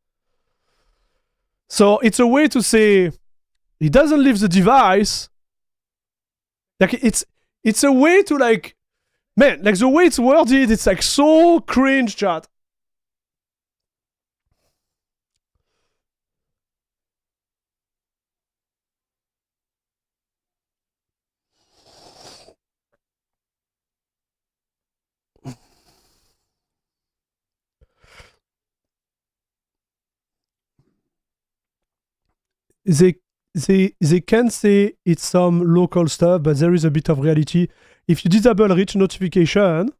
So it's a way to say he doesn't leave the device. Like it's a way to like, man, like the way it's worded, it's like so cringe, chat. They can say it's some local stuff, but there is a bit of reality. If you disable rich notification,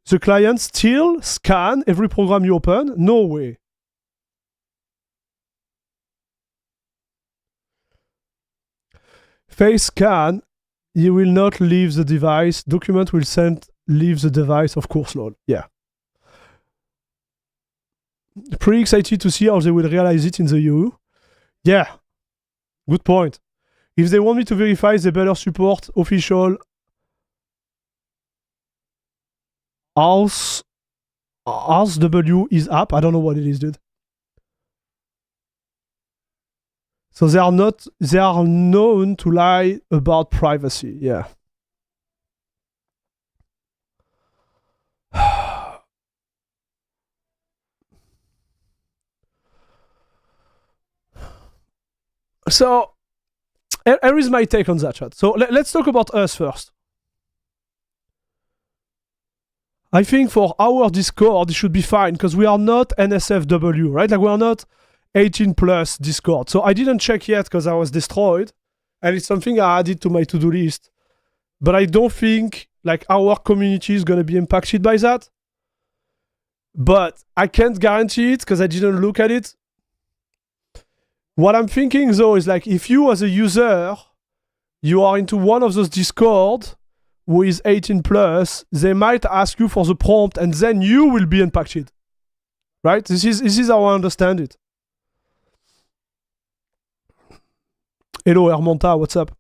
the client still scan every program you open? No way. Face scan, you will not leave the device. Document will leave the device, of course, lol. Yeah. Pretty excited to see how they will realize it in the EU. Yeah, good point. If they want me to verify, they better support official RSW is app. I don't know what it is, dude. So they are known to lie about privacy. Yeah. So, here is my take on that, chat. So, let's talk about us first. I think for our Discord, it should be fine, because we are not NSFW, right? Like, we are not 18 plus Discord. So, I didn't check yet, because I was destroyed, and it's something I added to my to-do list. But I don't think, like, our community is going to be impacted by that. But I can't guarantee it, because I didn't look at it. What I'm thinking though is like if you as a user, you are into one of those Discord who is 18 plus, they might ask you for the prompt and then you will be impacted. Right? This is how I understand it. Hello Hermonta, what's up?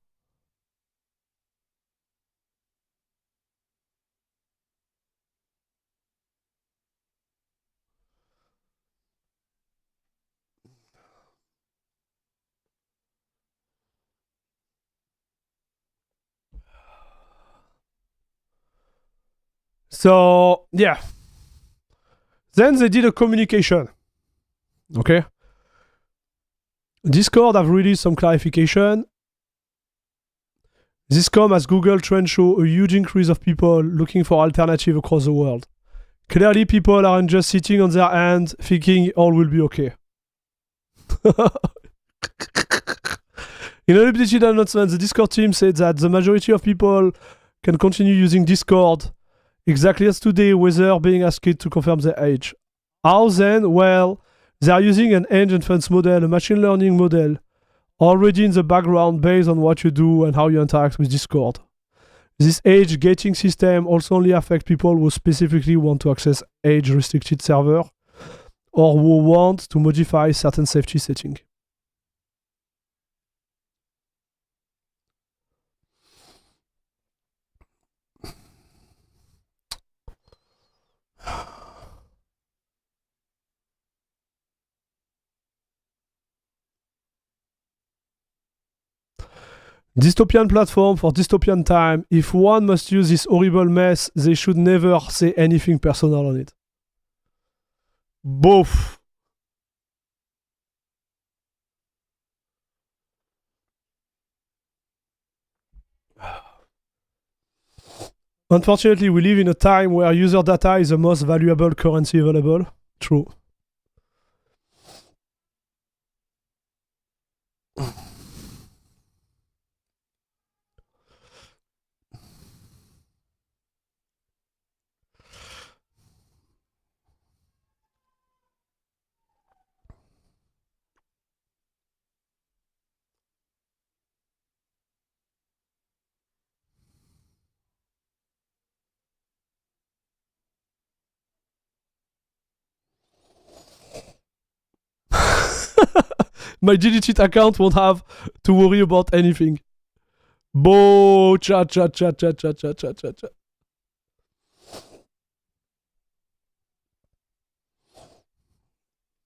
So, yeah. Then they did a communication. Okay? Discord have released some clarification. This comes as Google Trends show a huge increase of people looking for alternative across the world. Clearly, people aren't just sitting on their hands thinking all will be okay. In an updated announcement, the Discord team said that the majority of people can continue using Discord exactly as today without being asked to confirm their age. How then? Well, they are using an age inference model, a machine learning model, already in the background based on what you do and how you interact with Discord. This age gating system also only affects people who specifically want to access age-restricted server or who want to modify certain safety settings. Dystopian platform for dystopian time. If one must use this horrible mess, they should never say anything personal on it. Both. Unfortunately, we live in a time where user data is the most valuable currency available. True. My deleted account won't have to worry about anything. Bo chat.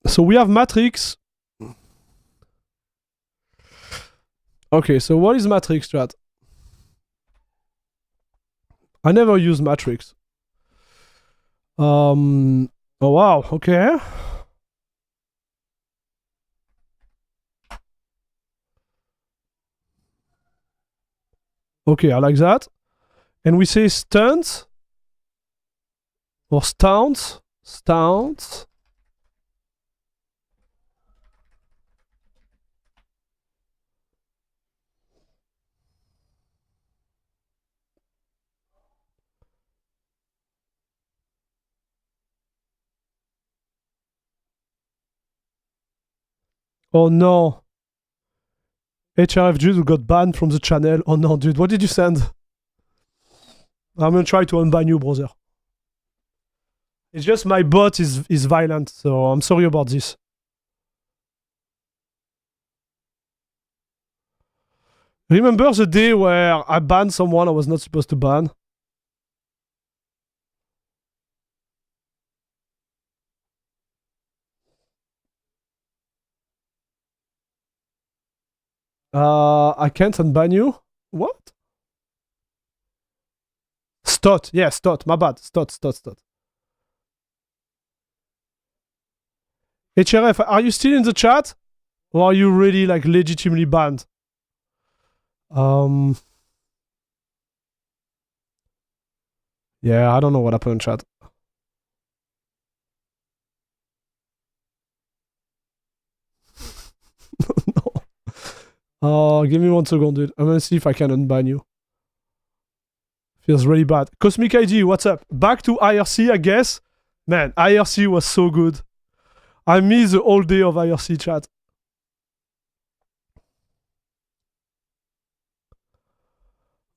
So we have Matrix Okay, so what is Matrix, chat? I never use Matrix. Oh wow, okay. Okay, I like that. And we say stunt or stunts. Stunts. Oh no. HRF Jude got banned from the channel. Oh no, dude, what did you send? I'm gonna try to unban you, brother. It's just my bot is violent, so I'm sorry about this. Remember the day where I banned someone I was not supposed to ban? I can't unban you? What? Stot. Yeah, Stot. My bad. Stot. HRF, are you still in the chat? Or are you really like legitimately banned? Yeah, I don't know what happened in chat. No. Give me 1 second, dude. I'm gonna see if I can unban you. Feels really bad. Cosmic ID, what's up? Back to IRC, I guess. Man, IRC was so good. I miss the whole day of IRC chat.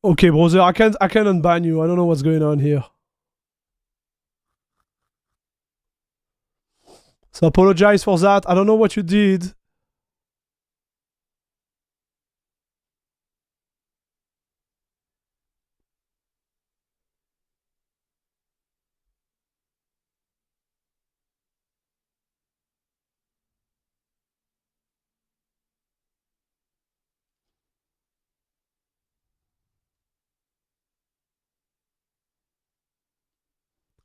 Okay, brother, I can't unban you. I don't know what's going on here. So apologize for that. I don't know what you did.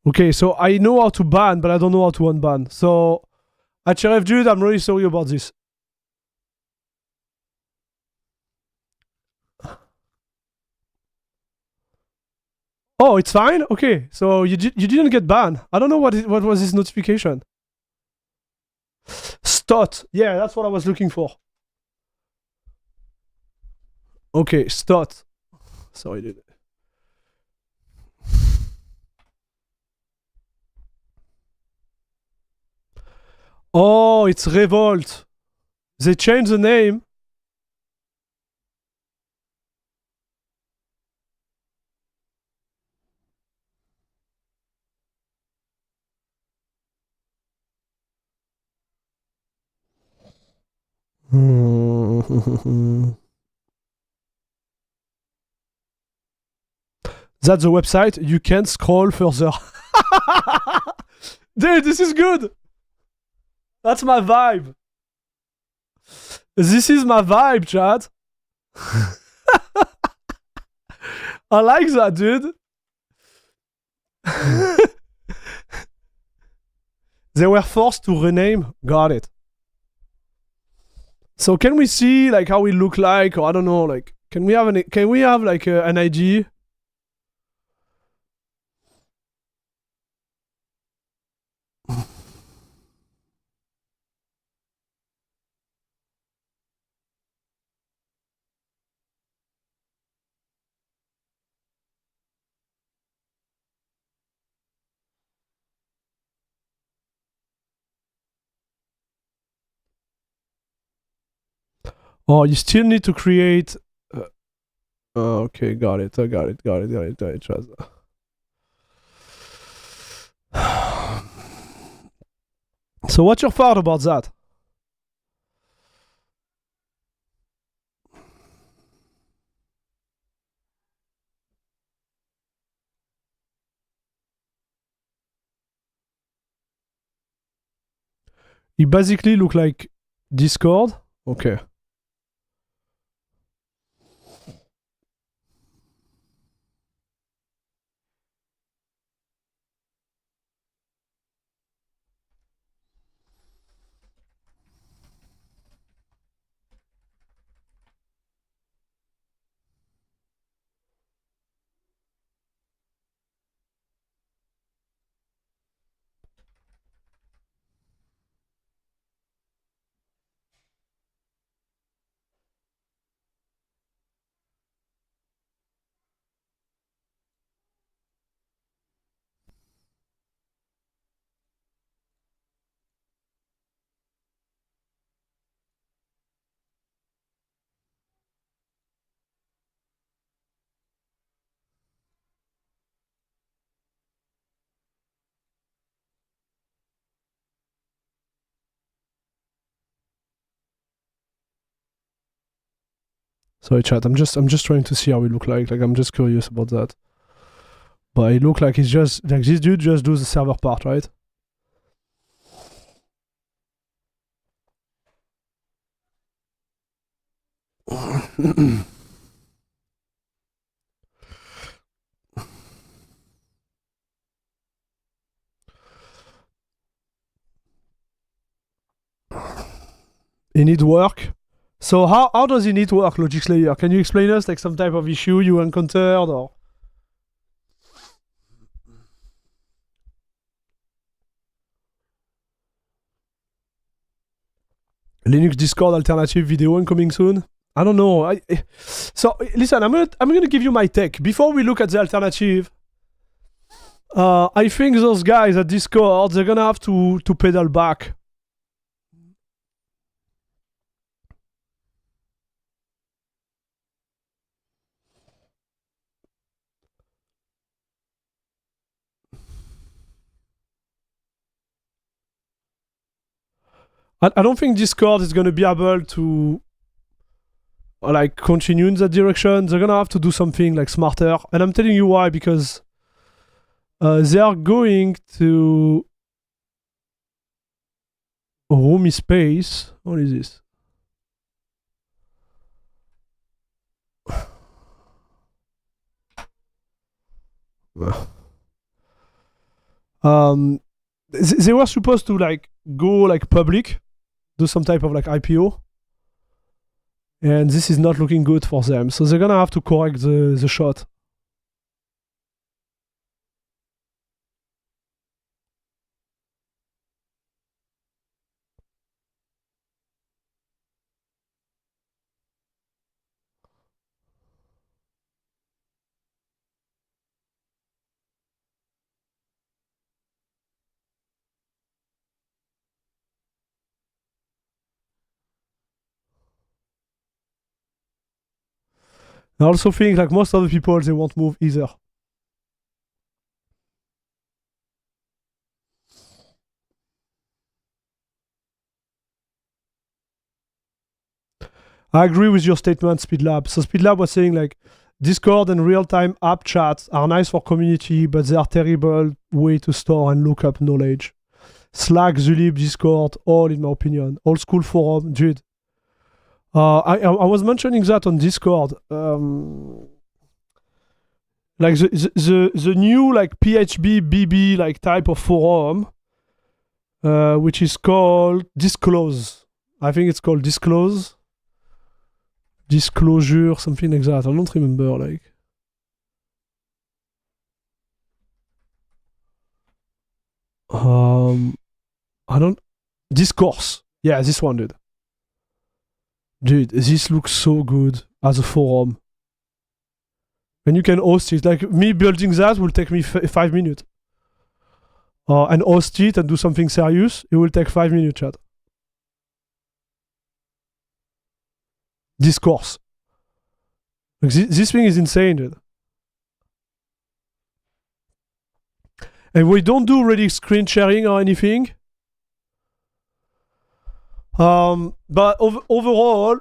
Okay, so I know how to ban, but I don't know how to unban. So, HRF Jude, I'm really sorry about this. Oh, it's fine? Okay, so you didn't get banned. I don't know what was this notification. Stot. Yeah, that's what I was looking for. Okay, Stot. Sorry, dude. Oh, it's Revolt. They changed the name. That's the website. You can't scroll further. Dude, this is good. That's my vibe. This is my vibe, chat. I like that, dude. They were forced to rename. Got it. So can we see like how we look like, or I don't know, like can we have like an ID? Oh, you still need to create. Okay, got it. I got it. Trust. So, what's your thought about that? You basically look like Discord. Okay. Sorry, chat. I'm just trying to see how it look like. Like I'm just curious about that. But it look like it's just like this dude just does the server part, right? It need work. So how does it need work, Logic Slayer? Can you explain us like some type of issue you encountered or? Linux Discord alternative video incoming soon. I don't know. So listen, I'm gonna give you my take before we look at the alternative. I think those guys at Discord, they're gonna have to pedal back. I don't think Discord is gonna be able to like continue in that direction. They're gonna have to do something like smarter, and I'm telling you why, because they are going to roomy space. What is this? They were supposed to like go like public, do some type of like IPO, and this is not looking good for them. So they're gonna have to correct the shot. I also think like most of the people, they won't move either. I agree with your statement, SpeedLab. So SpeedLab was saying like Discord and real-time app chats are nice for community, but they are terrible way to store and look up knowledge. Slack, Zulib, Discord, all in my opinion. Old school forum, dude. I was mentioning that on Discord. Like the new like PHP BB like type of forum, which is called Disclose. I think it's called Disclose. Disclosure, something like that. I don't remember like. I don't. Discourse. Yeah, this one, dude. Dude, this looks so good as a forum. And you can host it. Like me building that will take me 5 minutes. And host it and do something serious, it will take 5 minutes, chat. Discourse. Like this thing is insane, dude. And we don't do really screen sharing or anything. But overall,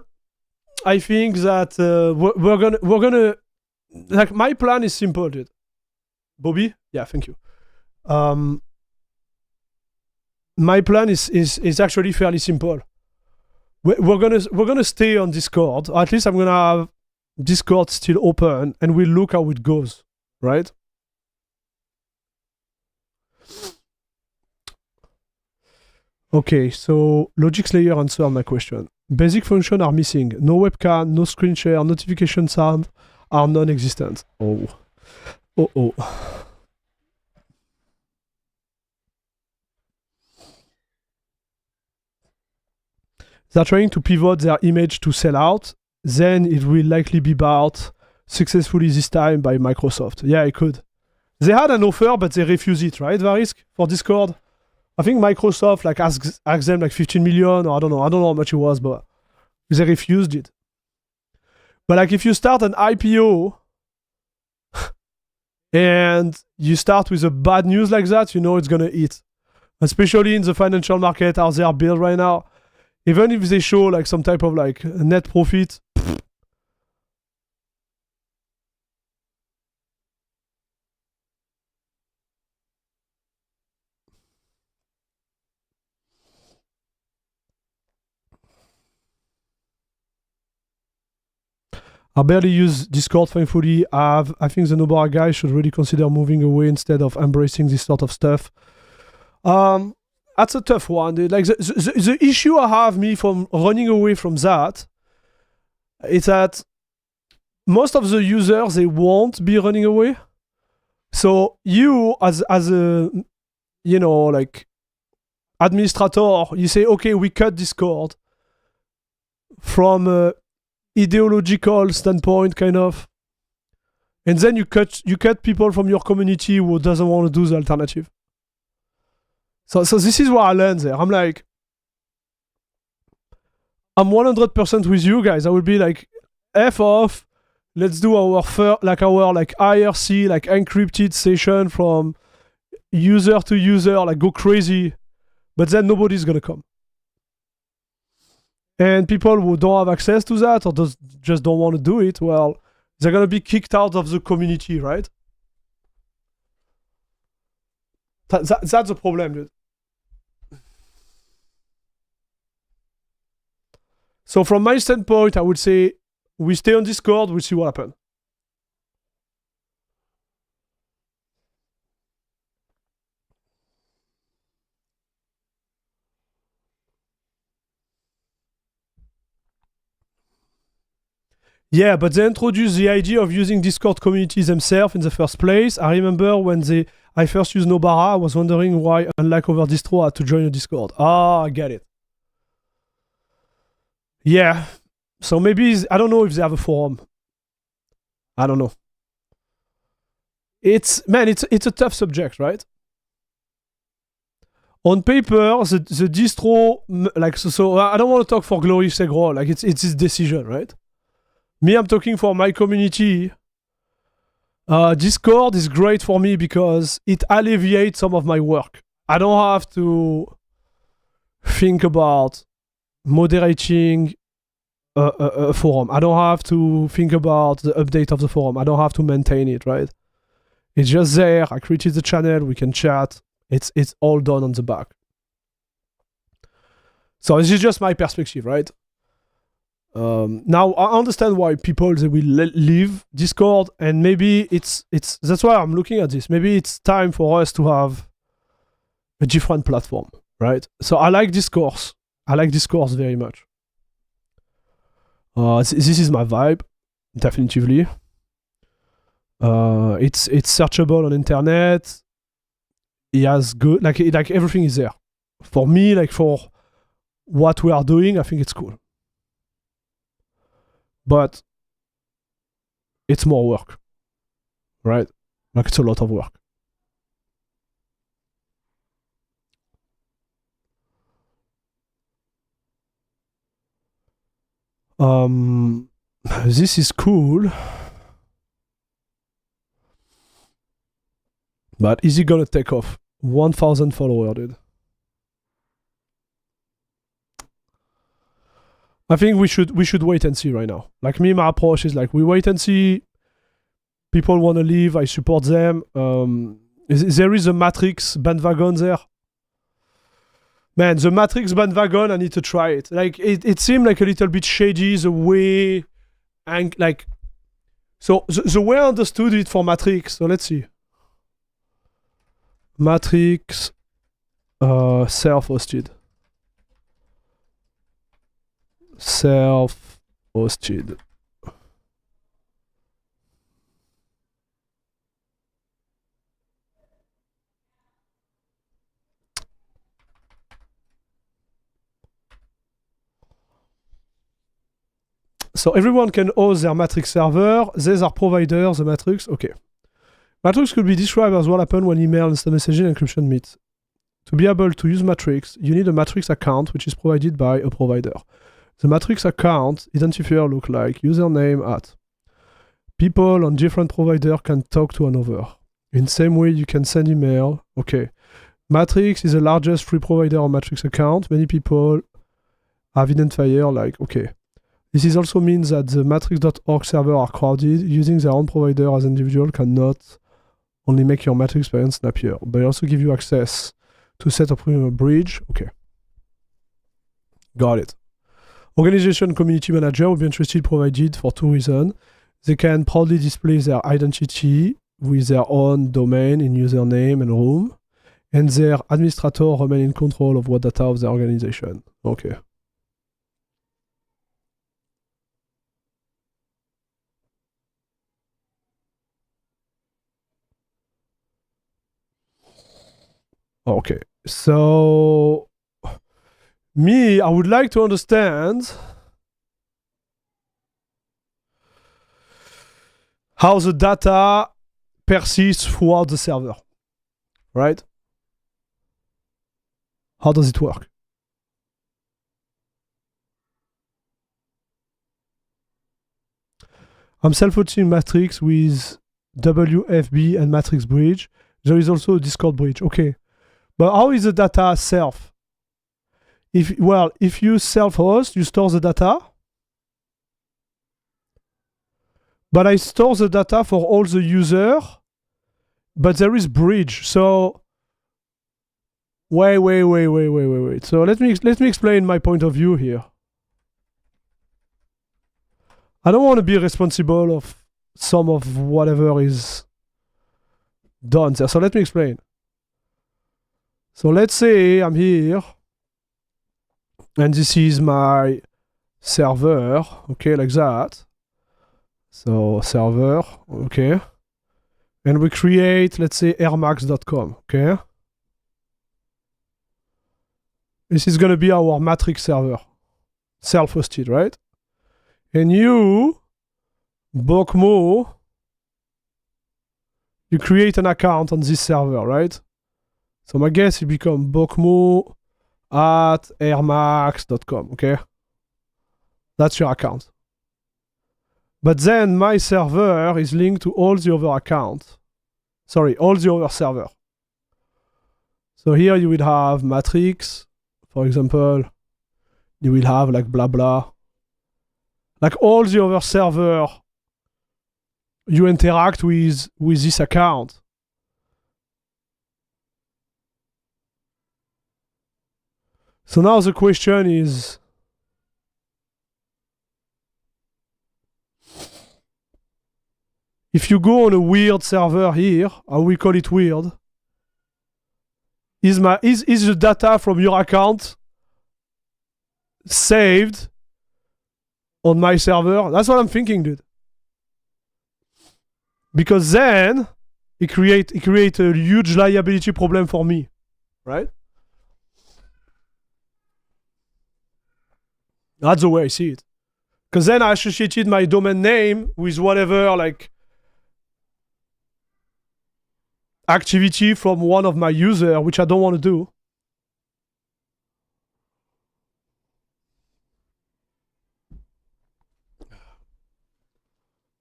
I think that we're gonna like my plan is simple, dude. Bobby, yeah, thank you. My plan is actually fairly simple. We're gonna stay on Discord. Or at least I'm gonna have Discord still open, and we'll look how it goes, right? Okay, so Logic Slayer answered my question. Basic functions are missing. No webcam, no screen share, notification sound are non-existent. Oh. Oh. They're trying to pivot their image to sell out. Then it will likely be bought successfully this time by Microsoft. Yeah, it could. They had an offer, but they refused it, right, Varisk? For Discord? I think Microsoft like asked them like 15 million, or I don't know how much it was, but they refused it. But like if you start an IPO and you start with a bad news like that, you know it's gonna hit. Especially in the financial market, how they are built right now. Even if they show like some type of like net profit, I barely use Discord, thankfully. I think the Nobara guys should really consider moving away instead of embracing this sort of stuff. That's a tough one, dude. Like the issue I have me from running away from that is that most of the users, they won't be running away. So you as a, you know, like administrator, you say, okay, we cut Discord from a ideological standpoint, kind of, and then you cut people from your community who doesn't want to do the alternative. So this is where I land there. I'm like, I'm 100% with you guys. I would be like, F off. Let's do our IRC, like encrypted session from user to user, like go crazy. But then nobody's gonna come. And people who don't have access to that or just don't want to do it, well, they're gonna be kicked out of the community, right? That's the problem, dude. So from my standpoint, I would say we stay on Discord, we'll see what happens. Yeah, but they introduced the idea of using Discord communities themselves in the first place. I remember when I first used Nobara, I was wondering why, unlike other distro, I had to join a Discord. Ah, I get it. Yeah, so maybe, I don't know if they have a forum. I don't know. It's a tough subject, right? On paper, the distro, like, so I don't want to talk for Glory Segro, like it's his decision, right? Me, I'm talking for my community. Discord is great for me because it alleviates some of my work. I don't have to think about moderating a forum. I don't have to think about the update of the forum. I don't have to maintain it, right? It's just there. I created the channel. We can chat. It's all done on the back. So this is just my perspective, right? Now I understand why people they will leave Discord, and maybe it's that's why I'm looking at this. Maybe it's time for us to have a different platform, right? So I like Discourse. I like Discourse very much. This is my vibe, definitively. It's searchable on internet. It has good like everything is there. For me, like for what we are doing, I think it's cool. But it's more work, right? Like it's a lot of work. This is cool. But is it gonna take off? 1,000 followers, dude. I think we should wait and see right now. Like me, my approach is like we wait and see. People want to leave, I support them. There is a Matrix bandwagon there. Man, the Matrix bandwagon, I need to try it. Like it seemed like a little bit shady the way, and like, so the way I understood it for Matrix. So let's see. Matrix, self-hosted. Self-hosted. So everyone can host their Matrix server. These are providers, the Matrix. Okay. Matrix could be described as what happened when email, instant messaging, and encryption meet. To be able to use Matrix, you need a Matrix account, which is provided by a provider. The Matrix account identifier look like username at. People on different providers can talk to another. In same way, you can send email. Okay. Matrix is the largest free provider on Matrix account. Many people have identifier like, okay. This is also means that the matrix.org server are crowded. Using their own provider as individual cannot only make your Matrix experience snappier, but also give you access to set up a bridge. Okay. Got it. Organization community manager will be interested provided for 2 reasons. They can proudly display their identity with their own domain in username and room, and their administrator remain in control of what data of the organization. Okay. Okay, so me, I would like to understand how the data persists throughout the server, right? How does it work? I'm self-hosting Matrix with WFB and Matrix Bridge. There is also a Discord bridge. Okay. But how is the data self? If you self-host, you store the data. But I store the data for all the users. But there is bridge. So wait. So let me explain my point of view here. I don't want to be responsible of some of whatever is done there. So let me explain. So let's say I'm here, and this is my server, okay, like that. So server, okay. And we create, let's say, airmax.com, okay. This is going to be our Matrix server, self-hosted, right? And you, Bokmo, you create an account on this server, right? So my guess, you become Bokmo at airmax.com, okay? That's your account. But then my server is linked to all the other accounts. Sorry, all the other server. So here you will have Matrix, for example. You will have like blah blah. Like all the other server you interact with this account. So now the question is, if you go on a weird server here, and we call it weird, is the data from your account saved on my server? That's what I'm thinking, dude. Because then it create a huge liability problem for me, right? That's the way I see it. Because then I associated my domain name with whatever, like, activity from one of my users, which I don't want to do.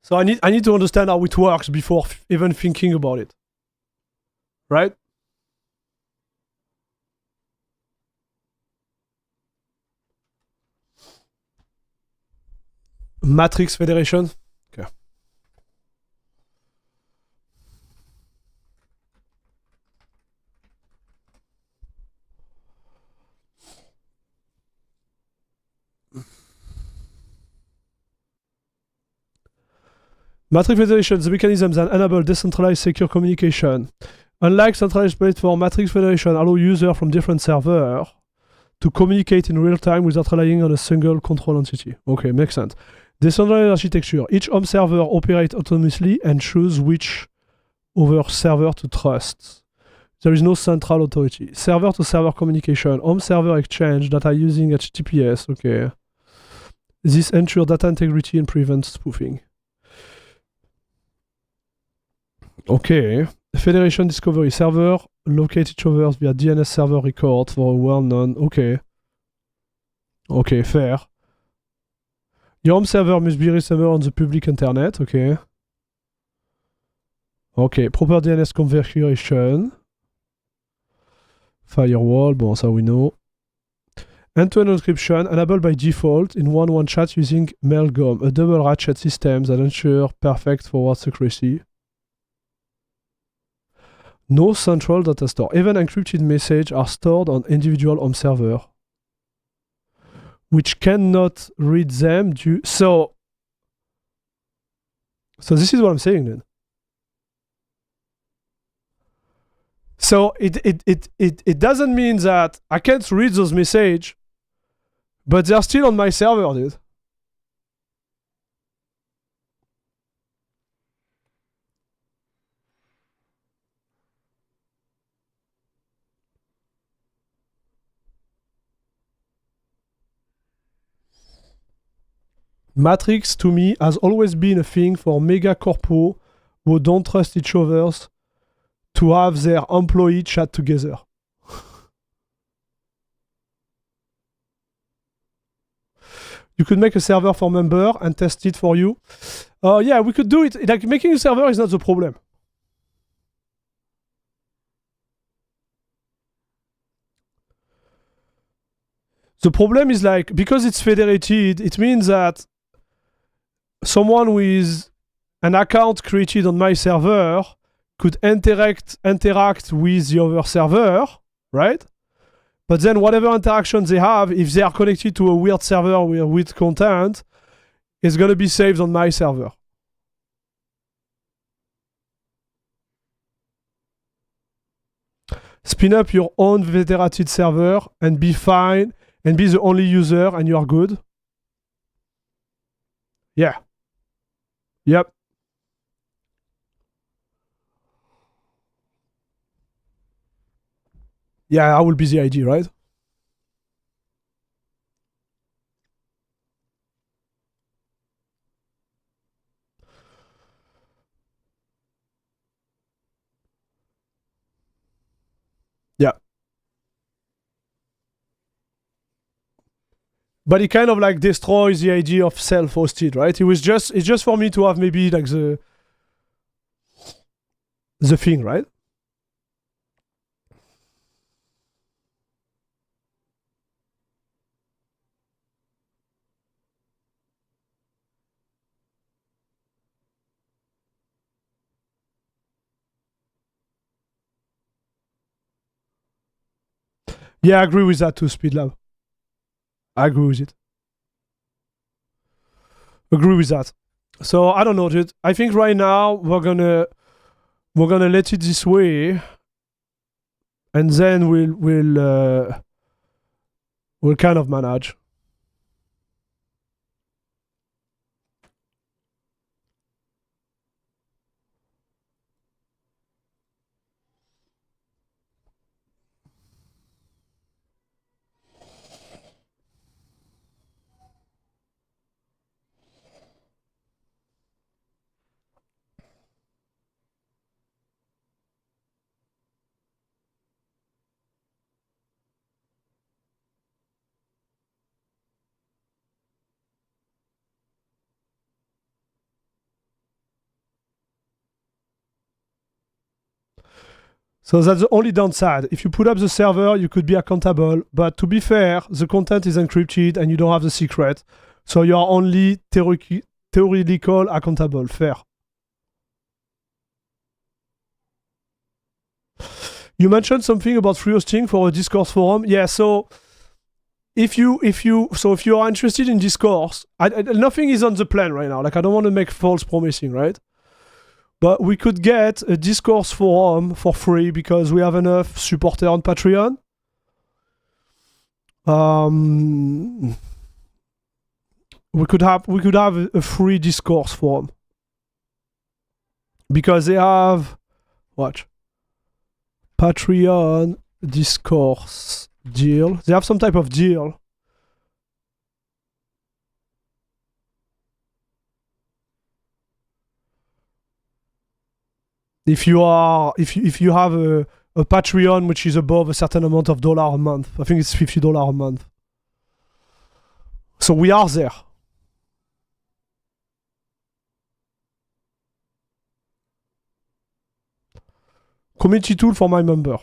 So I need to understand how it works before even thinking about it. Right? Matrix Federation. Okay. Matrix Federation, the mechanisms that enable decentralized secure communication. Unlike centralized platform, Matrix Federation allow users from different servers to communicate in real time without relying on a single control entity. Okay, makes sense. Decentralized architecture. Each home server operates autonomously and choose which other server to trust. There is no central authority. Server-to-server communication. Home server exchange data using HTTPS. Okay. This ensures data integrity and prevents spoofing. Okay. Federation discovery. Server locate each other via DNS server record for a well-known. Okay. Okay, fair. Your home server must be reasonable on the public internet. Okay. Okay. Proper DNS configuration. Firewall. Bon, ça we know. End-to-end encryption enabled by default in one chat using Mailgun, a double ratchet system that ensures perfect forward secrecy. No central data store. Even encrypted messages are stored on individual home server. which cannot read them due. So this is what I'm saying then. So it doesn't mean that I can't read those messages, but they're still on my server, dude. Matrix to me has always been a thing for mega corpo who don't trust each other to have their employee chat together. You could make a server for member and test it for you. Yeah, we could do it. Like, making a server is not the problem. The problem is, like, because it's federated, it means that someone with an account created on my server could interact with the other server, right? But then whatever interaction they have, if they are connected to a weird server with weird content, is going to be saved on my server. Spin up your own federated server and be fine and be the only user and you are good. Yeah. Yep. Yeah, I will be the ID, right? Yeah. But it kind of like destroys the idea of self-hosted, right? It's just for me to have maybe like the thing, right? Yeah, I agree with that too, Speedlab. I agree with it. Agree with that. So I don't know, dude. I think right now we're gonna let it this way, and then we'll kind of manage. So that's the only downside. If you put up the server, you could be accountable. But to be fair, the content is encrypted and you don't have the secret. So you are only theoretical accountable. Fair. You mentioned something about free hosting for a discourse forum. Yeah, so if you are interested in discourse, nothing is on the plan right now. Like, I don't want to make false promising, right? But we could get a discourse forum for free because we have enough supporters on Patreon. We could have a free discourse forum because they have Patreon discourse deal. They have some type of deal. If you have a Patreon which is above a certain amount of $1 a month, I think it's $50 a month. So we are there. Community tool for my member.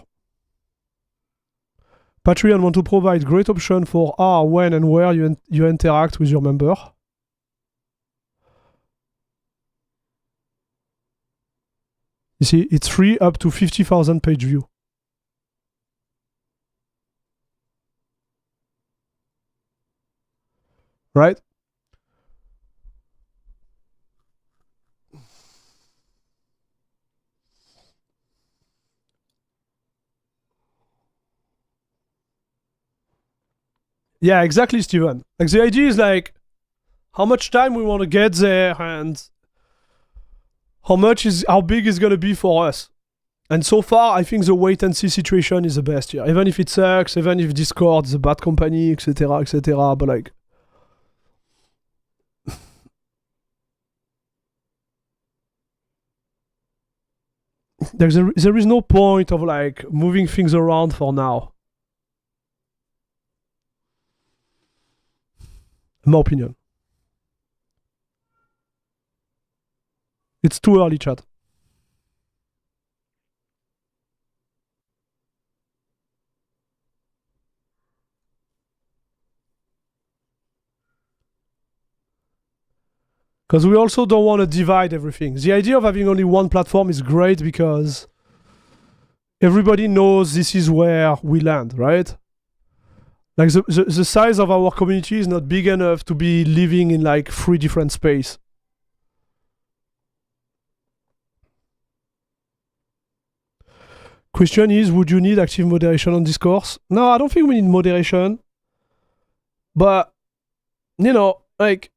Patreon want to provide great option for how, when, and where you interact with your member. You see, it's free up to 50,000 page view. right? Yeah, exactly, Steven. Like the idea is like how much time we want to get there and how big is gonna be for us. And so far, I think the wait and see situation is the best here. Even if it sucks, even if Discord is a bad company, etc., etc. But like, there is no point of like moving things around for now. In my opinion. It's too early, chat. Because we also don't want to divide everything. The idea of having only one platform is great because everybody knows this is where we land, right? Like the size of our community is not big enough to be living in like 3 different spaces. Question is, would you need active moderation on discourse? No, I don't think we need moderation. But, you know, like,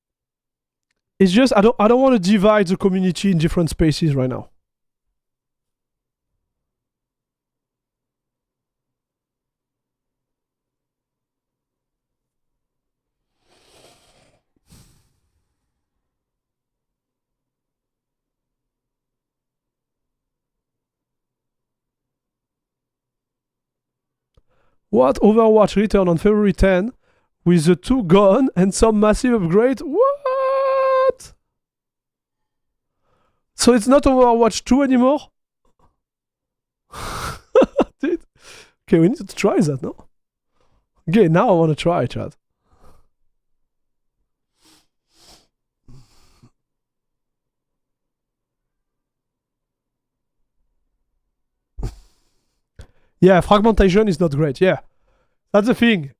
it's just, I don't want to divide the community in different spaces right now. What? Overwatch return on February 10 with the 2 gone and some massive upgrade? What? So it's not Overwatch 2 anymore? Dude. Okay, we need to try that, no? Okay, now I want to try, chat. Yeah, fragmentation is not great. Yeah, that's the thing.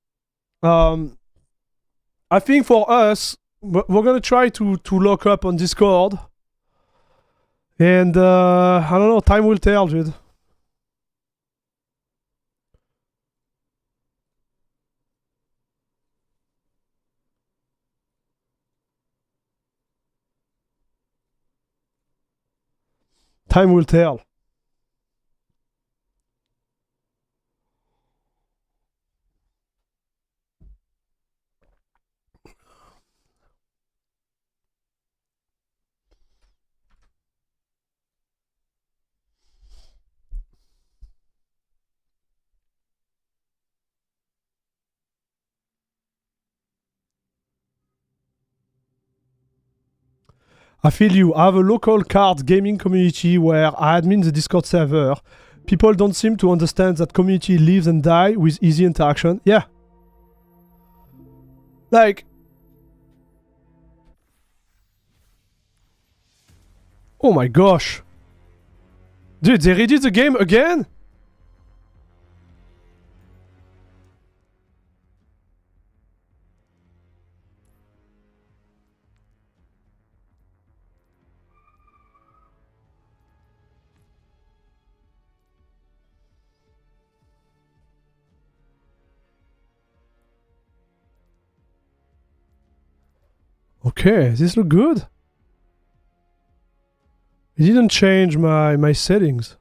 I think for us, we're gonna try to lock up on Discord, and I don't know. Time will tell, dude. Time will tell. I feel you. I have a local card gaming community where I admin the Discord server. People don't seem to understand that community lives and dies with easy interaction. Yeah. Like... Oh my gosh. Dude, they redid the game again? Okay, this look good. It didn't change my settings.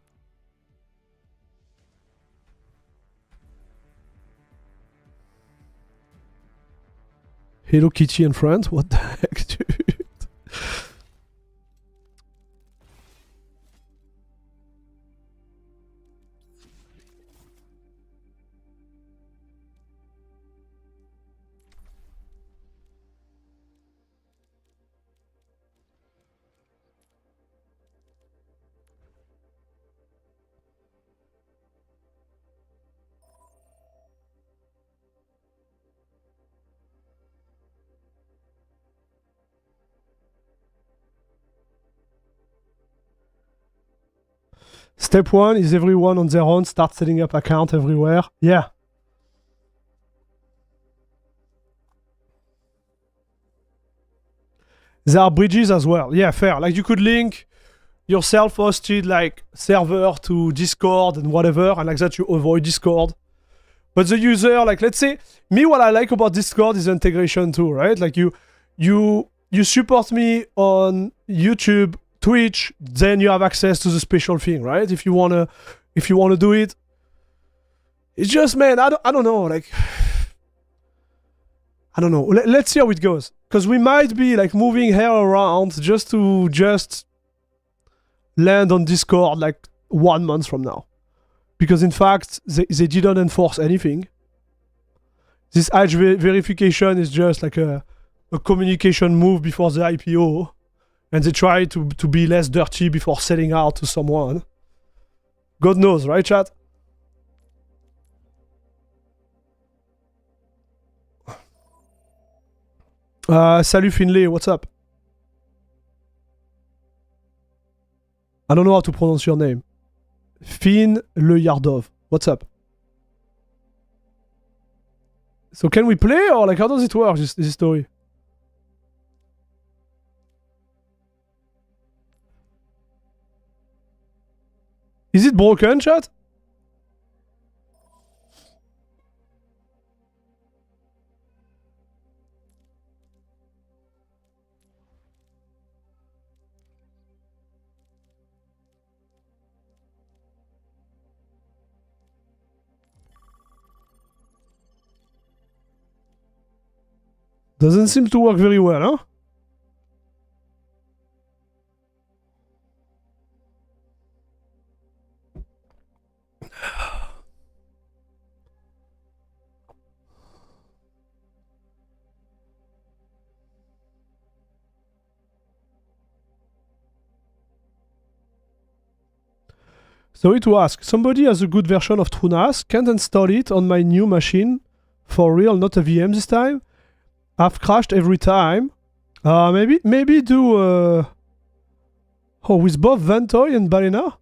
Hello Kitty and friends? What the heck, dude? Step 1 is everyone on their own start setting up account everywhere. Yeah. There are bridges as well. Yeah, fair. Like you could link your self-hosted like server to Discord and whatever, and like that you avoid Discord. But the user, like let's say, me what I like about Discord is integration too, right? Like you support me on YouTube, Twitch, then you have access to the special thing, right? If you wanna do it. It's just, man, I don't know, like I don't know. Let's see how it goes. Because we might be like moving hair around just to land on Discord like 1 month from now. Because in fact, they didn't enforce anything. This edge verification is just like a communication move before the IPO. And they try to be less dirty before selling out to someone. God knows, right, chat? Salut Finlay, what's up? I don't know how to pronounce your name. Finn Le Yardov, what's up? So can we play or like how does it work, this story? Is it broken, chat? Doesn't seem to work very well, huh? Sorry to ask, somebody has a good version of TrueNAS, can't install it on my new machine. For real, not a VM this time. I've crashed every time. Maybe do with both Ventoy and Balena.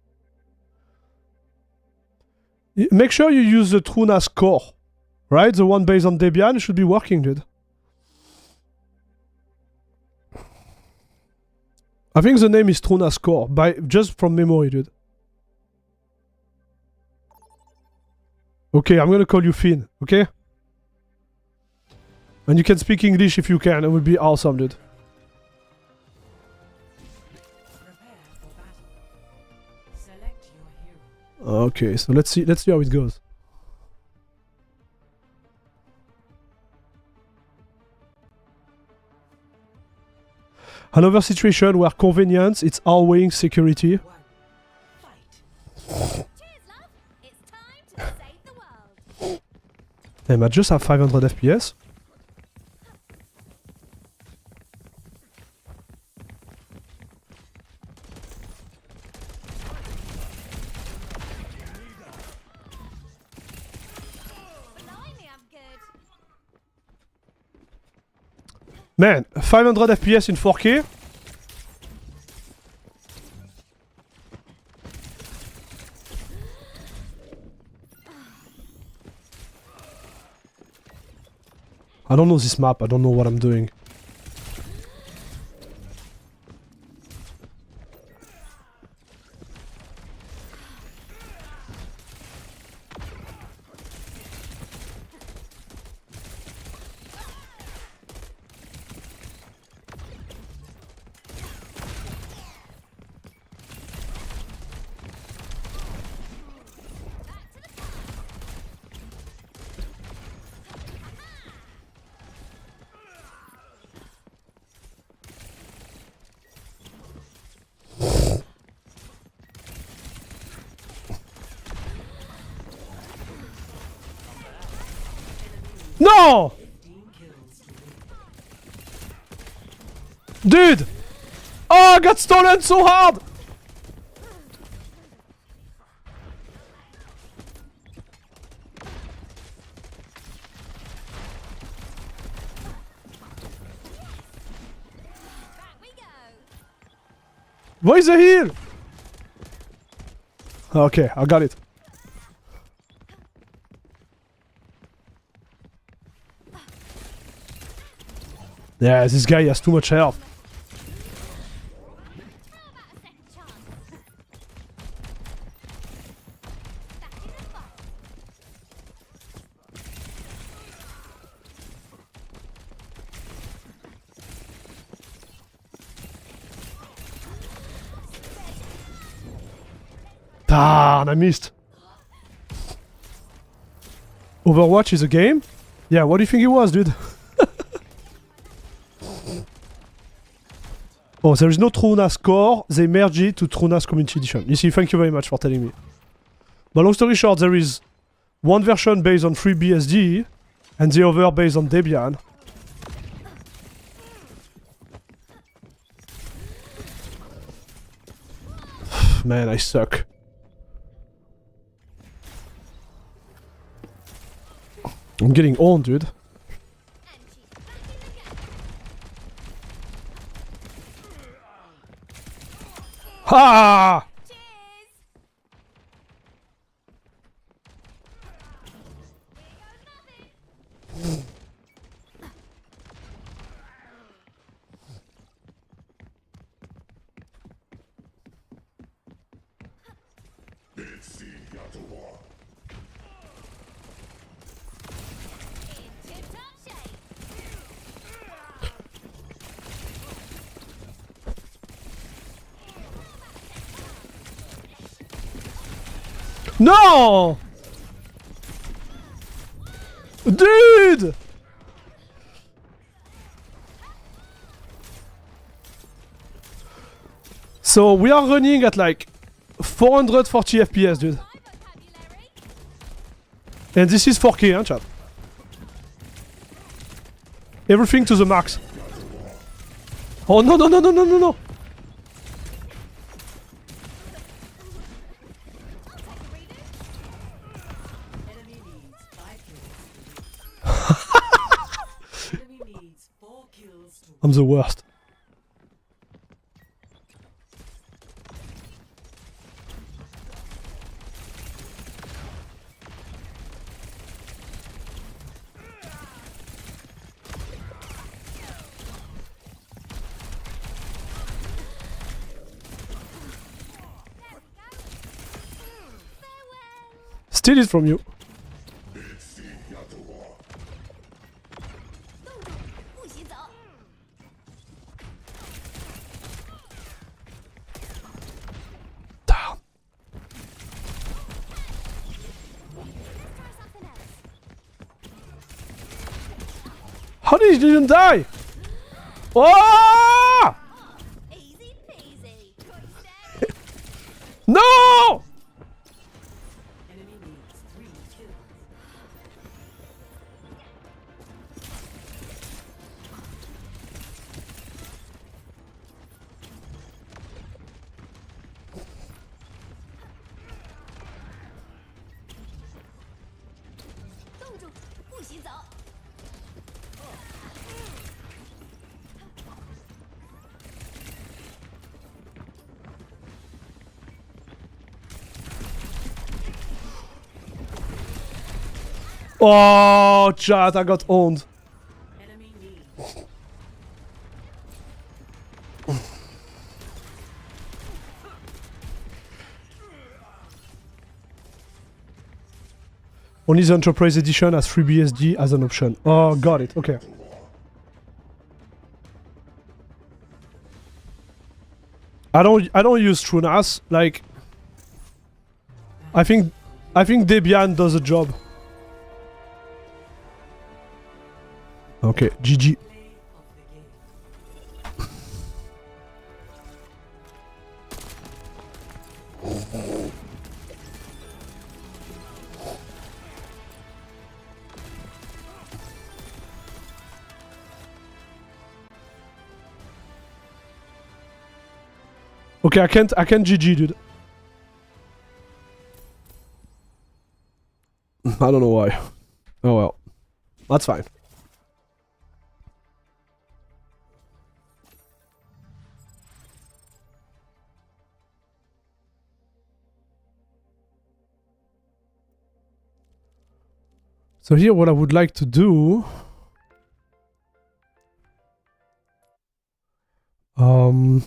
Make sure you use the TrueNAS core, right? The one based on Debian should be working, dude. I think the name is TrueNAS core, just from memory, dude. Okay, I'm gonna call you Finn, okay? And you can speak English if you can, it would be awesome, dude. Okay, so let's see how it goes. Another situation where convenience it's outweighing security. Damn, I just have 500 FPS. Man, 500 FPS in 4K. I don't know this map, I don't know what I'm doing. No! Dude! Oh, I got stolen so hard! Where is the heal? Okay, I got it. Yeah, this guy has too much health. Darn, I missed. Overwatch is a game? Yeah, what do you think it was, dude? Oh, there is no Trunas core. They merged it to Trunas Community Edition. You see, thank you very much for telling me. But long story short, there is one version based on FreeBSD and the other based on Debian. Man, I suck. I'm getting owned, dude. Ha! No! Dude! So we are running at like 440 FPS, dude. And this is 4K, huh, chat? Everything to the max. Oh no no no no no no no! I'm the worst. Steal it from you. Damn. How did he even die? Oh! No! Oh, chat, I got owned. Only the Enterprise Edition has FreeBSD as an option. Oh, got it. Okay. I don't use TrueNAS. Like, I think Debian does a job. Okay, GG. Okay, I can't GG, dude. I don't know why. Oh well. That's fine. So here what I would like to do I'm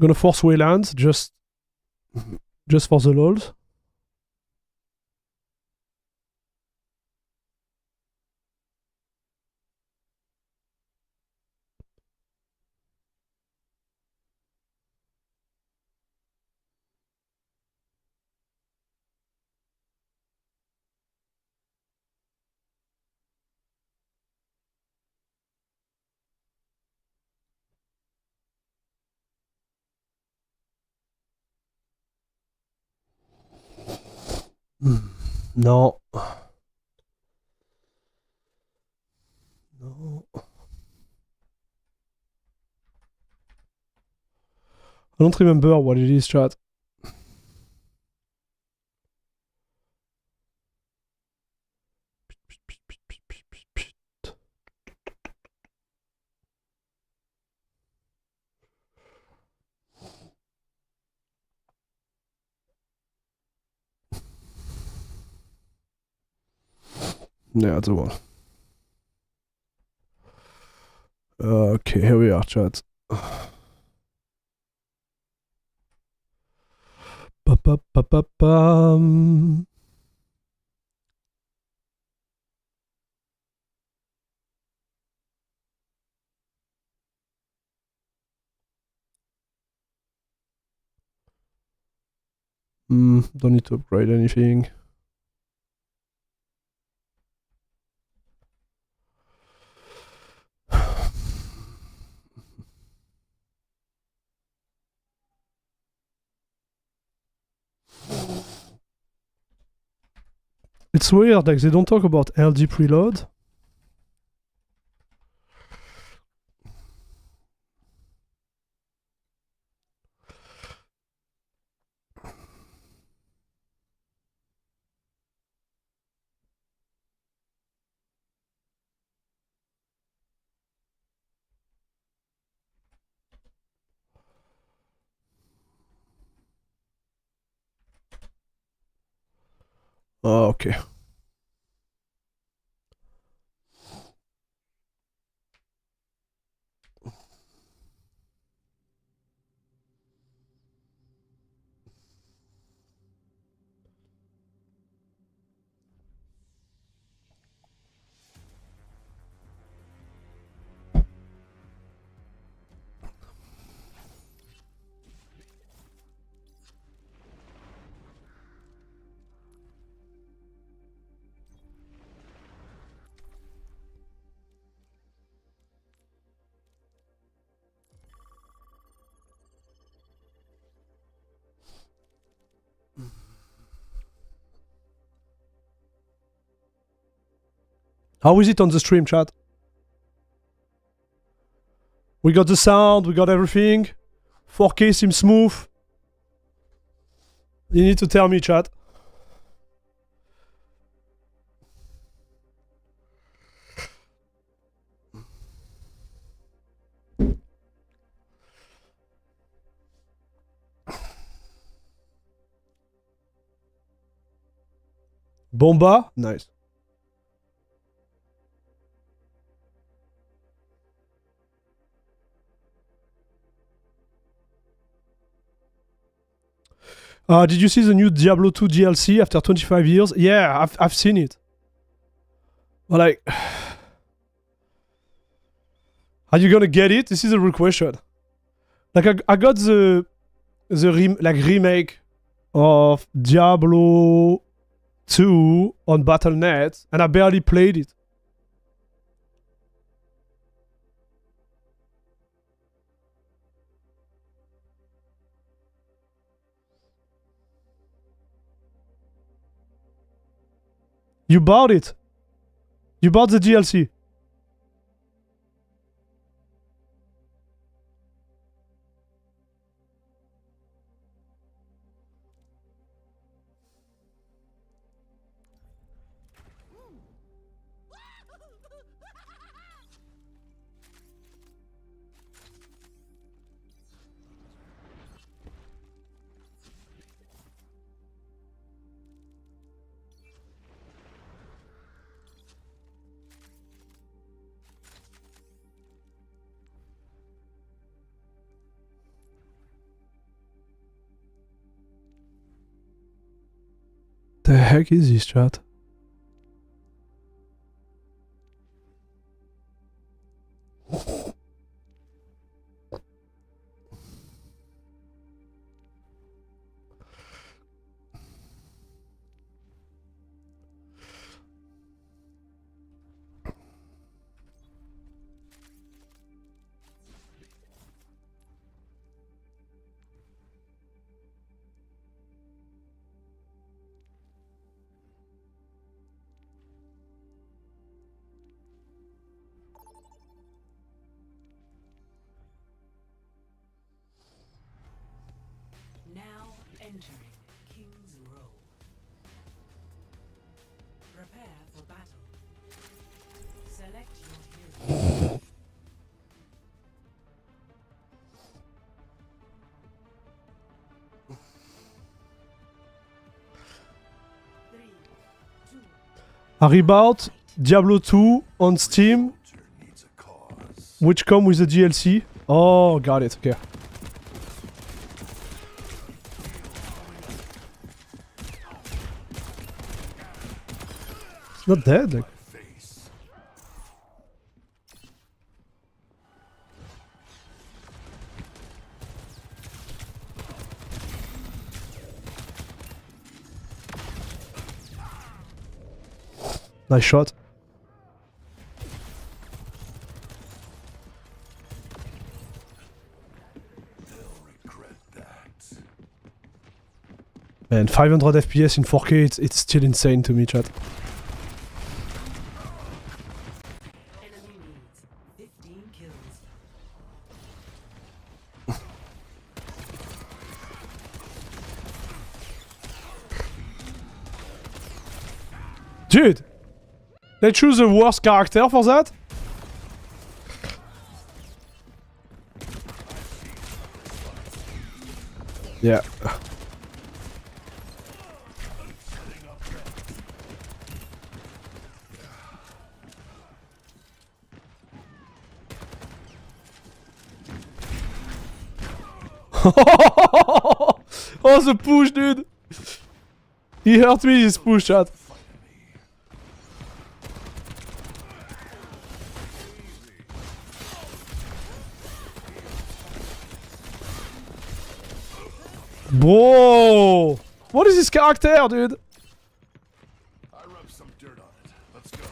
gonna force Wayland just for the lols. No. No. I don't remember what it is, chat. Yeah, that's the one. Okay, here we are, chat. Ba-ba-ba-ba-bum. Don't need to upgrade anything. It's weird, like they don't talk about LG preload. Oh, okay. How is it on the stream, chat? We got the sound, we got everything. 4K seems smooth. You need to tell me, chat. Bomba? Nice. Did you see the new Diablo 2 DLC after 25 years? Yeah, I've seen it. But like, are you gonna get it? This is a real question. Like, I got the remake of Diablo 2 on Battle.net, and I barely played it. You bought it. You bought the DLC. The heck is this, chat? A Reboot Diablo 2 on Steam, which come with the DLC. Oh, got it. Okay. It's not dead. Like. Nice shot. Man, 500 FPS in 4K, it's still insane to me, chat. Dude! They choose the worst character for that? Yeah. Oh, the push, dude! He hurt me, his push, chat. Bro! What is this character, dude? I rubbed some dirt on it. Let's go.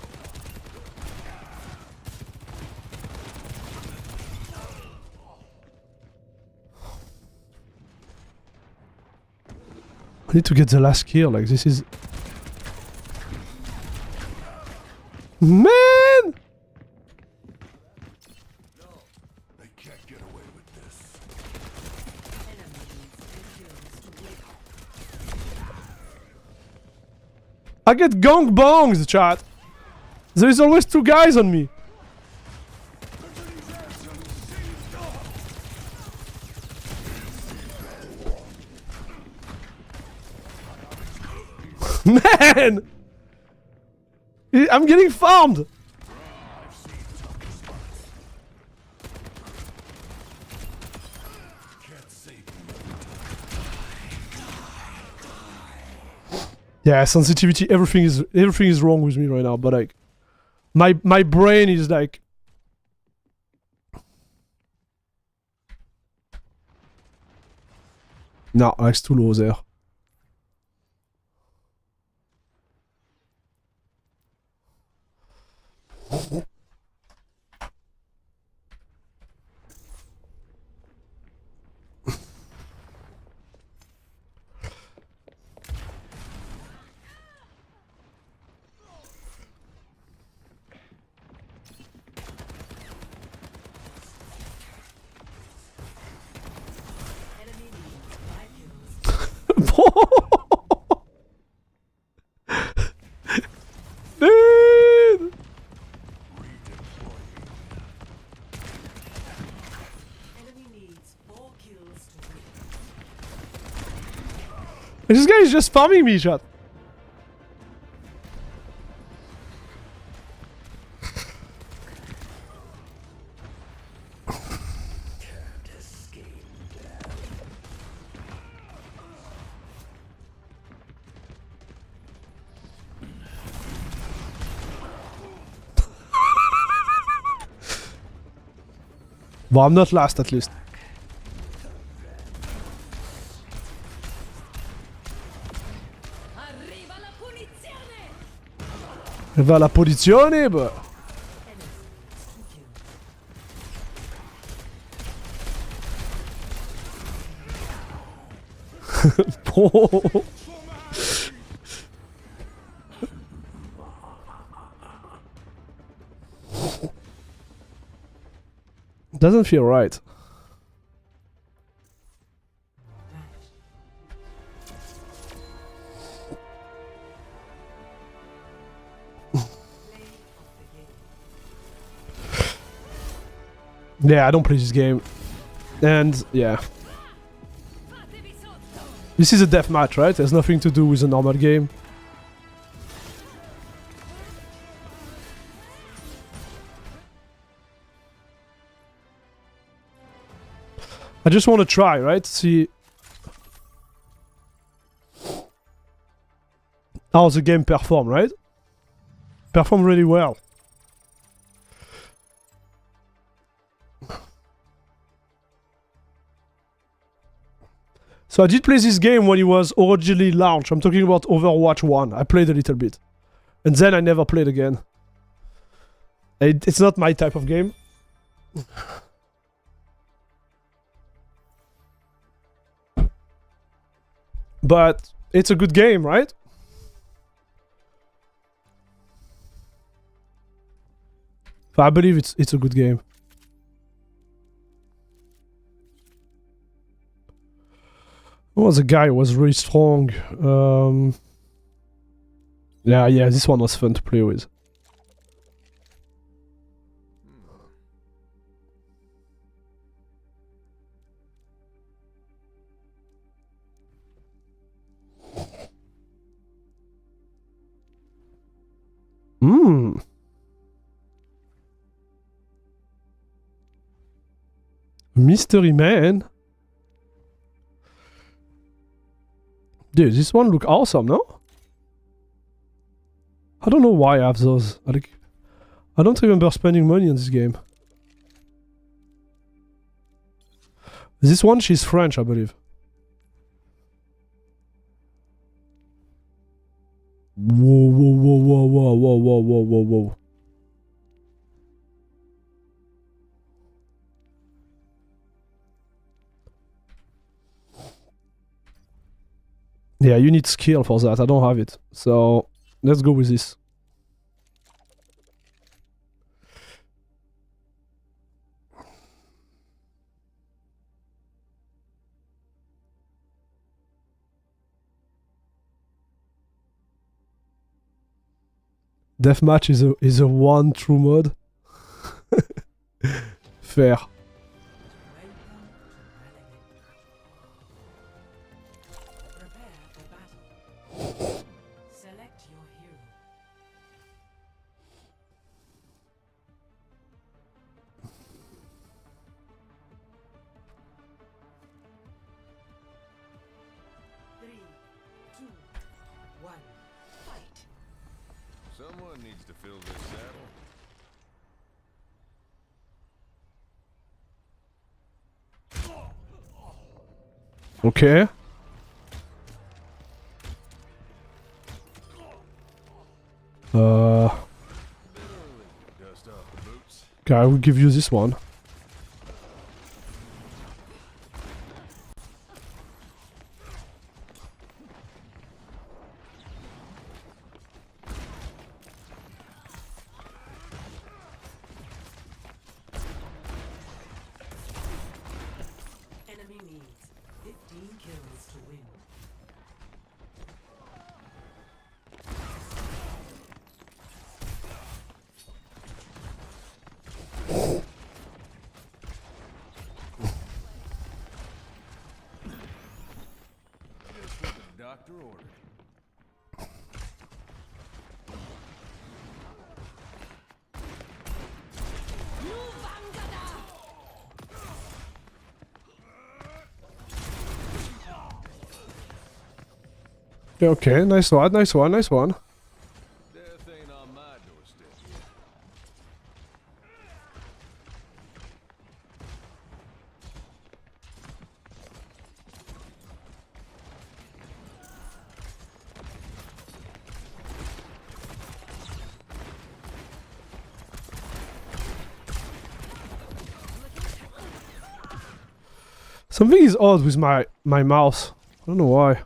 I need to get the last kill, like this is... Man! They can't get away with this. I get gong bongs, chat. There is always two guys on me. Man! I'm getting farmed! Yeah, sensitivity, everything is wrong with me right now, but like my brain is like no, it's too low there. Dude! This guy is just farming me, chat. But I'm not last, at least. Arriva la punizione, but... Oh. Doesn't feel right. Yeah, I don't play this game. And yeah. This is a deathmatch, right? It has nothing to do with a normal game. I just want to try, right? See how the game perform, right? Perform really well. So I did play this game when it was originally launched. I'm talking about Overwatch 1. I played a little bit. And then I never played again. It's not my type of game. But it's a good game, right? I believe it's a good game. Oh, the guy was really strong. Yeah, this one was fun to play with. Mystery Man. Dude, this one look awesome, no? I don't know why I have those. I don't remember spending money on this game. This one, she's French, I believe. Whoa, whoa, whoa, whoa, whoa, whoa, whoa, whoa, whoa, whoa. Yeah, you need skill for that. I don't have it. So, let's go with this. Deathmatch is a one true mode. Fair. Someone needs to fill this saddle. Okay. Okay, I will give you this one. Doctor ordered. Okay, nice one, nice one, nice one. Death ain't on my doorstep yet. Something is odd with my mouse. I don't know why.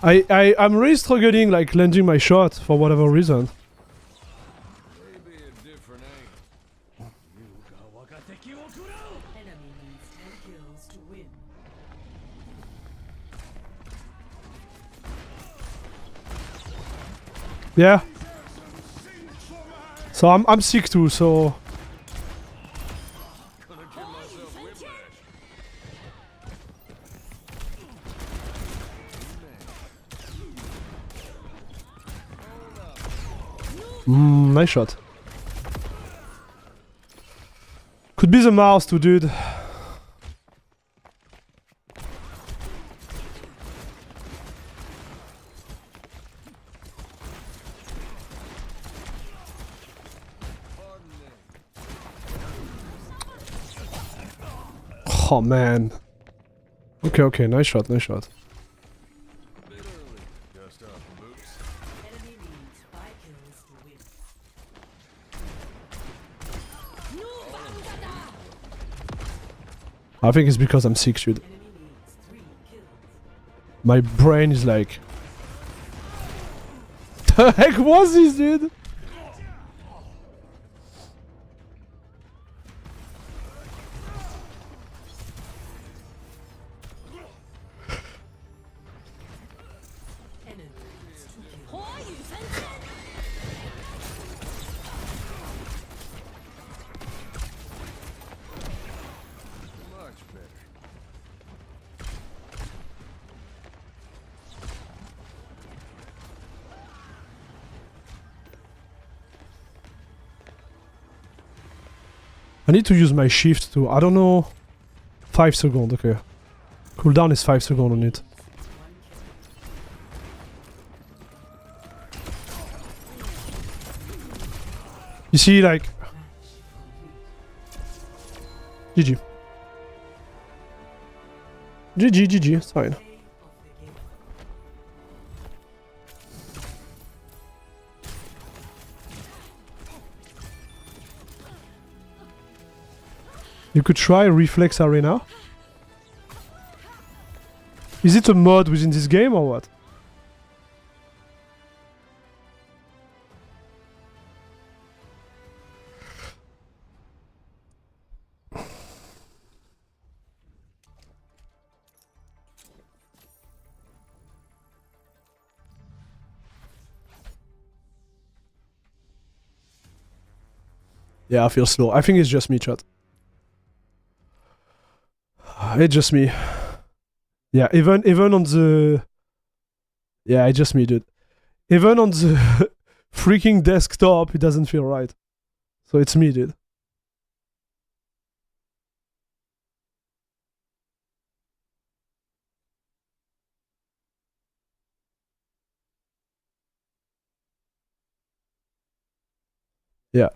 I'm really struggling like landing my shot for whatever reason. Maybe a different angle. Enemy needs 10 kills to win. Yeah. So I'm sick too, so Gonna give myself whiplash. Nice shot. Could be the mouse too, dude. Oh man. Okay, nice shot, nice shot. Just off the boots. I think it's because I'm sick, dude. My brain is like... The heck was this, dude? Much better. I need to use my shift to... I don't know... 5 seconds, okay. Cooldown is 5 seconds on it. You see, like... GG. GG, it's fine. You could try Reflex Arena. Is it a mod within this game or what? Yeah, I feel slow. I think it's just me, chat. It's just me. Yeah, even on the... Yeah, it's just me, dude. Even on the freaking desktop, it doesn't feel right. So it's me, dude. Yeah.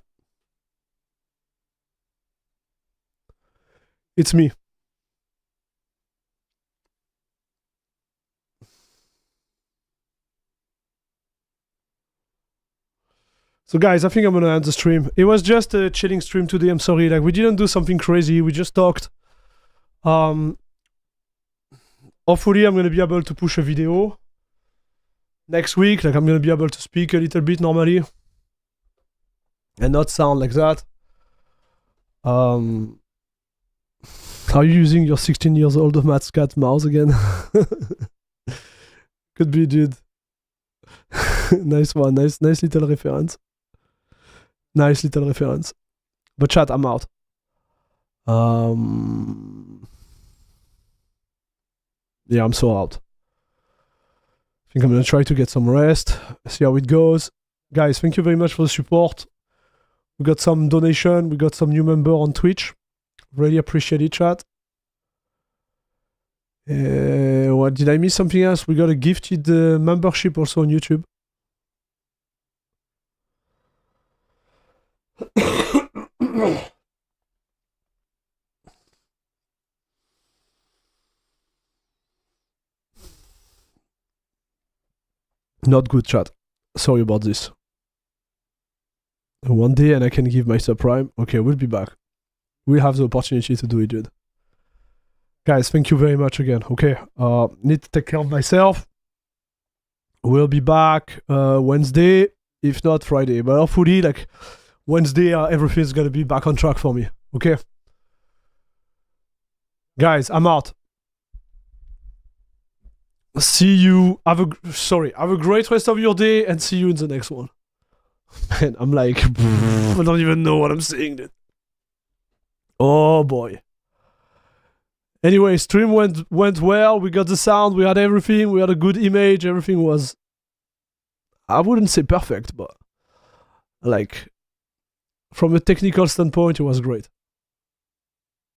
It's me. So guys, I think I'm gonna end the stream. It was just a chilling stream today, I'm sorry. Like, we didn't do something crazy, we just talked. Hopefully I'm gonna be able to push a video next week. Like, I'm gonna be able to speak a little bit normally. And not sound like that. Are you using your 16 years old Matt's cat mouse again? Could be, dude. Nice one, nice little reference. Nice little reference. But chat, I'm out. Yeah, I'm so out. I think I'm gonna try to get some rest, see how it goes. Guys, thank you very much for the support. We got some donation, we got some new member on Twitch. Really appreciate it, chat. What, did I miss something else? We got a gifted membership also on YouTube. Not good, chat. Sorry about this. One day and I can give my subprime. Okay, we'll be back. We'll have the opportunity to do it, dude. Guys, thank you very much again. Okay, need to take care of myself. We'll be back Wednesday, if not Friday. But hopefully, like, Wednesday, everything's gonna be back on track for me. Okay? Guys, I'm out. See you. Have a great rest of your day and see you in the next one. Man, I'm like, I don't even know what I'm saying, dude. Oh boy. Anyway, stream went well. We got the sound, we had everything, we had a good image, everything was, I wouldn't say perfect, but like from a technical standpoint, it was great.